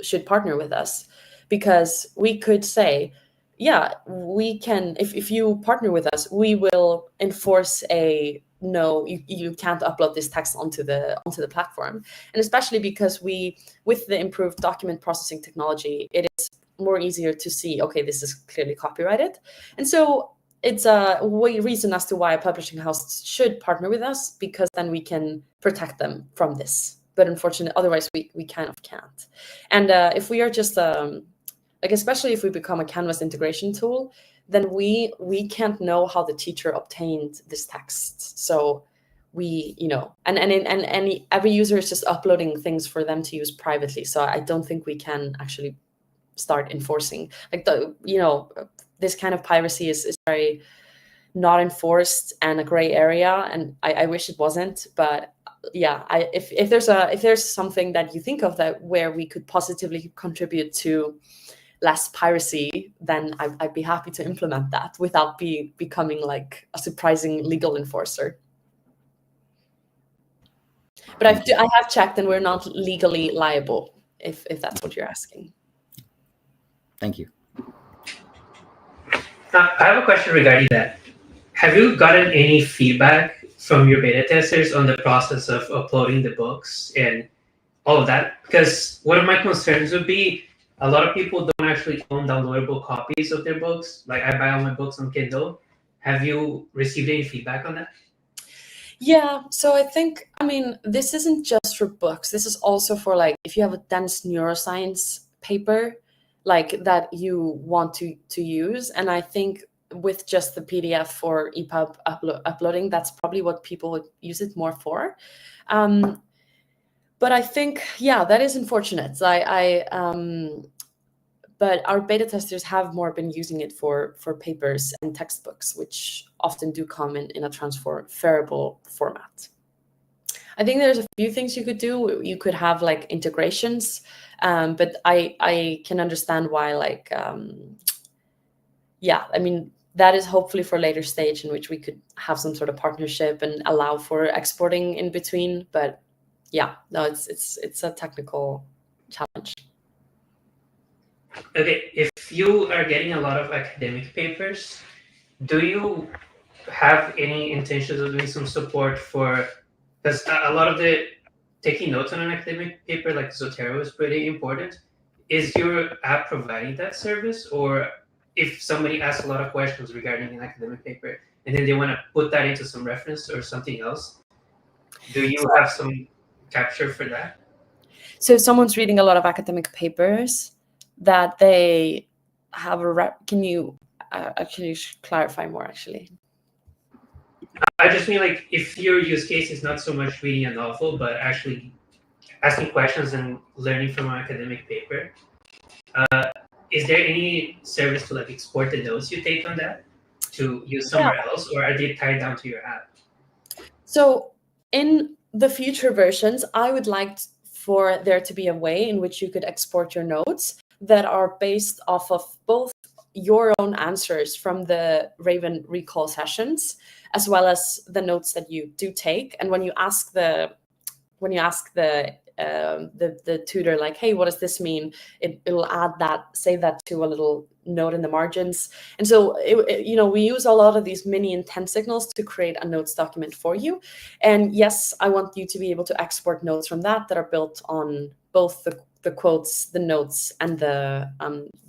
should partner with us, because we could say, yeah, we can, if you partner with us, we will enforce a no, you can't upload this text onto the platform. And especially because with the improved document processing technology, it is more easier to see, okay, this is clearly copyrighted. And so it's a reason as to why a publishing house should partner with us, because then we can protect them from this. But unfortunately, otherwise we kind of can't. And if we are just like, especially if we become a Canvas integration tool, then we can't know how the teacher obtained this text. So we, and every user is just uploading things for them to use privately. So I don't think we can actually start enforcing, like, this kind of piracy is very not enforced and a gray area, and I wish it wasn't. But yeah, if there's something that you think of that where we could positively contribute to less piracy, then I'd be happy to implement that without becoming like a surprising legal enforcer. But I have checked, and we're not legally liable, if that's what you're asking. Thank you. I have a question regarding that. Have you gotten any feedback from your beta testers on the process of uploading the books and all of that? Because one of my concerns would be a lot of people don't actually own downloadable copies of their books. Like, I buy all my books on Kindle. Have you received any feedback on that? Yeah, so I think, this isn't just for books. This is also for, like, if you have a dense neuroscience paper, like, that you want to use. And I think with just the PDF for EPUB uploading, that's probably what people would use it more for. But I think, yeah, that is unfortunate. But our beta testers have more been using it for papers and textbooks, which often do come in a transferable format. I think there's a few things you could do. You could have like integrations, but I can understand why, like, yeah, that is hopefully for a later stage in which we could have some sort of partnership and allow for exporting in between. But yeah, no, it's a technical challenge. Okay, if you are getting a lot of academic papers, do you have any intentions of doing some support for, because a lot of the taking notes on an academic paper like Zotero is pretty important. Is your app providing that service? Or if somebody asks a lot of questions regarding an academic paper and then they want to put that into some reference or something else, do you have some capture for that? So if someone's reading a lot of academic papers that they have can you actually clarify more, actually? I just mean, like, if your use case is not so much reading a novel, but actually asking questions and learning from an academic paper, is there any service to, like, export the notes you take on that to use somewhere else, or are they tied down to your app? So in the future versions, I would like for there to be a way in which you could export your notes that are based off of both your own answers from the Raven recall sessions, as well as the notes that you do take. And when you ask the tutor, like, hey, what does this mean? It'll save that to a little note in the margins. And so, we use a lot of these mini intent signals to create a notes document for you. And yes, I want you to be able to export notes from that are built on both the quotes, the notes, and the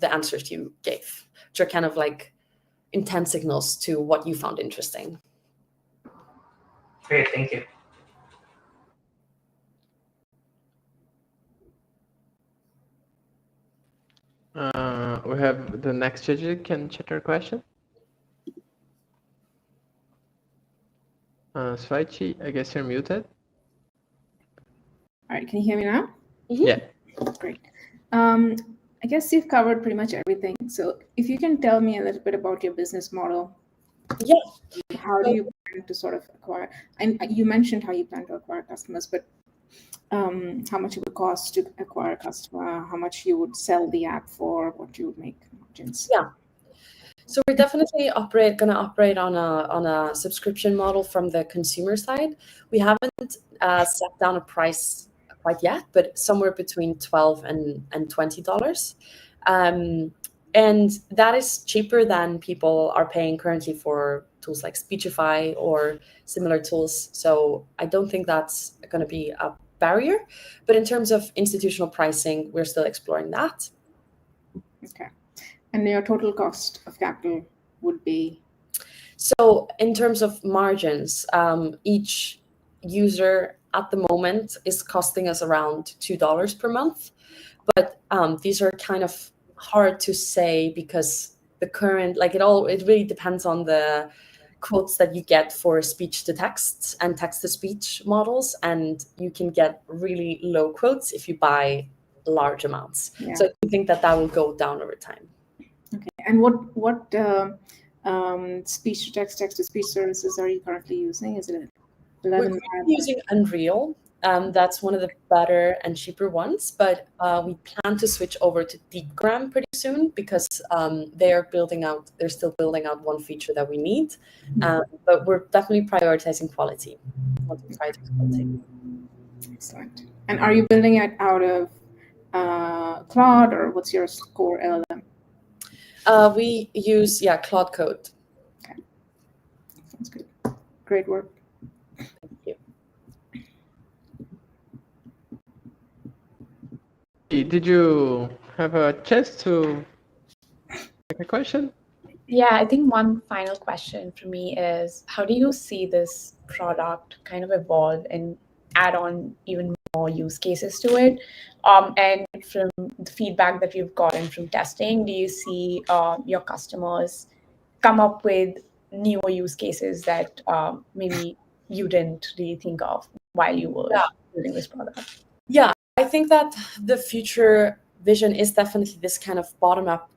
answers you gave, which are kind of like intent signals to what you found interesting. Great, thank you. We have the next judge can check your question. Swaichi, I guess you're muted. All right, can you hear me now? Yeah. Great. I guess you've covered pretty much everything. So if you can tell me a little bit about your business model. Yeah. How do you plan to sort of acquire? And you mentioned how you plan to acquire customers, but how much it would cost to acquire a customer, how much you would sell the app for, what you would make margins. Yeah. So we're definitely going to operate on a subscription model from the consumer side. We haven't set down a price quite yet, but somewhere between $12 and $20. And that is cheaper than people are paying currently for tools like Speechify or similar tools. So I don't think that's going to be a barrier. But in terms of institutional pricing, we're still exploring that. Okay. And your total cost of capital would be? So in terms of margins, each user at the moment is costing us around $2 per month. But these are kind of hard to say because the current, like it really depends on the quotes that you get for speech to text and text to speech models. And you can get really low quotes if you buy large amounts. Yeah. So I think that will go down over time. Okay. And what speech to text, text to speech services are you currently using? Is it 11? We're using Unreal. That's one of the better and cheaper ones, but we plan to switch over to DeepGram pretty soon because they're still building out one feature that we need. But we're definitely prioritizing quality. Excellent. And are you building it out of Claude, or what's your core LLM? We use Claude Code. Okay, sounds good. Great work. Thank you. Did you have a chance to make a question? Yeah, I think one final question for me is, how do you see this product kind of evolve and add on even more use cases to it? And from the feedback that you've gotten from testing, do you see your customers come up with newer use cases that maybe you didn't really think of while you were building this product? Yeah, I think that the future vision is definitely this kind of bottom-up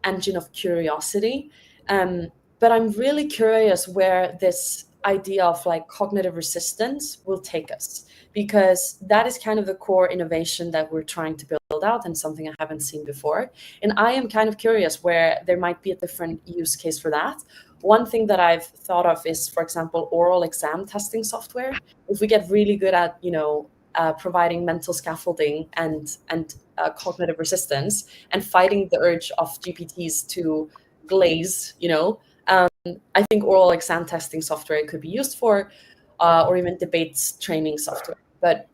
engine of curiosity. But I'm really curious where this idea of like cognitive resistance will take us, because that is kind of the core innovation that we're trying to build out and something I haven't seen before. And I am kind of curious where there might be a different use case for that. One thing that I've thought of is, for example, oral exam testing software. If we get really good at, providing mental scaffolding and cognitive resistance and fighting the urge of GPTs to glaze, I think oral exam testing software could be used for, or even debates training software. But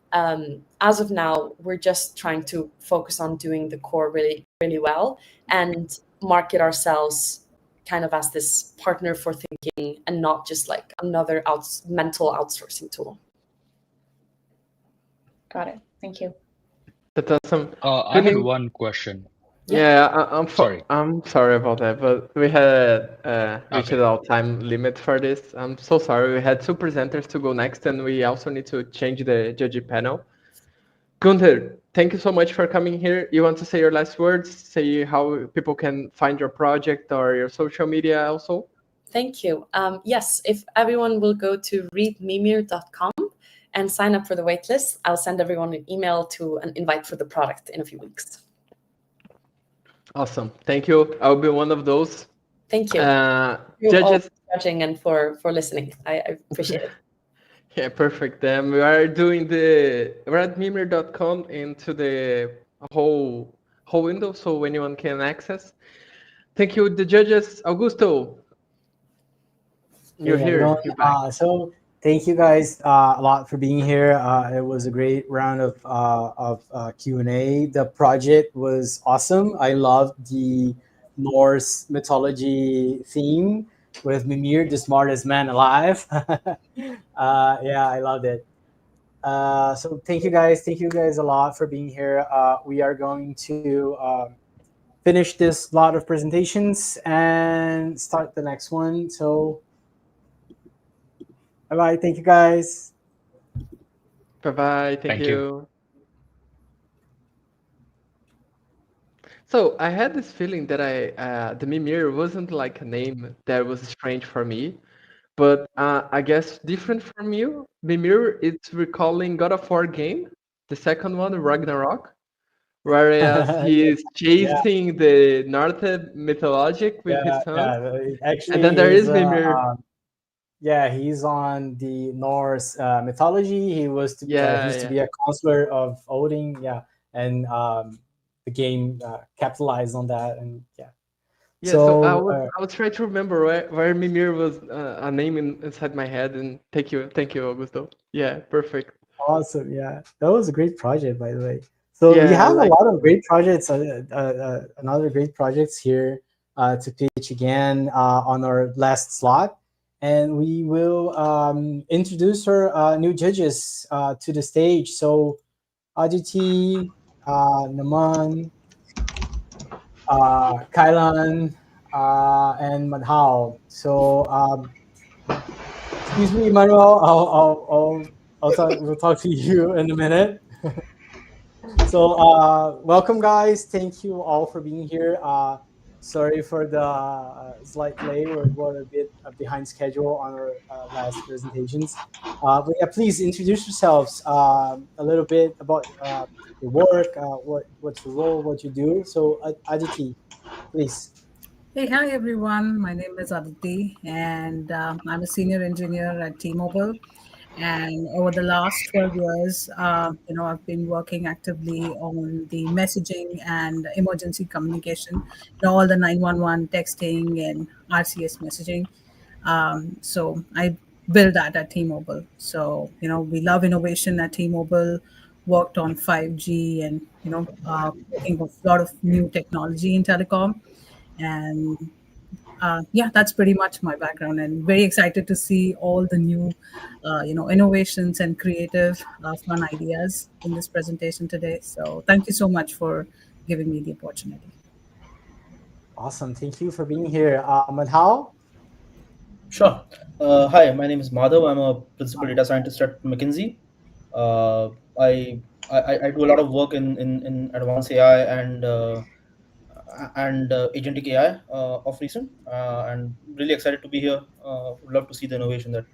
as of now, we're just trying to focus on doing the core really, really well and market ourselves kind of as this partner for thinking and not just like another mental outsourcing tool. Got it. Thank you. That's awesome. I had one question. Sorry. I'm sorry about that, but we had reached our time limit for this. I'm so sorry. We had two presenters to go next, and we also need to change the judge panel. Gunther, thank you so much for coming here. You want to say your last words? Say how people can find your project or your social media also? Thank you. Yes, if everyone will go to readmimir.com and sign up for the waitlist, I'll send everyone an email to an invite for the product in a few weeks. Awesome. Thank you. I'll be one of those. Thank you. Judges, for judging and for listening. I appreciate it. Yeah, perfect. We are doing the readmimir.com into the whole window so anyone can access. Thank you, the judges. Augusto, you're here. Everyone. You're back. So thank you guys a lot for being here. It was a great round of Q&A. The project was awesome. I loved the Norse mythology theme with Mimir, the smartest man alive. I loved it. So thank you guys. Thank you guys a lot for being here. We are going to finish this lot of presentations and start the next one. So bye-bye. Thank you, guys. Bye-bye. Thank you. So I had this feeling that the Mimir wasn't like a name that was strange for me, but I guess different from you. Mimir, it's recalling God of War game, the second one, Ragnarok, whereas he is Yeah, chasing the Northern mythologic with his yeah, son, yeah. and Actually, then there he's is Mimir. yeah, he's on the Norse mythology. He Yeah, used to yeah. be a counselor of Odin. Yeah, and the game capitalized on that, and yeah. Yeah, so So I was trying to remember where Mimir was a name inside my head, and thank you, Augusto. Yeah, perfect. awesome. Yeah, that was a great project, by the way. So we Yeah, I have a like lot it of too. great projects, another great projects here to pitch again on our last slot, and we will introduce our new judges to the stage. So Aditi, Naman, Kailan, and Madhav. So excuse me, Emmanuel. We'll talk to you in a minute. So, welcome, guys. Thank you all for being here. Sorry for the slight delay. We're a bit behind schedule on our last presentations. But yeah, please introduce yourselves a little bit about your work, what's your role, what you do. So, Aditi, please. Hey, hi everyone. My name is Aditi, and I'm a senior engineer at T-Mobile. And over the last 12 years, I've been working actively on the messaging and emergency communication, all the 911 texting and RCS messaging. So I built that at T-Mobile. So, we love innovation at T-Mobile, worked on 5G and, working with a lot of new technology in telecom. And yeah, that's pretty much my background, and very excited to see all the new, innovations and creative, fun ideas in this presentation today. So thank you so much for giving me the opportunity. Awesome. Thank you for being here. Madhav? Sure. Hi, my name is Madhav. I'm a principal data scientist at McKinsey. Uh, I, I do a lot of work in advanced AI and agentic AI of recent, and really excited to be here. Would love to see the innovation that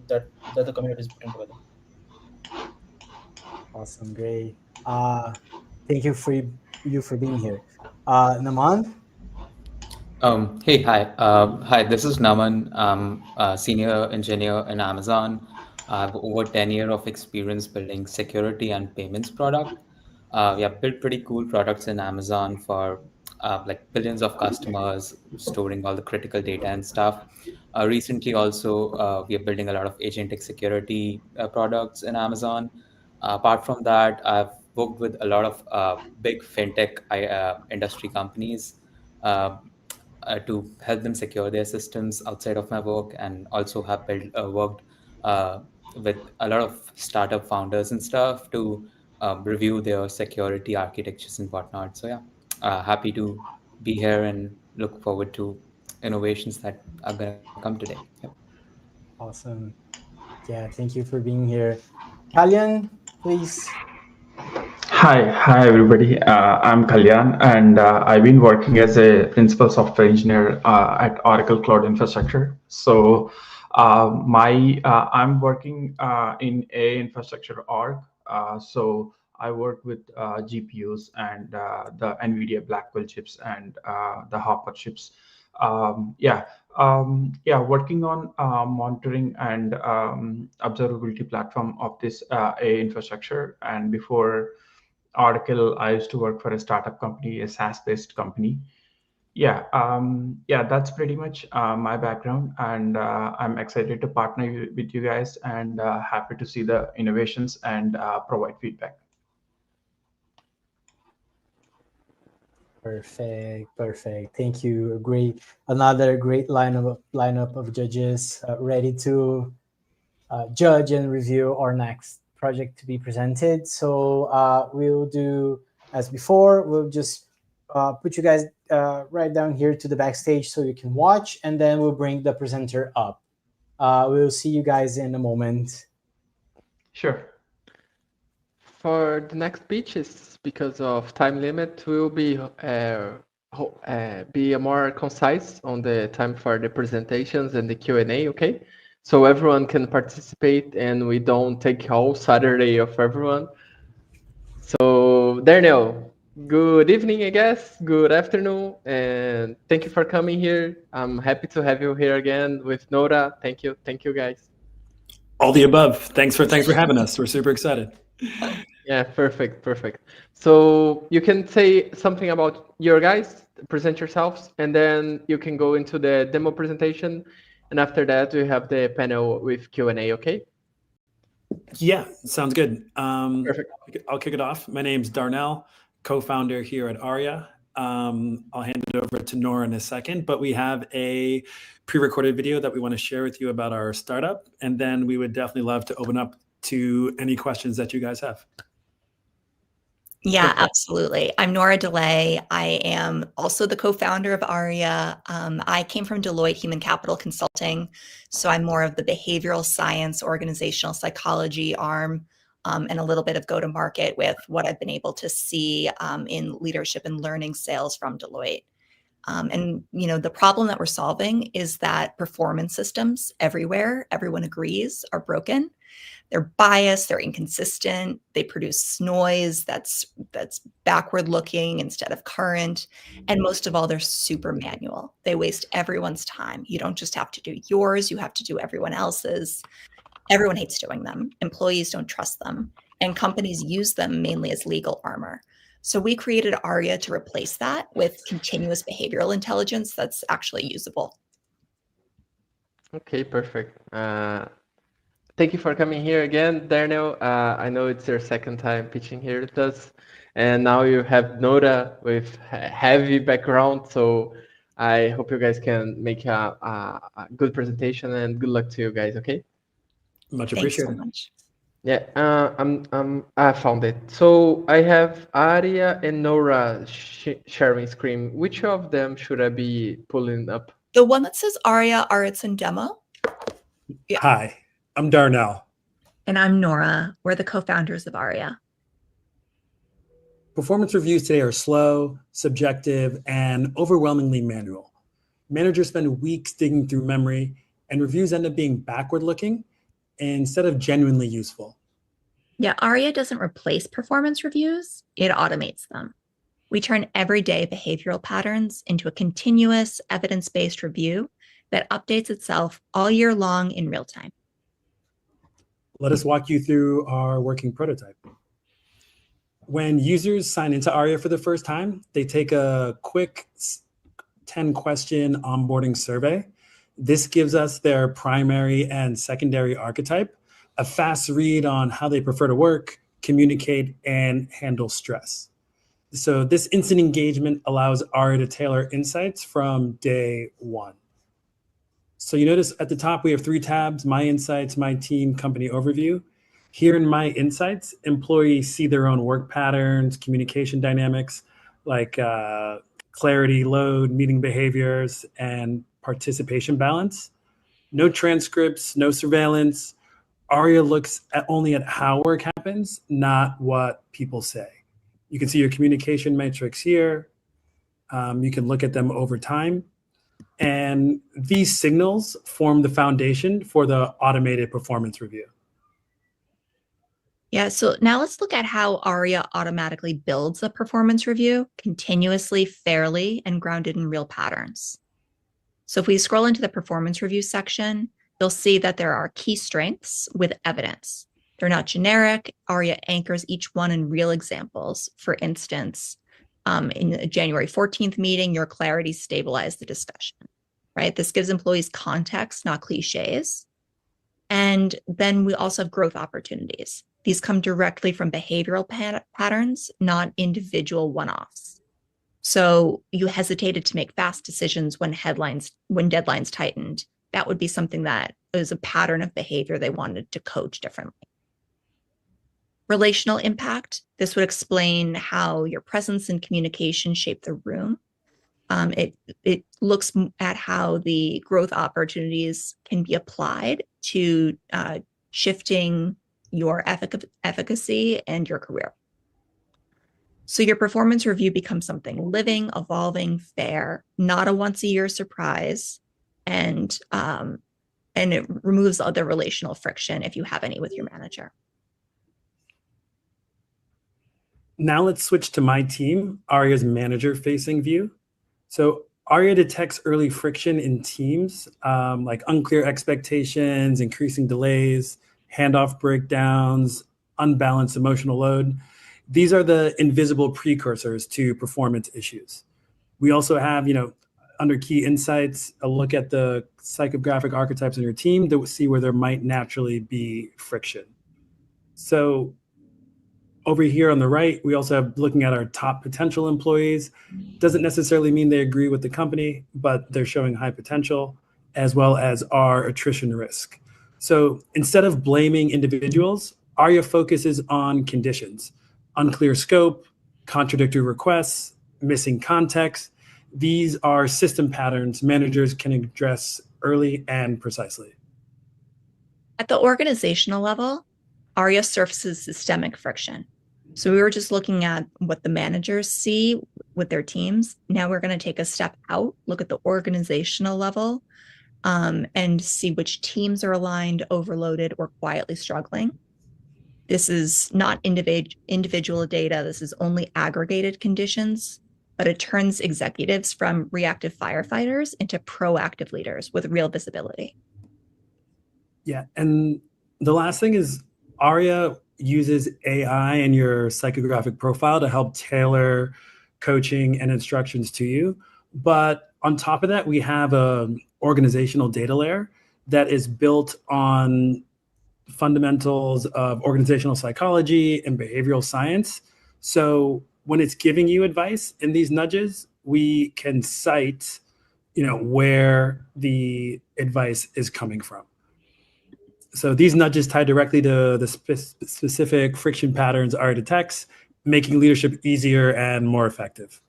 the community is putting together. Awesome. Great. Thank you for being here. Naman? Hey, hi. Hi, this is Naman. I'm a senior engineer in Amazon. I have over 10 years of experience building security and payments product. We have built pretty cool products in Amazon for like billions of customers, storing all the critical data and stuff. Recently, also, we are building a lot of agentic security products in Amazon. Apart from that, I've worked with a lot of big fintech industry companies. Uh, to help them secure their systems outside of my work, and also have worked uh, with a lot of startup founders and stuff to review their security architectures and whatnot. So yeah, happy to be here and look forward to innovations that are going to come today. Yep. Awesome. Yeah, thank you for being here. Kalyan, please. Hi everybody. I'm Kalyan, and I've been working as a principal software engineer at Oracle Cloud Infrastructure. So, I'm working in a infrastructure org. So I work with GPUs and the NVIDIA Blackwell chips and the Hopper chips. Yeah, working on monitoring and observability platform of this A infrastructure. And before Oracle, I used to work for a startup company, a SaaS-based company. That's pretty much my background, and I'm excited to partner with you guys, and happy to see the innovations and provide feedback. Perfect, perfect. Thank you. Another great lineup of judges ready to judge and review our next project to be presented. So we'll do as before. We'll just put you guys right down here to the backstage so you can watch, and then we'll bring the presenter up. We'll see you guys in a moment. Sure. for the next pitches, because of time limit, we'll be more concise on the time for the presentations and the Q&A, okay? So everyone can participate and we don't take all Saturday of everyone. So Daniel, good evening, I guess. Good afternoon, and thank you for coming here. I'm happy to have you here again with Nora. Thank you, guys. All the above. Thanks for having us. We're super excited. Yeah, perfect. So you can say something about your guys, present yourselves, and then you can go into the demo presentation, and after that we have the panel with Q&A. Okay? Yeah, sounds good. Perfect. I'll kick it off. My name's Darnell, co-founder here at Aria. I'll hand it over to Nora in a second, but we have a pre-recorded video that we want to share with you about our startup, and then we would definitely love to open up to any questions that you guys have. Yeah, absolutely. I'm Nora DeLay. I am also the co-founder of Aria. I came from Deloitte Human Capital Consulting, so I'm more of the behavioral science, organizational psychology arm, and a little bit of go-to-market with what I've been able to see in leadership and learning sales from Deloitte. And the problem that we're solving is that performance systems everywhere, everyone agrees, are broken. They're biased, they're inconsistent, they produce noise that's backward looking instead of current, and most of all, they're super manual. They waste everyone's time. You don't just have to do yours, you have to do everyone else's. Everyone hates doing them. Employees don't trust them, and companies use them mainly as legal armor. So we created Aria to replace that with continuous behavioral intelligence that's actually usable. Okay, perfect. Thank you for coming here again, Daniel. I know it's your second time pitching here with us, and now you have Nora with heavy background, so I hope you guys can make a good presentation, and good luck to you guys, okay? Much appreciated. Thanks so much. Yeah, I found it. So I have Aria and Nora sharing screen. Which of them should I be pulling up? The one that says Aria, Artizen demo. Yeah. Hi, I'm Darnell. And I'm Nora. We're the co-founders of Aria. Performance reviews today are slow, subjective, and overwhelmingly manual. Managers spend weeks digging through memory, and reviews end up being backward-looking instead of genuinely useful. Yeah, Aria doesn't replace performance reviews, it automates them. We turn everyday behavioral patterns into a continuous evidence-based review that updates itself all year long in real time. Let us walk you through our working prototype. When users sign into Aria for the first time, they take a quick 10-question onboarding survey. This gives us their primary and secondary archetype, a fast read on how they prefer to work, communicate, and handle stress. So this instant engagement allows Aria to tailor insights from day one. So you notice at the top, we have 3 tabs: My Insights, My Team, Company Overview. Here in My Insights, employees see their own work patterns, communication dynamics, like clarity, load, meeting behaviors, and participation balance. No transcripts, no surveillance. Aria looks only at how work happens, not what people say. You can see your communication metrics here. You can look at them over time. And these signals form the foundation for the automated performance review. Yeah, so now let's look at how Aria automatically builds a performance review continuously, fairly, and grounded in real patterns. So if we scroll into the performance review section, you'll see that there are key strengths with evidence. They're not generic. Aria anchors each one in real examples. For instance, in the January 14th meeting, your clarity stabilized the discussion, right? This gives employees context, not cliches. And then we also have growth opportunities. These come directly from behavioral patterns, not individual one-offs. So you hesitated to make fast decisions when deadlines tightened. That would be something that is a pattern of behavior they wanted to coach differently. Relational impact. This would explain how your presence and communication shape the room. It looks at how the growth opportunities can be applied to shifting your efficacy and your career. So your performance review becomes something living, evolving, fair, not a once-a-year surprise, and it removes other relational friction if you have any with your manager. Now let's switch to my team, Aria's manager-facing view. So Aria detects early friction in teams, like unclear expectations, increasing delays, handoff breakdowns, unbalanced emotional load. These are the invisible precursors to performance issues. We also have, under key insights, a look at the psychographic archetypes in your team to see where there might naturally be friction. So over here on the right, we also have looking at our top potential employees. Doesn't necessarily mean they agree with the company, but they're showing high potential, as well as our attrition risk. So instead of blaming individuals, Aria focuses on conditions: unclear scope, contradictory requests, missing context. These are system patterns managers can address early and precisely. At the organizational level, Aria surfaces systemic friction. So we were just looking at what the managers see with their teams. Now we're going to take a step out, look at the organizational level, and see which teams are aligned, overloaded, or quietly struggling. This is not individual data. This is only aggregated conditions, but it turns executives from reactive firefighters into proactive leaders with real visibility. Yeah, and the last thing is Aria uses AI and your psychographic profile to help tailor coaching and instructions to you. But on top of that, we have an organizational data layer that is built on fundamentals of organizational psychology and behavioral science. So when it's giving you advice in these nudges, we can cite, where the advice is coming from. So these nudges tie directly to the specific friction patterns Aria detects, making leadership easier and more effective.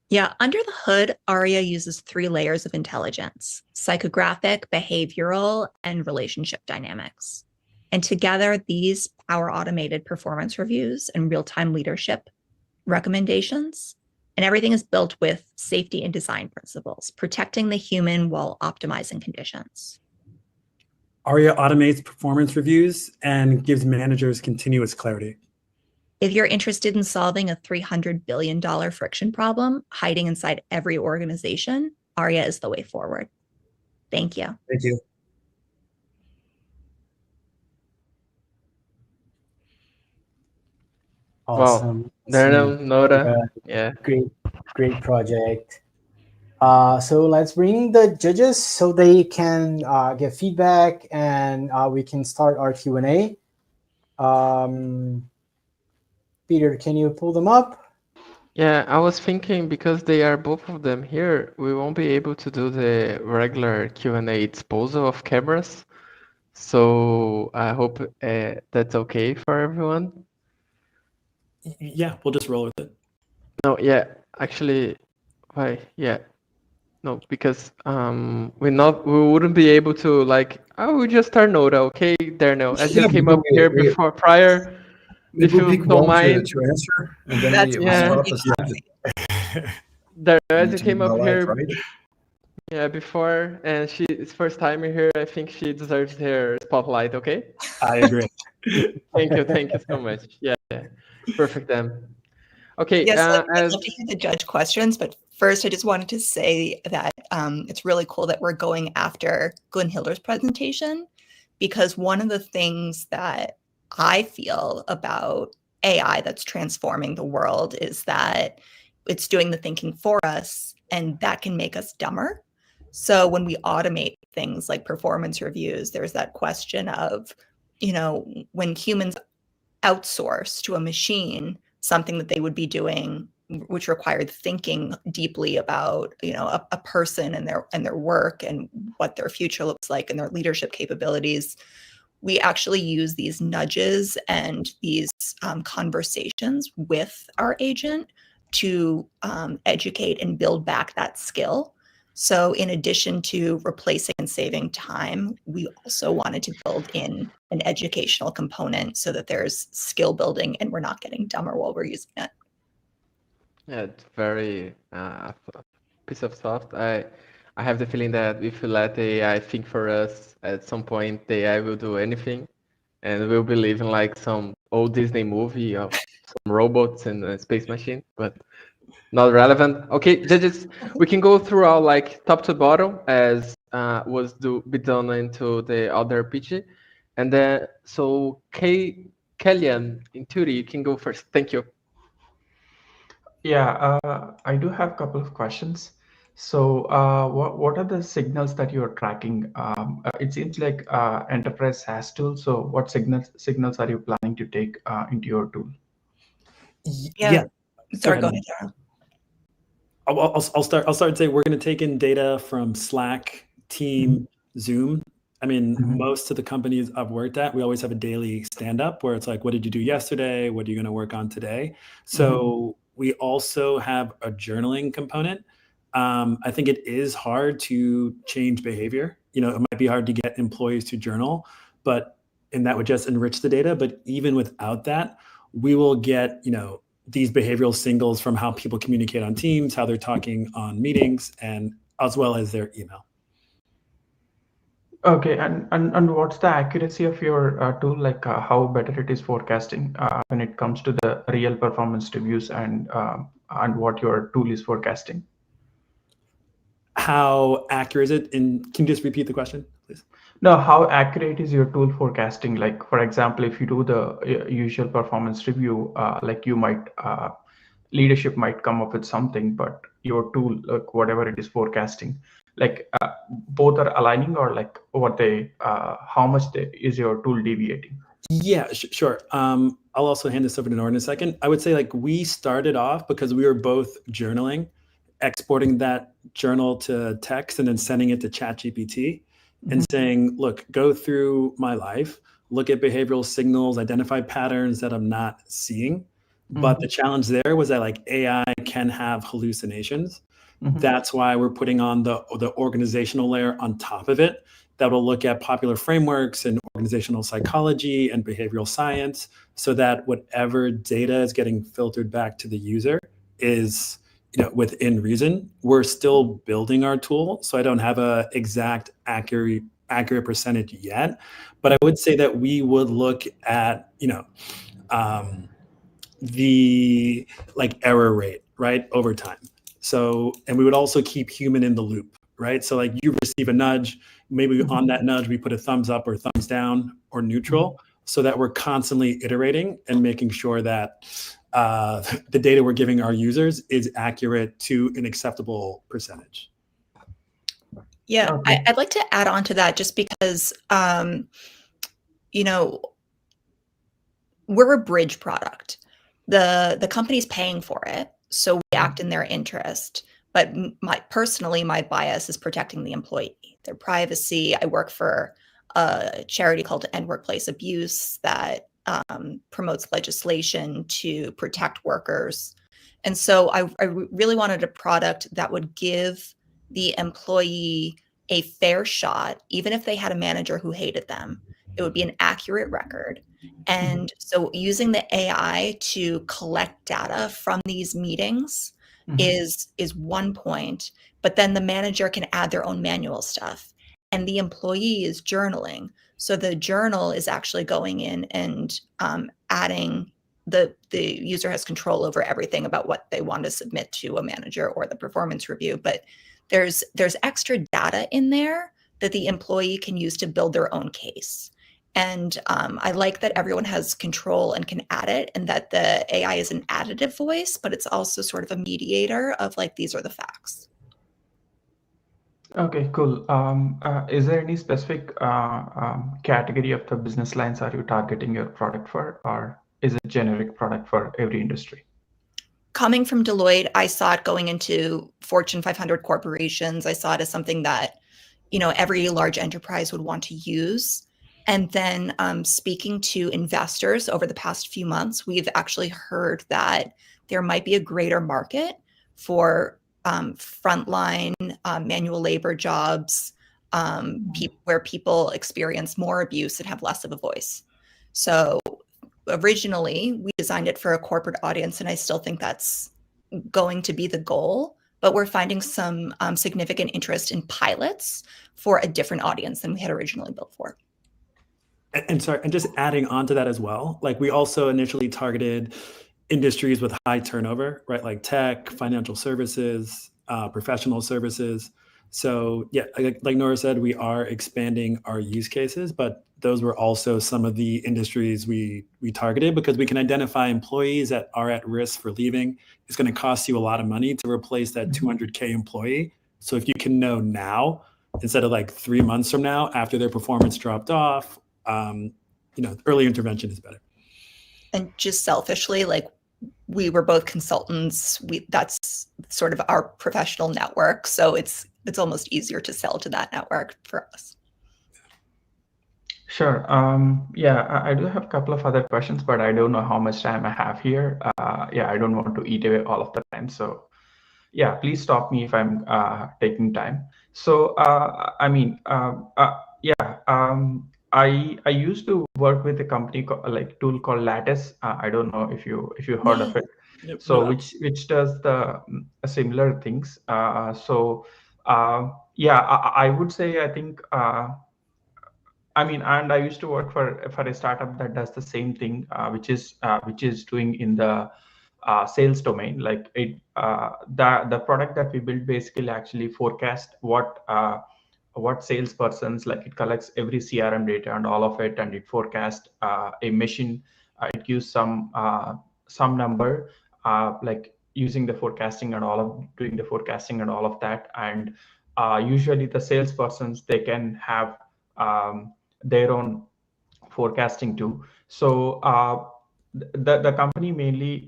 Yeah, under the hood, Aria uses 3 layers of intelligence: psychographic, behavioral, and relationship dynamics. And together, these power automated performance reviews and real-time leadership recommendations. And everything is built with safety and design principles, protecting the human while optimizing conditions. Aria automates performance reviews and gives managers continuous clarity. If you're interested in solving a $300 billion friction problem hiding inside every organization, Aria is the way forward. Thank you. Thank you. Awesome. Well, Nora, yeah. Great project. So let's bring the judges so they can give feedback, and we can start our Q&A. Peter, can you pull them up? Yeah, I was thinking because they are both of them here, we won't be able to do the regular Q&A disposal of cameras. So I hope that's okay for everyone. Yeah, we'll just roll with it. No, yeah, actually, why? Yeah, no, because we wouldn't be able to we just start Nora, okay, there now. As you came up here before prior, if you don't mind. To answer, and then we start the second. There, as you to came be up alive, here, right? yeah, before, and it's first time here. I think she deserves her spotlight. Okay. I agree. Thank you so much. Yeah, perfect then. Okay. Yes, I'd love to hear the judge questions, but first I just wanted to say that it's really cool that we're going after Glenn Hiller's presentation, because one of the things that I feel about AI that's transforming the world is that it's doing the thinking for us, and that can make us dumber. So when we automate things like performance reviews, there's that question of, when humans outsource to a machine something that they would be doing, which required thinking deeply about, a person and their work and what their future looks like and their leadership capabilities, we actually use these nudges and these conversations with our agent to educate and build back that skill. So in addition to replacing and saving time, we also wanted to build in an educational component so that there's skill building and we're not getting dumber while we're using it. Yeah, it's very piece of soft. I have the feeling that if we let the AI think for us, at some point the AI will do anything, and we'll be living like some old Disney movie of some robots and a space machine. But not relevant. Okay, judges, we can go through our like top to bottom as was be done into the other pitch, and then so Kellyanne in Turi, you can go first. Thank you. Yeah, I do have a couple of questions. So, what are the signals that you're tracking? It seems like enterprise SaaS tool. So, what signals are you planning to take into your tool? Yeah. Sorry, go ahead, Daryl. I'll start and say we're going to take in data from Slack, Team, Zoom. I mean, most of the companies I've worked at, we always have a daily stand-up where it's like, what did you do yesterday? What are you going to work on today? So we also have a journaling component. I think it is hard to change behavior. It might be hard to get employees to journal, and that would just enrich the data. But even without that, we will get, these behavioral signals from how people communicate on Teams, how they're talking on meetings, and as well as their email. Okay, and what's the accuracy of your tool? Like how better it is forecasting when it comes to the real performance reviews and what your tool is forecasting? How accurate is it? And can you just repeat the question, please? No, how accurate is your tool forecasting? Like, for example, if you do the usual performance review, like you might, leadership might come up with something, but your tool, like whatever it is forecasting, like both are aligning, or like how much is your tool deviating? Yeah, sure. I'll also hand this over to Nora in a second. I would say like we started off because we were both journaling, exporting that journal to text and then sending it to ChatGPT and saying, look, go through my life, look at behavioral signals, identify patterns that I'm not seeing. But the challenge there was that like AI can have hallucinations. That's why we're putting on the organizational layer on top of it that will look at popular frameworks and organizational psychology and behavioral science so that whatever data is getting filtered back to the user is within reason. We're still building our tool, so I don't have a exact accurate percentage yet, but I would say that we would look at the like error rate, right, over time. So, and we would also keep human in the loop, right? So like you receive a nudge, maybe on that nudge, we put a thumbs up or thumbs down or neutral so that we're constantly iterating and making sure that the data we're giving our users is accurate to an acceptable percentage. Yeah, okay. I'd like to add on to that just because, we're a bridge product. The company's paying for it, so we act in their interest. But personally, my bias is protecting the employee, their privacy. I work for a charity called End Workplace Abuse that promotes legislation to protect workers. And so I really wanted a product that would give the employee a fair shot, even if they had a manager who hated them. It would be an accurate record. And so using the AI to collect data from these meetings is one point, but then the manager can add their own manual stuff and the employee is journaling. So the journal is actually going in and adding the user has control over everything about what they want to submit to a manager or the performance review. But there's extra data in there that the employee can use to build their own case. And I like that everyone has control and can add it, and that the AI is an additive voice, but it's also sort of a mediator of like, these are the facts. Okay, cool. Is there any specific category of the business lines are you targeting your product for, or is it generic product for every industry? Coming from Deloitte, I saw it going into Fortune 500 corporations. I saw it as something that, every large enterprise would want to use. And then speaking to investors over the past few months, we've actually heard that there might be a greater market for frontline manual labor jobs where people experience more abuse and have less of a voice. So originally, we designed it for a corporate audience, and I still think that's going to be the goal. But we're finding some significant interest in pilots for a different audience than we had originally built for. And sorry, and just adding on to that as well, like we also initially targeted industries with high turnover, right? Like tech, financial services, professional services. So yeah, like Nora said, we are expanding our use cases, but those were also some of the industries we targeted because we can identify employees that are at risk for leaving. It's going to cost you a lot of money to replace that 200K employee. So if you can know now, instead of like 3 months from now after their performance dropped off, early intervention is better. And just selfishly, like we were both consultants. That's sort of our professional network. So it's almost easier to sell to that network for us. Sure. I do have a couple of other questions, but I don't know how much time I have here. I don't want to eat away all of the time. So yeah, please stop me if I'm taking time. So I used to work with a company tool called Lattice. I don't know if you heard of it. Yep. So which does the similar things. I would say I think. And I used to work for a startup that does the same thing, which is doing in the sales domain. Like the product that we built basically actually forecast what salespersons, like it collects every CRM data and all of it, and it forecasts a machine. It gives some number, like using the forecasting and doing the forecasting and all of that. And usually the salespersons, they can have their own forecasting too. So the company mainly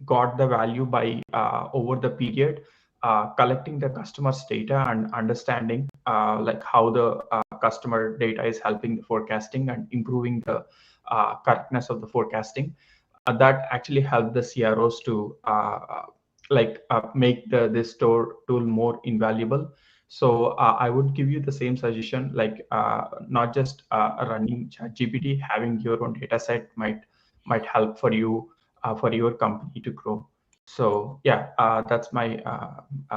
got the value by over the period collecting the customer's data and understanding like how the customer data is helping the forecasting and improving the correctness of the forecasting. That actually helped the CROs to make this tool more invaluable. So I would give you the same suggestion, like not just running ChatGPT, having your own data set might help for you for your company to grow. So that's my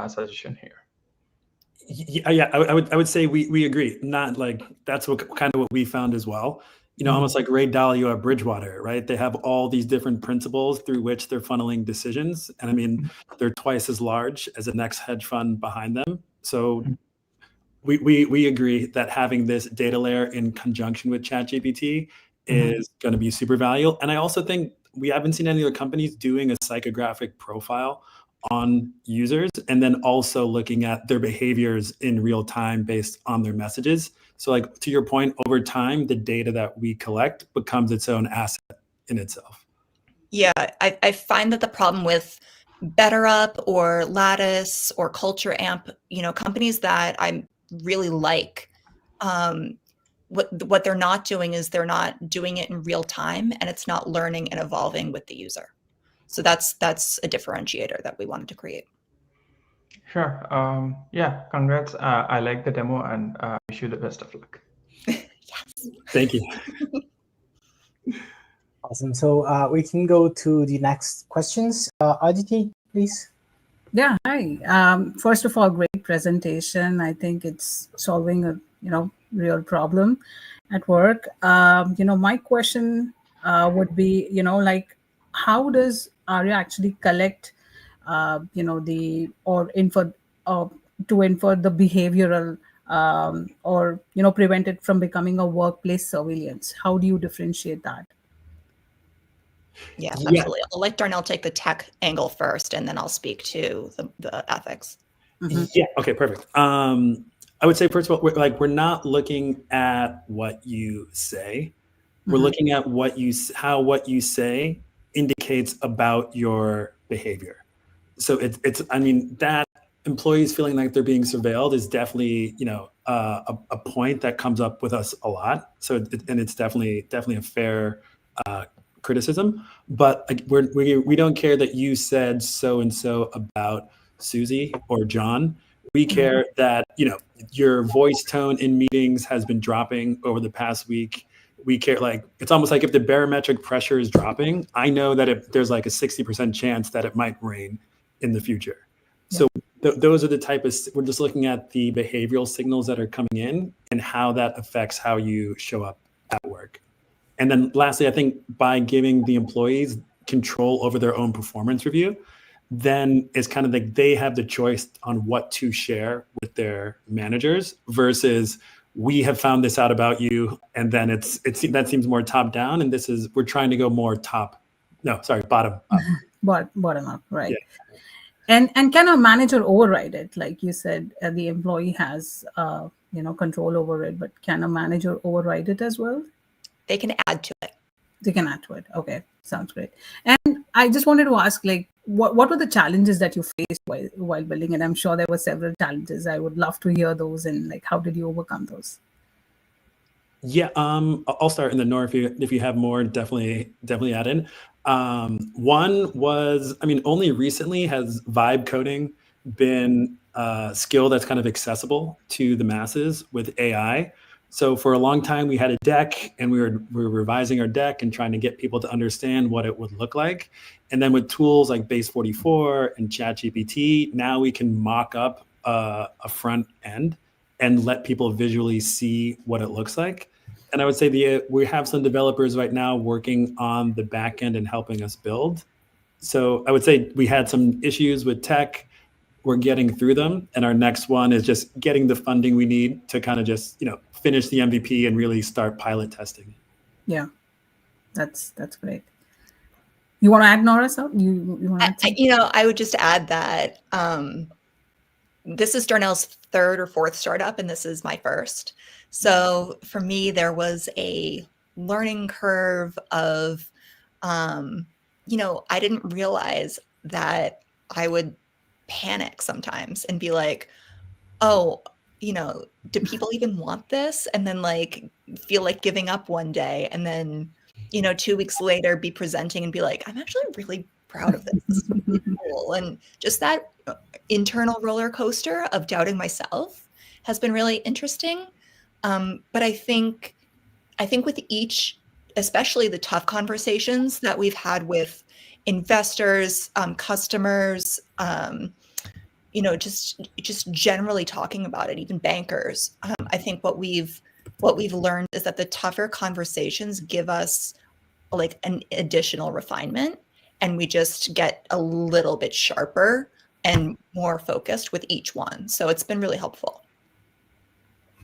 suggestion here. Yeah, I would say we agree. Not like that's kind of what we found as well. Almost like Ray Dalio at Bridgewater, right? They have all these different principles through which they're funneling decisions. And they're twice as large as the next hedge fund behind them. So we agree that having this data layer in conjunction with ChatGPT is going to be super valuable. And I also think we haven't seen any other companies doing a psychographic profile on users and then also looking at their behaviors in real time based on their messages. So like to your point, over time, the data that we collect becomes its own asset in itself. Yeah, I find that the problem with BetterUp or Lattice or Culture Amp, companies that I really like, what they're not doing is they're not doing it in real time, and it's not learning and evolving with the user. So that's a differentiator that we wanted to create. Sure. Congrats. I like the demo and wish you the best of luck. Yes. Thank you. Awesome. So we can go to the next questions. Aditi, please. Yeah, hi. First of all, great presentation. I think it's solving a real problem at work. My question would be, like, how does Arya actually collect, or infer to infer the behavioral or prevent it from becoming a workplace surveillance? How do you differentiate that? Yeah, absolutely. I'll let Darnell take the tech angle first, and then I'll speak to the ethics. Yeah. Okay. Perfect. I would say first of all, we're not looking at what you say. We're looking at how what you say indicates about your behavior. So it's that employees feeling like they're being surveilled is definitely a point that comes up with us a lot. So it's definitely a fair criticism, but we don't care that you said so and so about Susie or John. We care that, you know, your voice tone in meetings has been dropping over the past week. We care, like, it's almost like if the barometric pressure is dropping, I know that if there's like a 60% chance that it might rain in the future. So those are the type of, we're just looking at the behavioral signals that are coming in and how that affects how you show up at work. And then lastly, I think by giving the employees control over their own performance review, then it's kind of like they have the choice on what to share with their managers versus we have found this out about you, and then that seems more top down, and we're trying to go more bottom up. Bottom up, right? Yeah. And can a manager override it? Like you said, the employee has control over it, but can a manager override it as well? They can add to it. They can add to it. Okay, sounds great. And I just wanted to ask, like, what were the challenges that you faced while building it? I'm sure there were several challenges. I would love to hear those, and like, how did you overcome those? Yeah, I'll start, and then Nora, if you have more, definitely add in. One was, I mean, only recently has vibe coding been a skill that's kind of accessible to the masses with AI. So for a long time, we had a deck, and we were revising our deck and trying to get people to understand what it would look like. And then with tools like Base 44 and ChatGPT, now we can mock up a front end and let people visually see what it looks like. And I would say we have some developers right now working on the back end and helping us build. So I would say we had some issues with tech. We're getting through them. And our next one is just getting the funding we need to kind of just, finish the MVP and really start pilot testing. Yeah, that's great. You want to add, Nora? So you want to add something? I would just add that this is Darnell's third or fourth startup, and this is my first. So for me, there was a learning curve of, I didn't realize that I would panic sometimes and be like, oh, do people even want this? And then like feel like giving up one day, and then 2 weeks later be presenting and be like, I'm actually really proud of this. This is really cool. And just that internal roller coaster of doubting myself has been really interesting. But I think with each, especially the tough conversations that we've had with investors, customers, just generally talking about it, even bankers. I think what we've learned is that the tougher conversations give us like an additional refinement, and we just get a little bit sharper and more focused with each one. So it's been really helpful.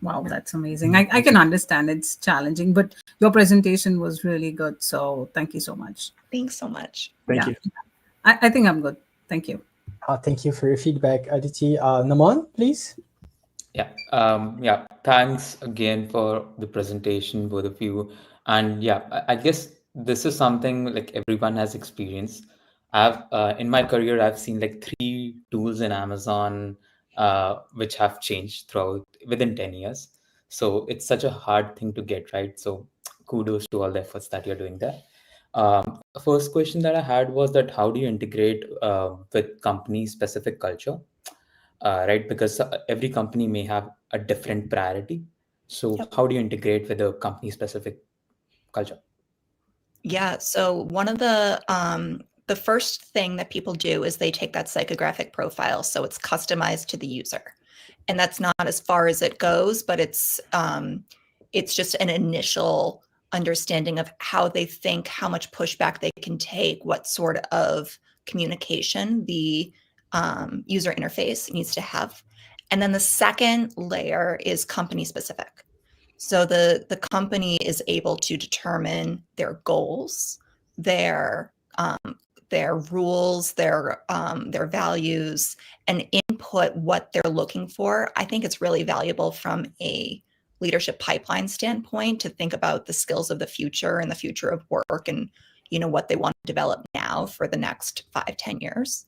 Wow, that's amazing. I can understand it's challenging, but your presentation was really good. So thank you so much. Thanks so much. Thank you. I think I'm good. Thank you. Thank you for your feedback, Aditi. Naman, please. Yeah. Thanks again for the presentation, both of you. And yeah, I guess this is something like everyone has experienced. In my career, I've seen like 3 tools in Amazon which have changed within 10 years. So it's such a hard thing to get right. So kudos to all the efforts that you're doing there. First question that I had was that how do you integrate with company specific culture? Right, because every company may have a different priority. So how do you integrate with a company specific culture? Yeah, so one of the first thing that people do is they take that psychographic profile, so it's customized to the user, and that's not as far as it goes, but it's just an initial understanding of how they think, how much pushback they can take, what sort of communication the user interface needs to have. And then the second layer is company specific. So the company is able to determine their goals, their rules, their values, and input what they're looking for. I think it's really valuable from a leadership pipeline standpoint to think about the skills of the future and the future of work, and what they want to develop now for the next 5-10 years.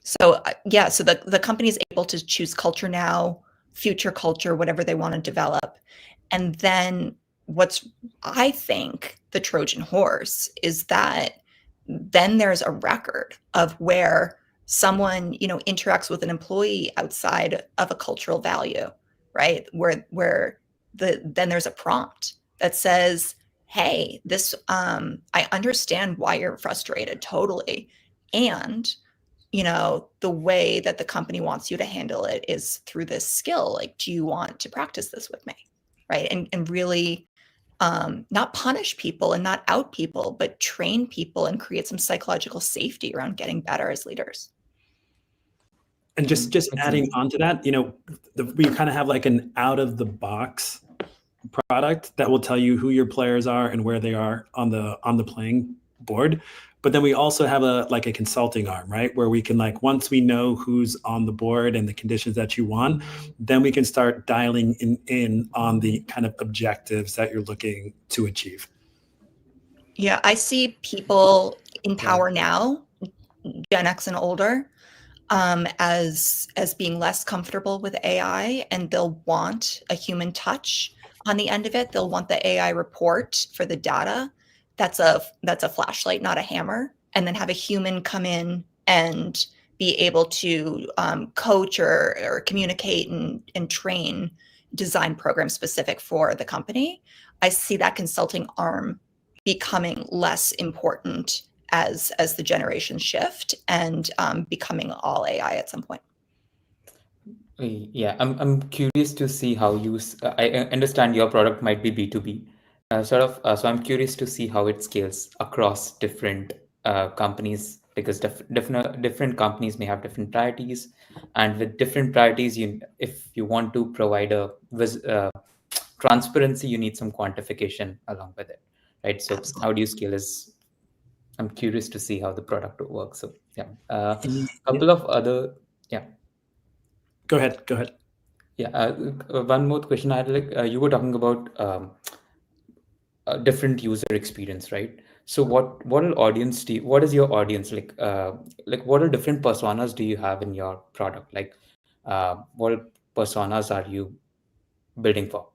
So the company is able to choose culture now, future culture, whatever they want to develop. And then I think the Trojan horse is that then there's a record of where someone, interacts with an employee outside of a cultural value, right? Where then there's a prompt that says, hey, this, I understand why you're frustrated, totally. And, the way that the company wants you to handle it is through this skill. Like, do you want to practice this with me? Right. And really, not punish people and not out people, but train people and create some psychological safety around getting better as leaders. And just adding on to that, we kind of have like an out of the box product that will tell you who your players are and where they are on the playing board. But then we also have a consulting arm, right? Where we can, once we know who's on the board and the conditions that you want, then we can start dialing in on the kind of objectives that you're looking to achieve. Yeah, I see people in power now, Gen X and older, as being less comfortable with AI, and they'll want a human touch on the end of it. They'll want the AI report for the data. That's a flashlight, not a hammer, and then have a human come in and be able to coach or communicate and train design programs specific for the company. I see that consulting arm becoming less important as the generations shift and becoming all AI at some point. Yeah, I'm curious to see how I understand your product might be B2B, so I'm curious to see how it scales across different companies, because different companies may have different priorities, and with different priorities, if you want to provide transparency, you need some quantification along with it, right? So Absolutely. how do you scale I'm curious to see how the product works. So yeah, couple of other, yeah. Go ahead. Yeah, one more question I had, you were talking about a different user experience, right? So what audience what is your audience like? What are different personas do you have in your product? What personas are you building for?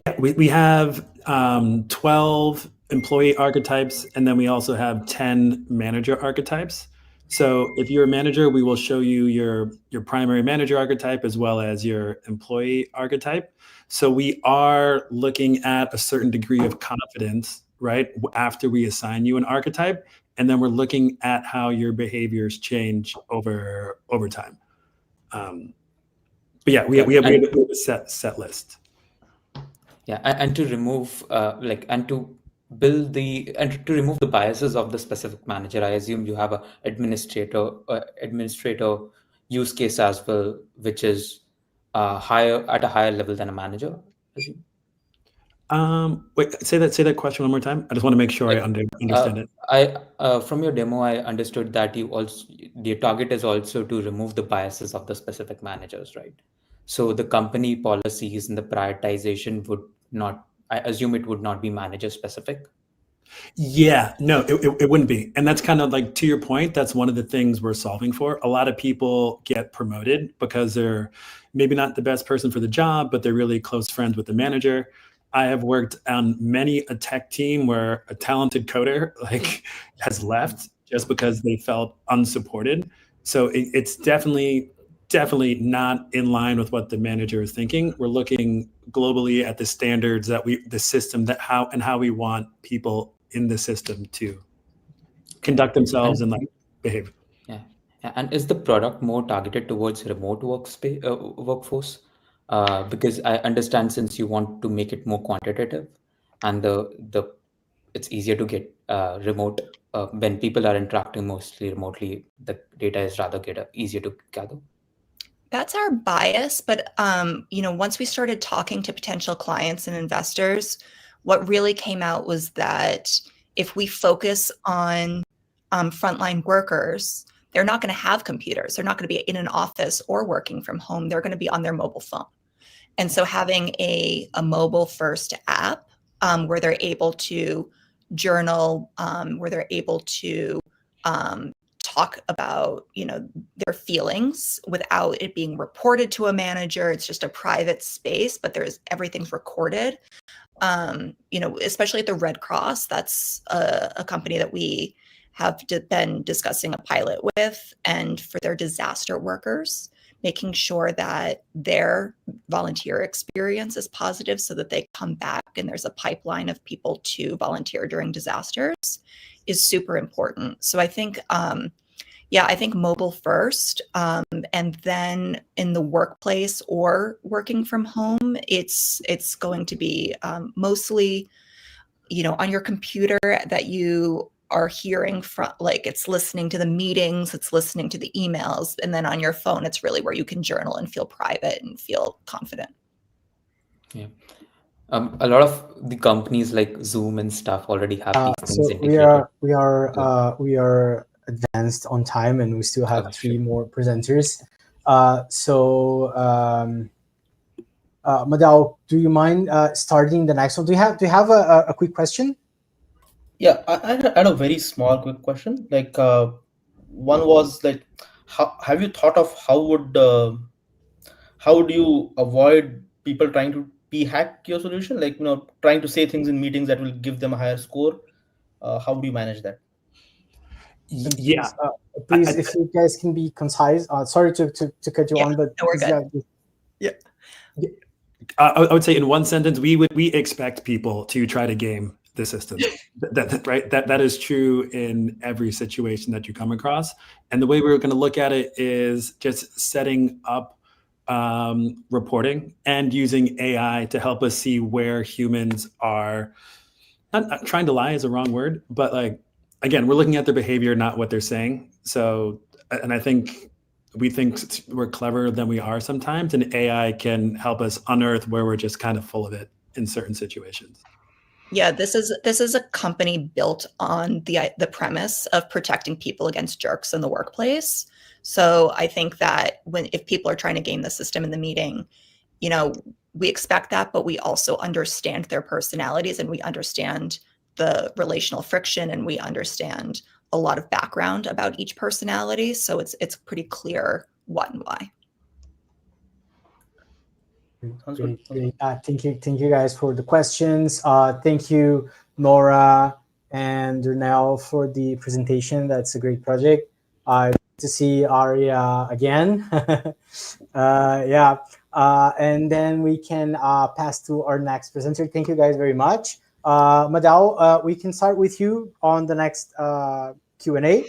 Yeah, we have 12 employee archetypes, and then we also have 10 manager archetypes. So if you're a manager, we will show you your primary manager archetype as well as your employee archetype. So we are looking at a certain degree of confidence, right, after we assign you an archetype, and then we're looking at how your behaviors change over time. But yeah, we have a set list. Yeah, and to remove to remove the biases of the specific manager, I assume you have a administrator use case as well, which is at a higher level than a manager, I assume. Wait, say that question one more time. I just want to make sure I understand it. From your demo, I understood that the target is also to remove the biases of the specific managers, right? So the company policies and the prioritization would not, I assume it would not be manager specific. Yeah, no, it wouldn't be. And that's kind of like, to your point, that's one of the things we're solving for. A lot of people get promoted because they're maybe not the best person for the job, but they're really close friends with the manager. I have worked on many a tech team where a talented coder has left just because they felt unsupported. So it's definitely not in line with what the manager is thinking. We're looking globally at the standards the system how we want people in the system to conduct themselves and behave. Yeah. And is the product more targeted towards remote workforce? Because I understand, since you want to make it more quantitative, and it's easier to get remote when people are interacting mostly remotely, the data is rather easier to gather. That's our bias, but once we started talking to potential clients and investors, what really came out was that if we focus on frontline workers, they're not going to have computers. They're not going to be in an office or working from home. They're going to be on their mobile phone. And so having a mobile first app where they're able to journal, where they're able to talk about their feelings without it being reported to a manager. It's just a private space, but everything's recorded. Especially at the Red Cross, that's a company that we have been discussing a pilot with, and for their disaster workers, making sure that their volunteer experience is positive so that they come back and there's a pipeline of people to volunteer during disasters is super important. So I think, I think mobile first, and then in the workplace or working from home, it's going to be mostly, on your computer that you are hearing from, like it's listening to the meetings, it's listening to the emails, and then on your phone, it's really where you can journal and feel private and feel confident. Yeah. A lot of the companies like Zoom and stuff already have these things So integrated. we are advanced on time, and we still have three more presenters. Madal, do you mind starting the next one? Do you have a quick question? Yeah, I had a very small, quick question. Like, one was like, have you thought of how would you avoid people trying to hack your solution? Like, trying to say things in meetings that will give them a higher score. How do you manage that? And Yeah. please, if you guys can be concise. Sorry to cut you on, but no, we're good. I would say in one sentence, we expect people to try to game the system. That is true in every situation that you come across. And the way we're going to look at it is just setting up reporting and using AI to help us see where humans are. Not trying to lie is a wrong word, but like, again, we're looking at their behavior, not what they're saying. So, and I think we think we're cleverer than we are sometimes, and AI can help us unearth where we're just kind of full of it in certain situations. Yeah, this is a company built on the premise of protecting people against jerks in the workplace. So I think that if people are trying to game the system in the meeting, we expect that, but we also understand their personalities, and we understand the relational friction, and we understand a lot of background about each personality. So it's pretty clear what and why. Great. Thank you guys for the questions. Thank you, Nora and Durnell, for the presentation. That's a great project. Good to see Aria again. And then we can pass to our next presenter. Thank you guys very much. Madal, we can start with you on the next Q&A.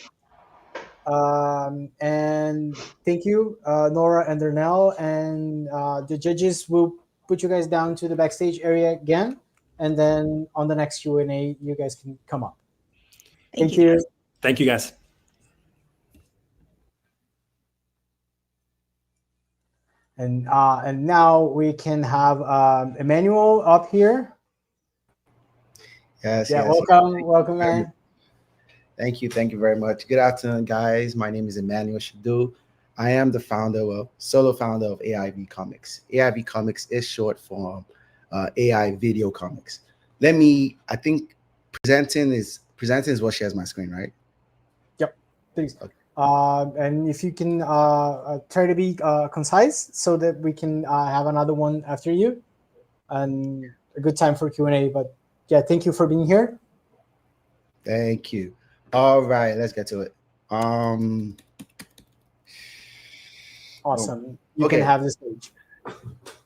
And thank you, Nora and Durnell, and the judges will put you guys down to the backstage area again, and then on the next Q&A, you guys can come up. Thank you. Guys. Thank you, guys. And now we can have Emmanuel up here. Yes. Welcome, man. Thank you very much. Good afternoon, guys. My name is Emmanuel Shadu. I am the solo founder of AIV Comics. AIV Comics is short form AI video comics. I think presenting is what shares my screen, right? Yep, please. Okay. And if you can try to be concise so that we can have another one after you, and a good time for Q&A. But yeah, thank you for being here. Thank you. All right, let's get to it. Awesome. You can have the stage.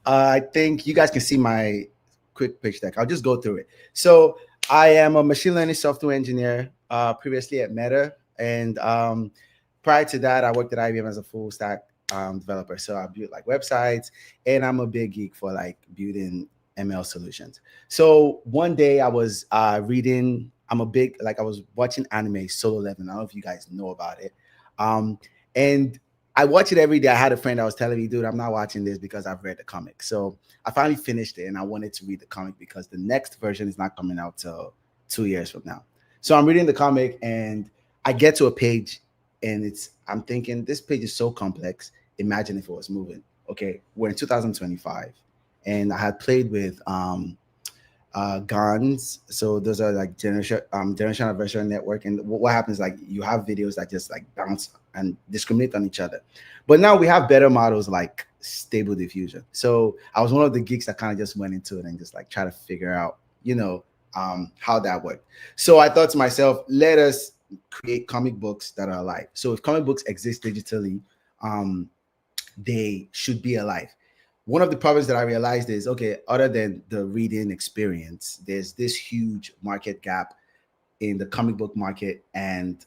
I think you guys can see my quick pitch deck. I'll just go through it. So I am a machine learning software engineer, previously at Meta. And prior to that, I worked at IBM as a full stack developer. So I built like websites, and I'm a big geek for like building ML solutions. So one day I was reading, I was watching anime, Solo Leveling. I don't know if you guys know about it. And I watch it every day. I had a friend that was telling me, dude, I'm not watching this because I've read the comic. So I finally finished it, and I wanted to read the comic because the next version is not coming out till 2 years from now. So I'm reading the comic, and I get to a page, and I'm thinking, this page is so complex. Imagine if it was moving. Okay, we're in 2025, and I had played with GANs. So those are like generational adversarial network. And what happens, like, you have videos that just like bounce and discriminate on each other. But now we have better models like Stable Diffusion. So I was one of the geeks that kind of just went into it and just like try to figure out, how that worked. So I thought to myself, let us create comic books that are alive. So if comic books exist digitally, they should be alive. One of the problems that I realized is, okay, other than the reading experience, there's this huge market gap in the comic book market and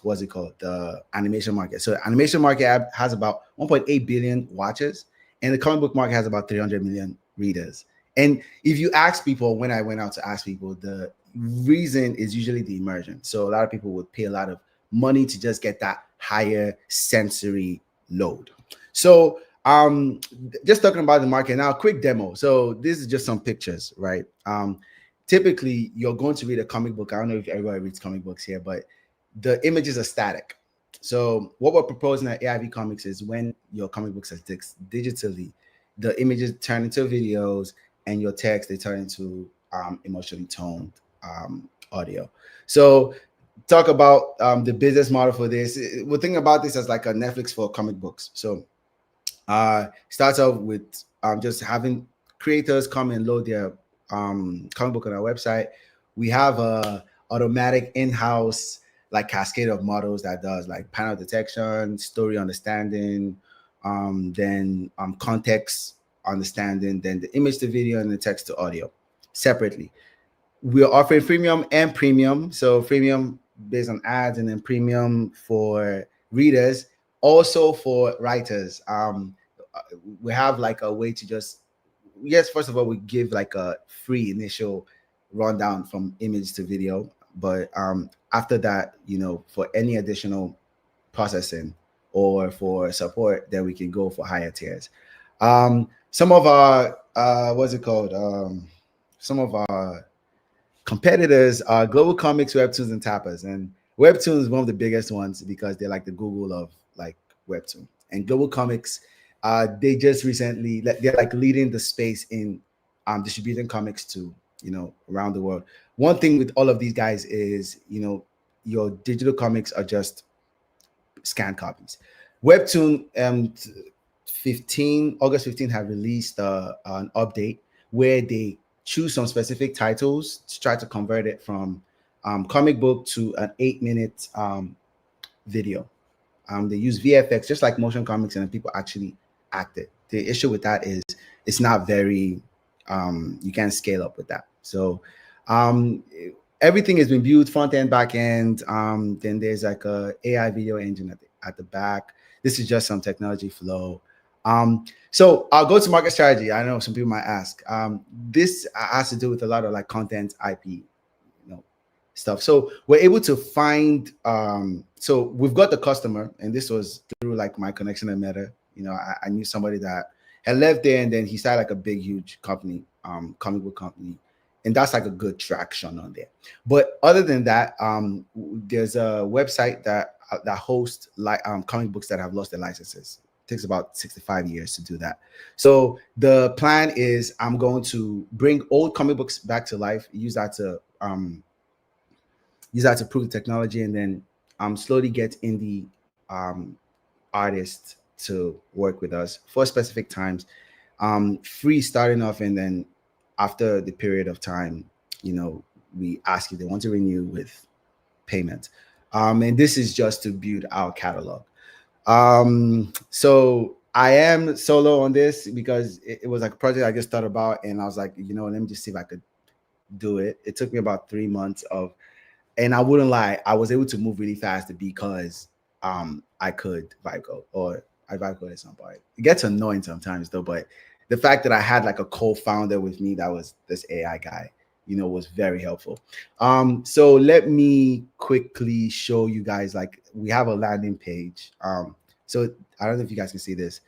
what's it called, the animation market. So animation market has about 1.8 billion watchers, and the comic book market has about 300 million readers. And if you ask people, when I went out to ask people, the reason is usually the immersion. So a lot of people would pay a lot of money to just get that higher sensory load. So just talking about the market now, quick demo. So this is just some pictures, right? Typically you're going to read a comic book. I don't know if everybody reads comic books here, but the images are static. So what we're proposing at AIV Comics is when your comic books are digitally, the images turn into videos and your text, they turn into emotionally toned audio. So talk about the business model for this. We're thinking about this as like a Netflix for comic books. So starts off with just having creators come and load their comic book on our website. We have a automatic in-house like cascade of models that does like panel detection, story understanding, then context understanding, then the image to video and the text to audio separately. We're offering freemium and premium. So freemium based on ads, and then premium for readers, also for writers. We have like a way to just, yes, first of all, we give like a free initial rundown from image to video, but after that, you know, for any additional processing or for support, then we can go for higher tiers. Some of our what's it called, some of our competitors are Global Comics, Webtoons, and Tappers. And Webtoons is one of the biggest ones because they're like the Google of like Webtoon. And Global Comics, they just recently, they're like leading the space in distributing comics to, you know, around the world. One thing with all of these guys is, you know, your digital comics are just scanned copies. Webtoon August 15 have released an update where they choose some specific titles to try to convert it from comic book to an 8-minute video. They use VFX just like motion comics, and people actually act it. The issue with that is it's not very, you can't scale up with that. So everything has been built front end, back end. Then there's like a AI video engine at the back. This is just some technology flow. So our go-to-market strategy, I know some people might ask, this has to do with a lot of like content IP, you know, stuff. So we're able to find, so we've got the customer, and this was through like my connection at Meta. You know, I knew somebody that had left there, and then he started like a big, huge company, comic book company. And that's like a good traction on there. But other than that, there's a website that hosts like comic books that have lost their licenses. It takes about 65 years to do that. So the plan is I'm going to bring old comic books back to life, use that to prove the technology, and then slowly get indie artists to work with us for specific times, free starting off, and then after the period of time, you know, we ask if they want to renew with payment. And this is just to build our catalog. So I am solo on this because it was like a project I just thought about, and I was like, you know, let me just see if I could do it. It took me about 3 months and I wouldn't lie, I was able to move really fast because I could vibe code, or I vibe code at some point. It gets annoying sometimes though, but the fact that I had like a co-founder with me that was this AI guy, you know, was very helpful. So let me quickly show you guys, like we have a landing page. So I don't know if you guys can see this.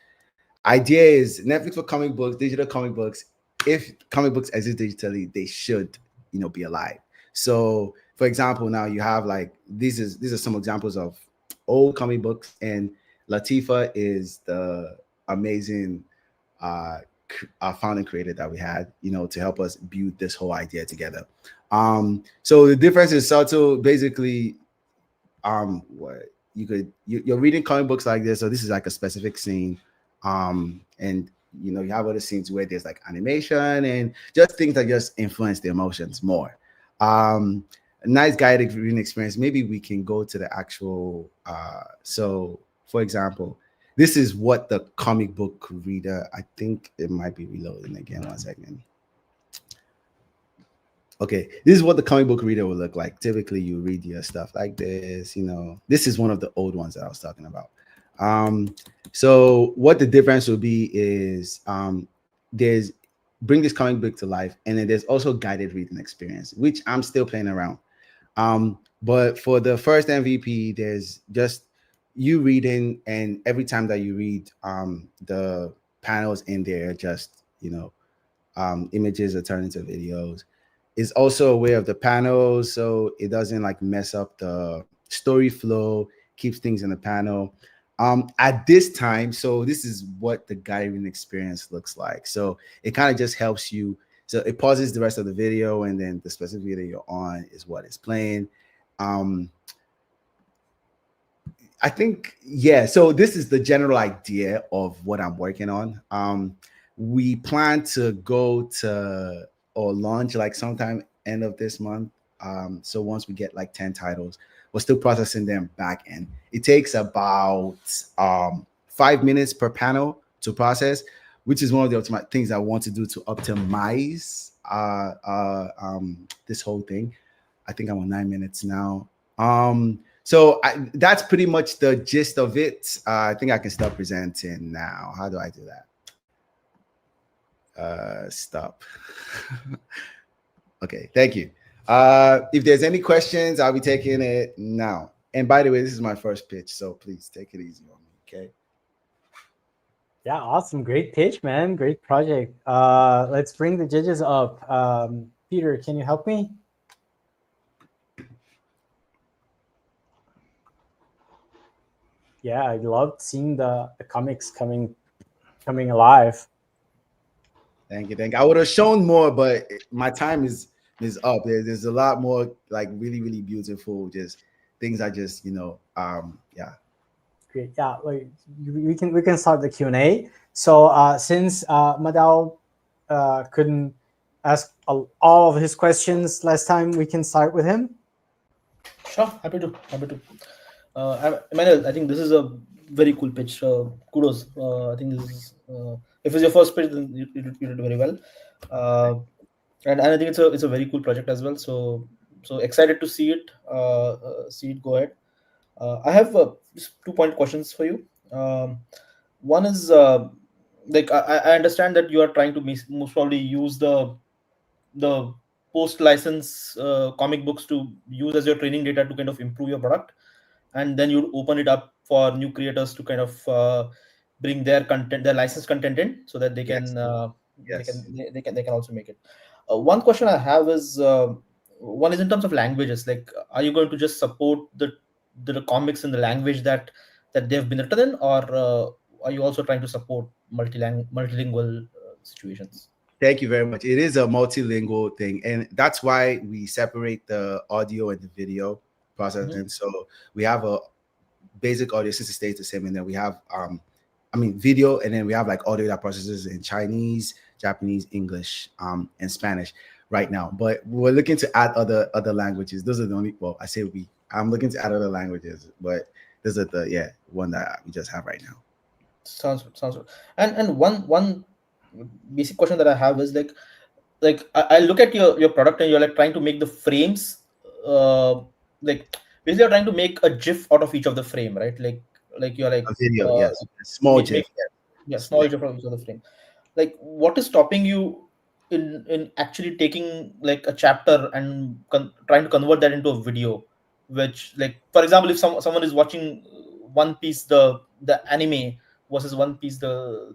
Idea is Netflix for comic books, digital comic books. If comic books exist digitally, they should, you know, be alive. So for example, now you have like, these are some examples of old comic books, and Latifa is the amazing founding creator that we had, you know, to help us build this whole idea together. So the difference is subtle. Basically, what you're reading comic books like this, so this is like a specific scene, and you know, you have other scenes where there's like animation and just things that just influence the emotions more. nice guided reading experience. Maybe we can go to the actual. So, for example, this is what the comic book reader. I think it might be reloading again. 1 second. Okay, this is what the comic book reader will look like. Typically, you read your stuff like this. This is one of the old ones that I was talking about. So what the difference will be is there's bring this comic book to life, and then there's also guided reading experience, which I'm still playing around. But for the first MVP, there's just you reading, and every time that you read, the panels in there just images are turned into videos. It's also aware of the panels, so it doesn't like mess up the story flow, keeps things in the panel. At this time, so this is what the guiding experience looks like. So it kind of just helps you. So it pauses the rest of the video, and then the specific video you're on is what is playing. I think, yeah, so this is the general idea of what I'm working on. We plan to go to or launch like sometime end of this month. So once we get like 10 titles, we're still processing them back end. It takes about 5 minutes per panel to process, which is one of the ultimate things I want to do to optimize this whole thing. I think I'm on 9 minutes now. So that's pretty much the gist of it. I think I can start presenting now. How do I do that? Stop. Okay, thank you. If there's any questions, I'll be taking it now. And by the way, this is my first pitch, so please take it easy on me, okay? Yeah, awesome. Great pitch, man. Great project. Let's bring the judges up. Peter, can you help me? Yeah, I loved seeing the comics coming alive. Thank you. I would have shown more, but my time is up. There's a lot more like really, really beautiful, just things I just, yeah. Great. Yeah, we can start the Q&A. So since Madal couldn't ask all of his questions last time, we can start with him. Sure, happy to. Emmanuel, I think this is a very cool pitch. Kudos. I think this is if it's your first pitch, then you did very well. And I think it's a very cool project as well. So excited to see it. Go ahead. I have just 2-point questions for you. One is like I understand that you are trying to most probably use the post license comic books to use as your training data to kind of improve your product, and then you open it up for new creators to kind of bring their content, their licensed content in, so that they can they can also make it. One question I have is one is in terms of languages. Like, are you going to just support the comics in the language that they've been written in, or are you also trying to support multilingual situations? Thank you very much. It is a multilingual thing, and that's why we separate the audio and the video processing. Mm-hmm. So we have a basic audio since it stays the same, and then we have video, and then we have like audio that processes in Chinese, Japanese, English, and Spanish right now. But we're looking to add other languages. Those are the only. Well, I say we. I'm looking to add other languages, but those are the one that we just have right now. Sounds good. And one basic question that I have is like I look at your product, and you're like trying to make the frames like basically you're trying to make a GIF out of each of the frame, right? Like you're like a video, yes, small GIF, small GIF of each of the frame. Like, what is stopping you in actually taking like a chapter and trying to convert that into a video? Which, like, for example, if someone is watching One Piece, the anime, versus One Piece the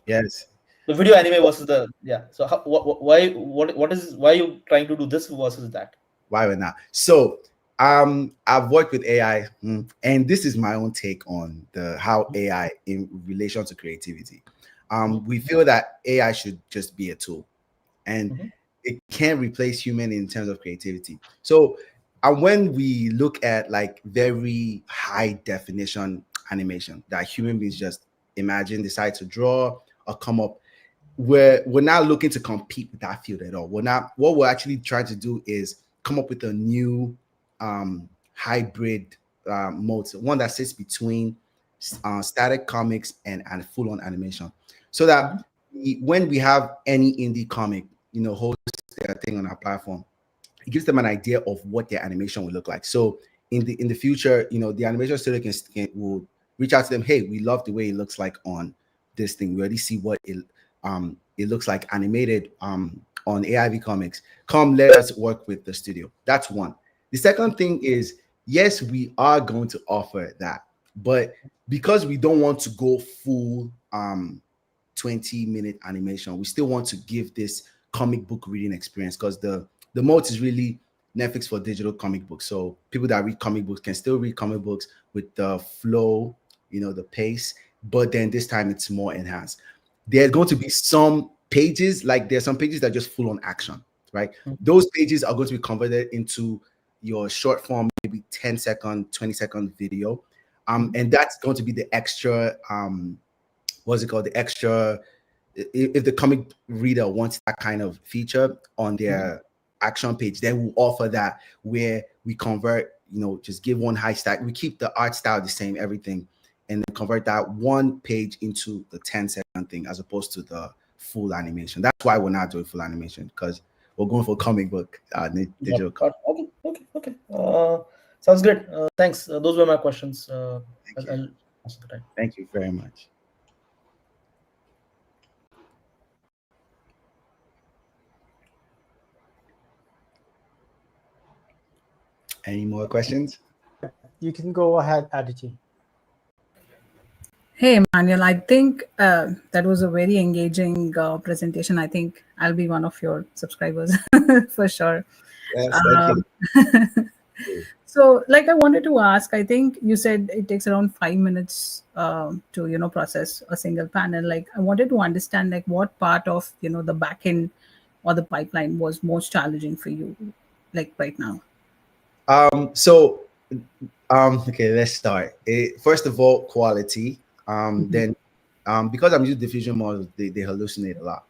yes, the video anime versus the So why are you trying to do this versus that? Why not? So I've worked with AI, and this is my own take on how AI in relation to creativity. We feel that AI should just be a tool, and it can't replace human in terms of creativity. So when we look at like very high definition animation that human beings just imagine, decide to draw or come up, we're not looking to compete with that field at all. What we're actually trying to do is come up with a new hybrid mode, one that sits between static comics and full-on animation, so that when we have any indie comic, host their thing on our platform, it gives them an idea of what their animation will look like. So in the future, the animation studio will reach out to them. Hey, we love the way it looks like on this thing. We already see what it looks like animated on AIV Comics. Come, let us work with the studio. That's one. The second thing is, yes, we are going to offer that, but because we don't want to go full 20-minute animation, we still want to give this comic book reading experience, because the mode is really Netflix for digital comic books. So people that read comic books can still read comic books with the flow, the pace, but then this time it's more enhanced. There's going to be some pages, like there's some pages that are just full on action, right? Those pages are going to be converted into your short form, maybe 10-second, 20-second video. And that's going to be the extra, what's it called? The extra, if the comic reader wants that kind of feature on their action page, then we'll offer that, where we convert, just give one high stack. We keep the art style the same, everything, and then convert that one page into the 10-second thing, as opposed to the full animation. That's why we're not doing full animation, because we're going for comic book digital. Okay. Sounds good. Thanks. Those were my questions. I'll answer the time. Thank you very much. Any more questions? You can go ahead, Aditi. Hey, Manuel, I think that was a very engaging presentation. I think I'll be one of your subscribers for sure. Yes, thank you. So, I wanted to ask, I think you said it takes around 5 minutes to, process a single panel. I wanted to understand, what part of, the backend or the pipeline was most challenging for you, right now? Okay, let's start. First of all, quality. Then because I'm using diffusion models, they hallucinate a lot.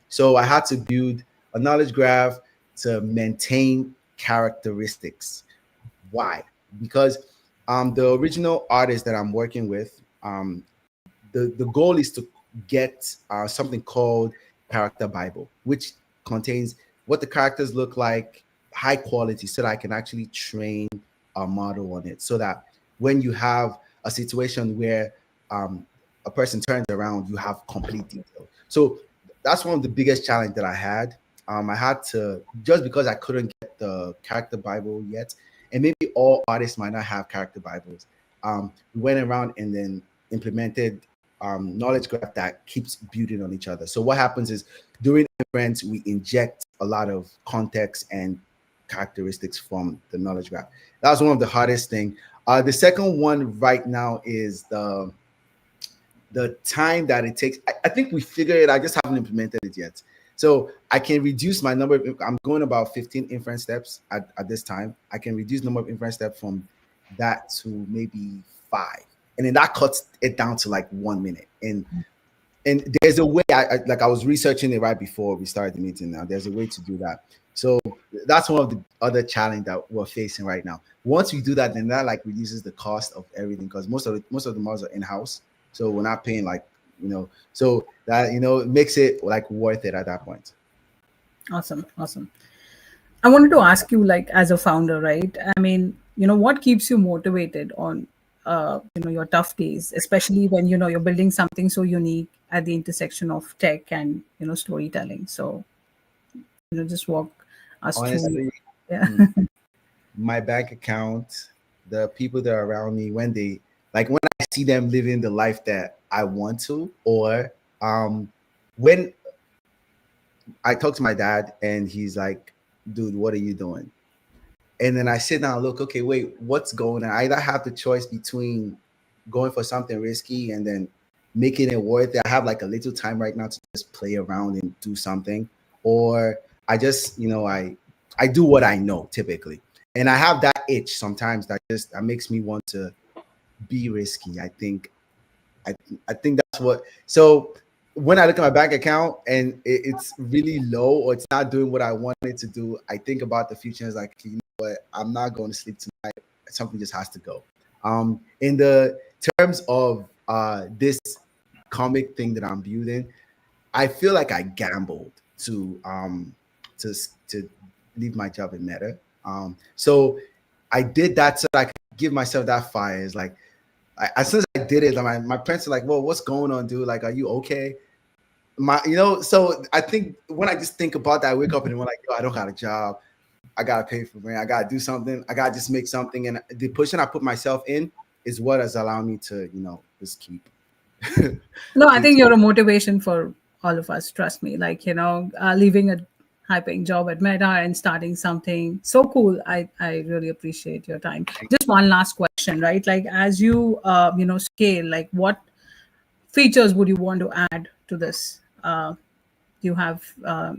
So I had to build a knowledge graph to maintain characteristics. Why? Because the original artist that I'm working with, the goal is to get something called Character Bible, which contains what the characters look like, high quality, so that I can actually train a model on it, so that when you have a situation where a person turns around, you have complete detail. So that's one of the biggest challenge that I had. I had to, just because I couldn't get the Character Bible yet, and maybe all artists might not have Character Bibles, we went around and then implemented knowledge graph that keeps building on each other. So what happens is, during inference, we inject a lot of context and characteristics from the knowledge graph. That was one of the hardest thing. The second one right now is the time that it takes. I think we figured it. I just haven't implemented it yet. So I can reduce my number. I'm going about 15 inference steps at this time. I can reduce number of inference steps from that to maybe 5, and then that cuts it down to 1 minute. And there's a way. I was researching it right before we started the meeting. Now there's a way to do that. So that's one of the other challenge that we're facing right now. Once we do that, then that reduces the cost of everything, because most of the models are in-house. So we're not paying so that it makes it worth it at that point. Awesome. I wanted to ask you, as a founder, right? I mean, what keeps you motivated on your tough days, especially when you're building something so unique at the intersection of tech and storytelling. So just walk us Honestly, through. my bank account, the people that are around me, when when I see them living the life that I want to, or when I talk to my dad and he's like, dude, what are you doing? And then I sit down and look, okay, wait, what's going on? I either have the choice between going for something risky and then making it worth it. I have a little time right now to just play around and do something, or I just, I do what I know typically. And I have that itch sometimes that makes me want to be risky. I think that's what, so when I look at my bank account and it's really low or it's not doing what I want it to do, I think about the future and it's like, you know what, I'm not going to sleep tonight. Something just has to go. In the terms of this comic thing that I'm building, I feel like I gambled to to leave my job in Meta. So I did that so that I could give myself that fire. It's like as soon as I did it, like my parents are like, "Well, what's going on, dude? Like, are you okay?" So I think when I just think about that, I wake up and I'm like, "Yo, I don't got a job. I gotta pay for rent. I gotta do something. I gotta just make something." And the position I put myself in is what has allowed me to, just keep. No, I think you're a motivation for all of us. Trust me. Like, leaving a high-paying job at Meta and starting something so cool. I really appreciate your time. Just one last question, right? Like, as you scale, like, what features would you want to add to this? Do you have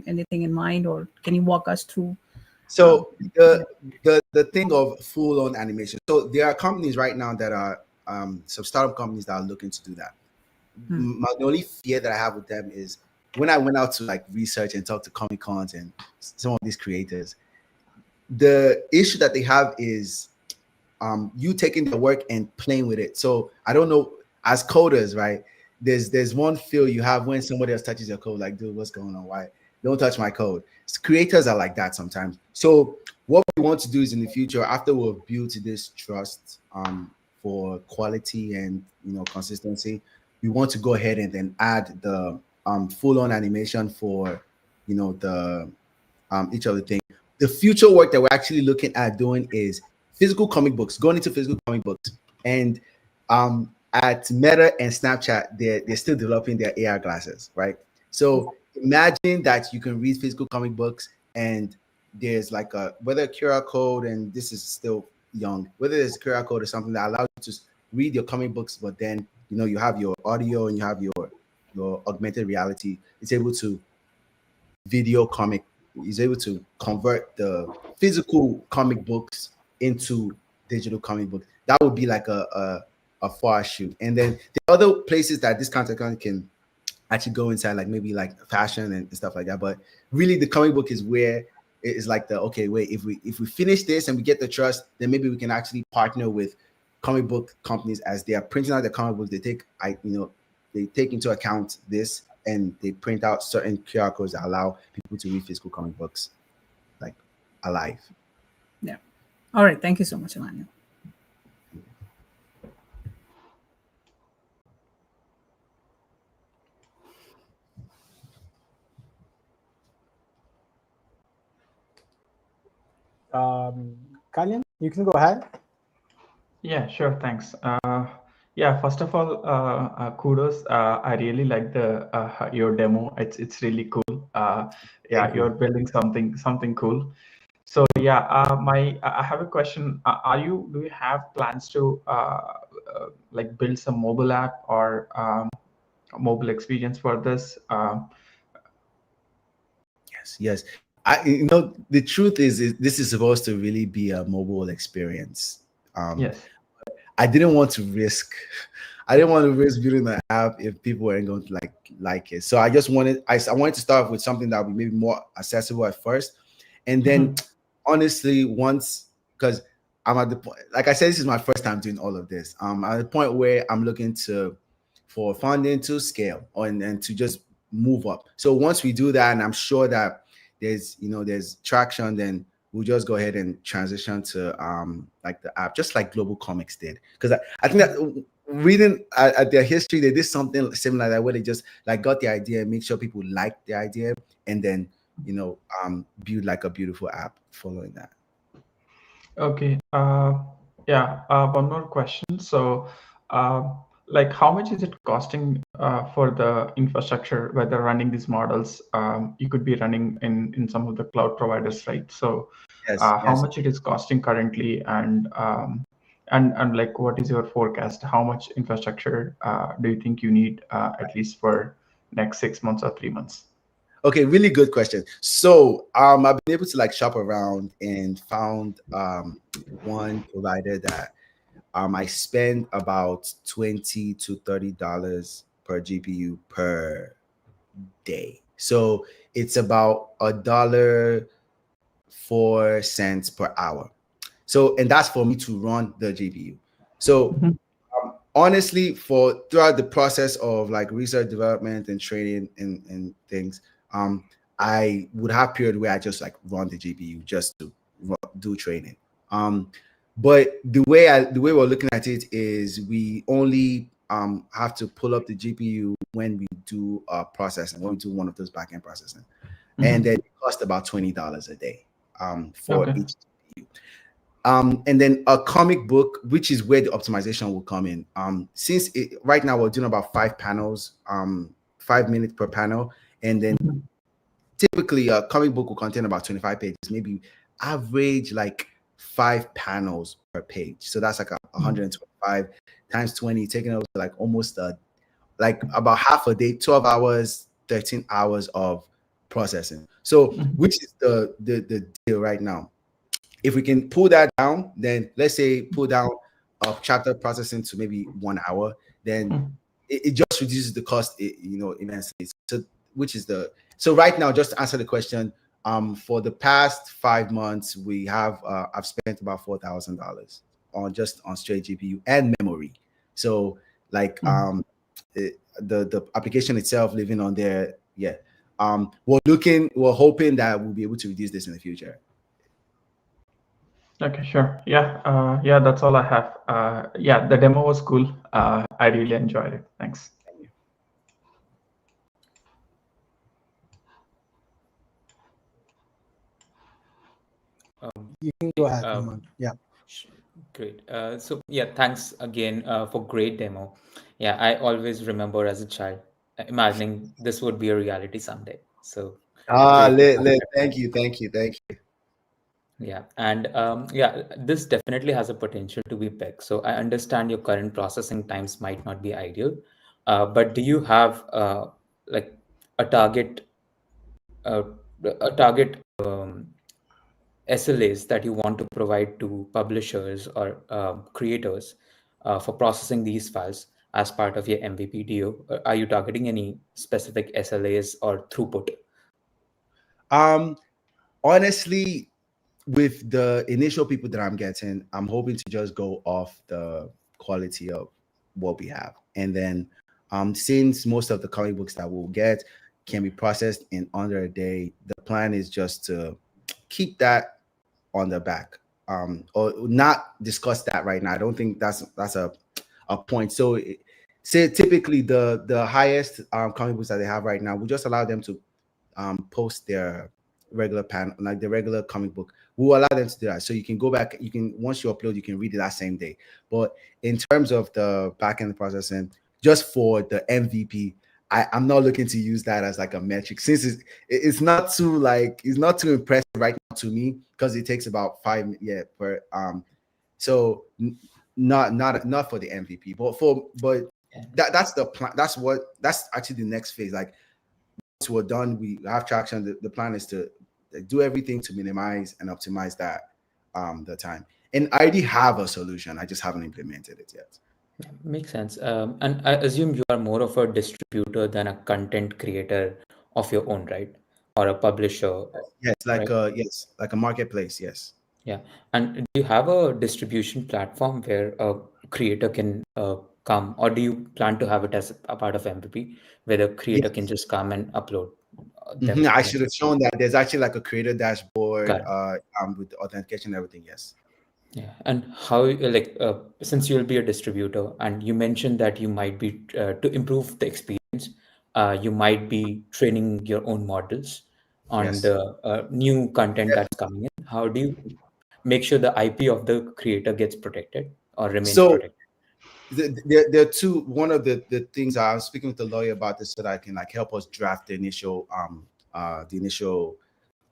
anything in mind, or can you walk us through? So the thing of full on animation. So there are companies right now that are some startup companies that are looking to do that. The only fear that I have with them is when I went out to like research and talk to Comic Cons and some of these creators, the issue that they have is you taking their work and playing with it. So I don't know, as coders, right? There's one feel you have when somebody else touches your code, like, dude, what's going on? Why? Don't touch my code. Creators are like that sometimes. So what we want to do is in the future, after we've built this trust for quality and consistency, we want to go ahead and then add the full-on animation for the each of the things. The future work that we're actually looking at doing is physical comic books, going into physical comic books. And at Meta and Snapchat, they're still developing their AR glasses, right? So imagine that you can read physical comic books and there's like whether a QR code, and this is still young, whether there's a QR code or something that allows you to read your comic books, but then you have your audio and you have your augmented reality. It's able to video comic, is able to convert the physical comic books into digital comic books. That would be like a far shoot. And then the other places that this content can actually go inside, like maybe like fashion and stuff like that. But really, the comic book is where it is like okay, wait, if we finish this and we get the trust, then maybe we can actually partner with comic book companies as they are printing out the comic books. They take into account this and they print out certain QR codes that allow people to read physical comic books like alive. Yeah. All right. Thank you so much, Emmanuel. Kalyan, you can go ahead. Yeah, sure. Thanks. Yeah, first of all, kudos. I really like your demo. It's really cool. Yeah, you're building something cool. So yeah, I have a question. Do you have plans to like build some mobile app or mobile experience for this? Yes. The truth is this is supposed to really be a mobile experience. Yes. I didn't want to risk building an app if people weren't going to like it. So I just wanted to start with something that would be maybe more accessible at first, and then honestly, because I'm at the point, like I said, this is my first time doing all of this. I'm at the point where I'm looking for funding to scale and to just move up. So once we do that, and I'm sure that there's traction, then we'll just go ahead and transition to like the app, just like Global Comics did. Because I think that reading at their history, they did something similar like that, where they just like got the idea and make sure people liked the idea, and then build like a beautiful app following that. Okay. Yeah. One more question. So, like, how much is it costing for the infrastructure, whether running these models? You could be running in some of the cloud providers, right? So, how much it is costing currently, and like, what is your forecast? How much infrastructure do you think you need at least for next 6 months or 3 months? Okay, really good question. So I've been able to like shop around and found one provider that I spend about $20 to $30 per GPU per day. So it's about $1.04 per hour. So, and that's for me to run the GPU. So honestly, for throughout the process of like research development and training and things, I would have period where I just like run the GPU just to do training. But the way we're looking at it is we only have to pull up the GPU when we do processing, when we do one of those backend processing, and then it costs about $20 a day for each GPU. And then a comic book, which is where the optimization will come in. Since right now we're doing about 5 panels, 5 minutes per panel, and then typically a comic book will contain about 25 pages, maybe average like 5 panels per page. So that's like 125 times 20, taking over like almost like about half a day, 12 hours, 13 hours of processing. So which is the deal right now. If we can pull that down, then let's say pull down chapter processing to maybe 1 hour, then it just reduces the cost, immensely. So which is so right now, just to answer the question, for the past 5 months, we have I've spent about $4,000 on straight GPU and memory. So like the application itself living on there, yeah. We're hoping that we'll be able to reduce this in the future. Okay, sure. Yeah, yeah, that's all I have. Yeah, the demo was cool. I really enjoyed it. Thanks. You can go ahead, Naman. Yeah. Great. So yeah, thanks again for great demo. Yeah, I always remember as a child imagining this would be a reality someday. So great. Thank you. Yeah, and yeah, this definitely has a potential to be big. So I understand your current processing times might not be ideal, but do you have like a target, uh, a target SLAs that you want to provide to publishers or creators for processing these files as part of your MVP deal? Are you targeting any specific SLAs or throughput? Honestly, with the initial people that I'm getting, I'm hoping to just go off the quality of what we have. And then since most of the comic books that we'll get can be processed in under a day, the plan is just to keep that on the back. Or not discuss that right now. I don't think that's a point. So say typically the highest comic books that they have right now, we just allow them to post their regular panel, like the regular comic book. We'll allow them to do that. So you can go back, once you upload, you can read it that same day. But in terms of the backend processing, just for the MVP, I'm not looking to use that as like a metric, since it's not too impressive right now to me, because it takes about 5 per so not for the MVP, but that's the plan. That's actually the next phase. Like once we're done, we have traction. The plan is to do everything to minimize and optimize that the time. And I already have a solution. I just haven't implemented it yet. Makes sense. And I assume you are more of a distributor than a content creator of your own, right? Or a publisher. Yes, right? Like a marketplace. Yes. Yeah. And do you have a distribution platform where a creator can come, or do you plan to have it as a part of MVP where the creator can just come and upload them? I should have shown that. There's actually like a creator dashboard Got with the authentication and everything. Yes. Yeah. And how, since you'll be a distributor and you mentioned that you might be, to improve the experience, you might be training your own models on Yes. the new content that's coming in. How do you make sure the IP of the creator gets protected or remains protected? There are two. One of the things I was speaking with the lawyer about this, so that I can like help us draft the initial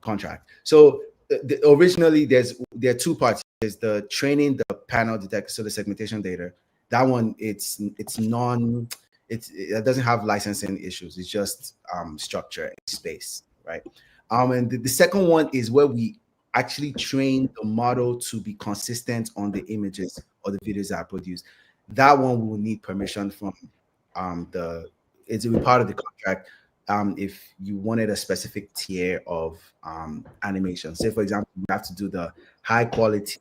contract. So originally there are two parts. There's the training, the panel detect, so the segmentation data. That one it doesn't have licensing issues. It's just structure and space, right? And the second one is where we actually train the model to be consistent on the images or the videos that are produced. That one will need permission from it will be part of the contract. if you wanted a specific tier of animation. Say, for example, you have to do the high quality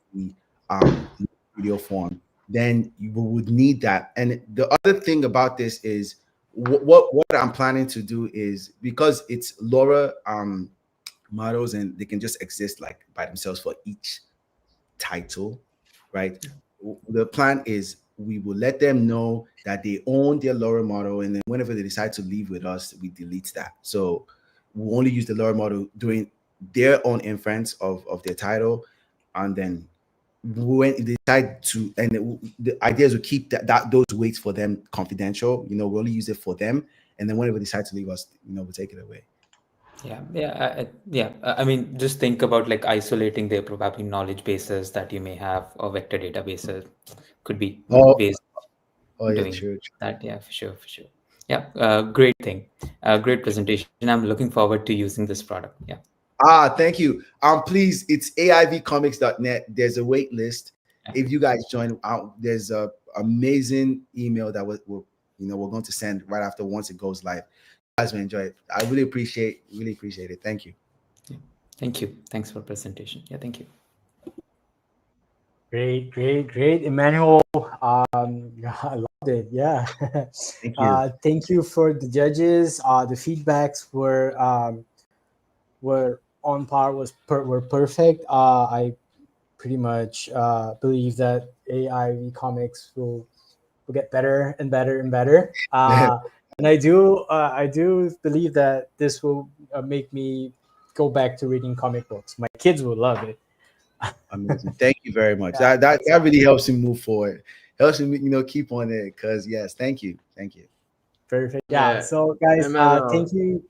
video form, then you would need that. And the other thing about this is what I'm planning to do is, because it's LoRa models and they can just exist like by themselves for each title, right? The plan is we will let them know that they own their LoRa model, and then whenever they decide to leave with us, we delete that. So we'll only use the LoRa model during their own inference of their title, and then when they decide to, and the idea is to keep that those weights for them confidential. You know, we only use it for them, and then whenever they decide to leave us, you know, we'll take it away. I mean, just think about like isolating their probably knowledge bases that you may have, or vector databases. Could be ways of doing True. that. Yeah, for sure. Yeah, great thing. Great presentation. I'm looking forward to using this product. Yeah. Thank you. Please, it's aivcomics.net. There's a wait list. If you guys join out, there's a amazing email that we're going to send right after once it goes live. You guys will enjoy it. I really appreciate it. Thank you. Thank you. Thanks for presentation. Yeah, thank you. Great, Emmanuel. I loved it. Yeah. Thank you. Thank you for the judges. The feedbacks were on par. Were perfect. I pretty much believe that AI comics will get better and better and better. And I do believe that this will make me go back to reading comic books. My kids will love it. Amazing. Thank you very much. Yeah, that really helps me move forward. Helps me, keep on it. Because yes, thank you. Perfect. Yeah. So guys, Emmanuel. thank you.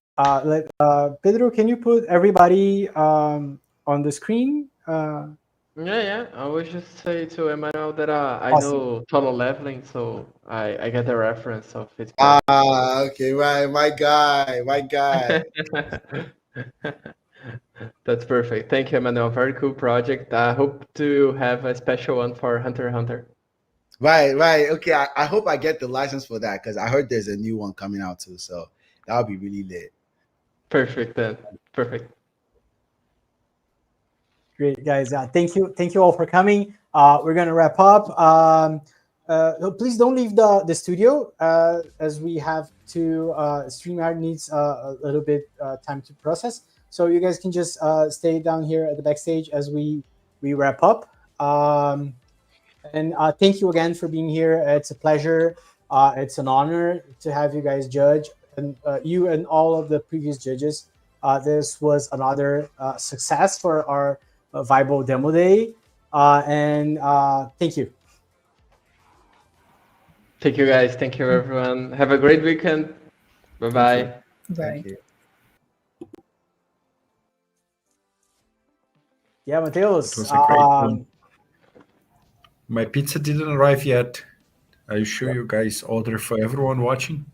Pedro, can you put everybody on the screen? Yeah. I would just say to Emmanuel that I Awesome. know total leveling, so I get the reference of his. Okay, right. My guy. That's perfect. Thank you, Emmanuel. Very cool project. I hope to have a special one for Hunter x Hunter. Right. Okay, I hope I get the license for that, because I heard there's a new one coming out too. So that would be really lit. Perfect then. Perfect. Great, guys. Thank you all for coming. We're gonna wrap up. Please don't leave the studio, as we have to. StreamYard needs a little bit time to process. So you guys can just stay down here at the backstage as we wrap up. And thank you again for being here. It's a pleasure. It's an honor to have you guys judge, and you and all of the previous judges. This was another success for our Vibo Demo Day. And thank you. Thank you, guys. Thank you, everyone. Have a great weekend. Bye-bye. Bye. Yeah, Mateus. It was a great one. My pizza didn't arrive yet. Are you sure you guys order for everyone watching?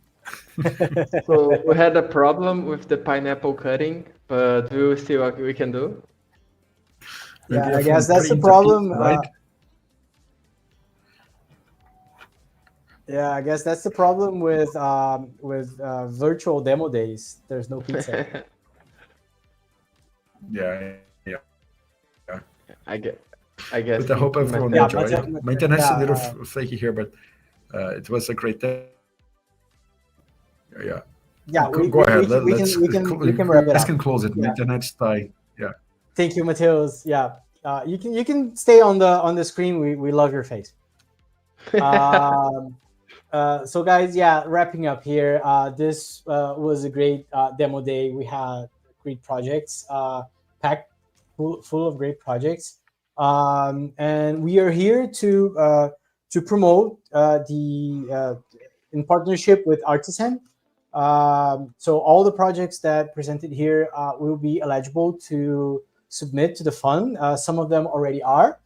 So we had a problem with the pineapple cutting, but we will see what we can do. Yeah, Maybe I a guess phone that's the print, problem. right? Yeah, I guess that's the problem with virtual demo days. There's no pizza. Yeah. I guess. But I hope everyone enjoyed. My internet's a little flaky here, but it was a great day. Yeah. Yeah, Go ahead. we can wrap it You guys up. can close it. My internet's dying. Yeah. Thank you, Mateus. Yeah, you can stay on the screen. We love your face. So guys, yeah, wrapping up here. This was a great demo day. We had great projects, packed full of great projects, and we are here to promote in partnership with Artizen. So all the projects that presented here will be eligible to submit to the fund. Some of them already are.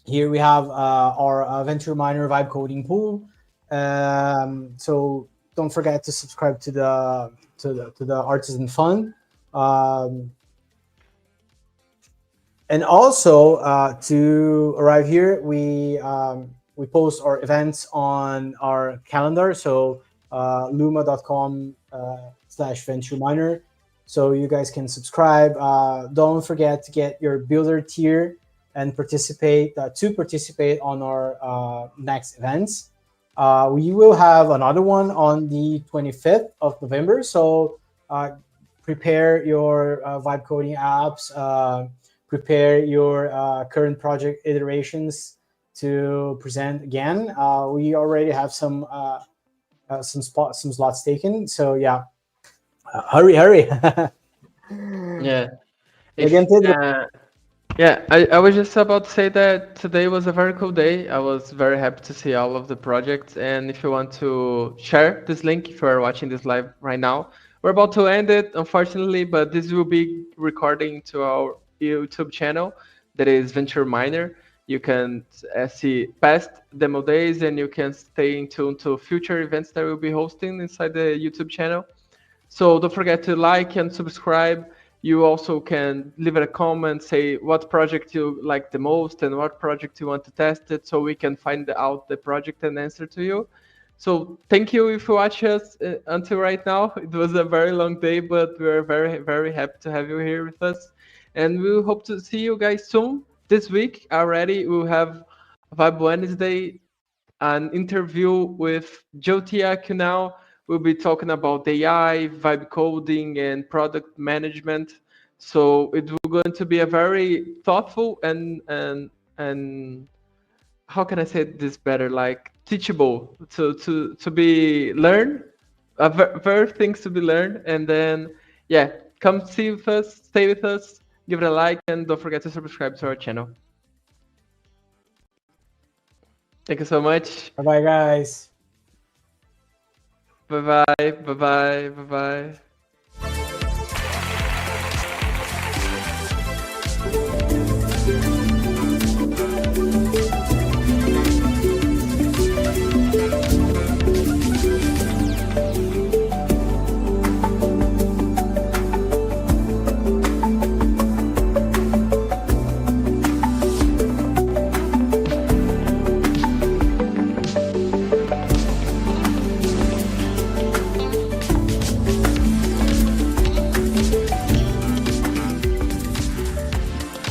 Here we have our Venture Miner Vibe Coding pool. So don't forget to subscribe to the Artizen Fund. And also to arrive here, we post our events on our calendar. So luma.com/ventureminer. So you guys can subscribe. Don't forget to get your builder tier and participate on our next events. We will have another one on the 25th of November. So prepare your vibe coding apps, prepare your current project iterations to present again. We already have some slots taken. So yeah, hurry. Yeah. Again, Yeah, I was just about to say that today was a very cool day. I was very happy to see all of the projects. And if you want to share this link, if you are watching this live right now, we're about to end it, unfortunately, but this will be recording to our YouTube channel that is Venture Miner. You can see past demo days and you can stay in tune to future events that we'll be hosting inside the YouTube channel. So don't forget to like and subscribe. You also can leave a comment, say what project you like the most and what project you want to test it, so we can find out the project and answer to you. So thank you if you watch us until right now. It was a very long day, but we're very, very happy to have you here with us. And we hope to see you guys soon. This week already, we'll have Vibe Wednesday, an interview with Jyotia Kunal. We'll be talking about AI, vibe coding, and product management. So it will going to be a very thoughtful and how can I say this better? Like teachable to be learned, very things to be learned, and then yeah, come see with us, stay with us, give it a like, and don't forget to subscribe to our channel. Thank you so much. Bye bye, guys. Bye bye. Bye bye. Bye bye.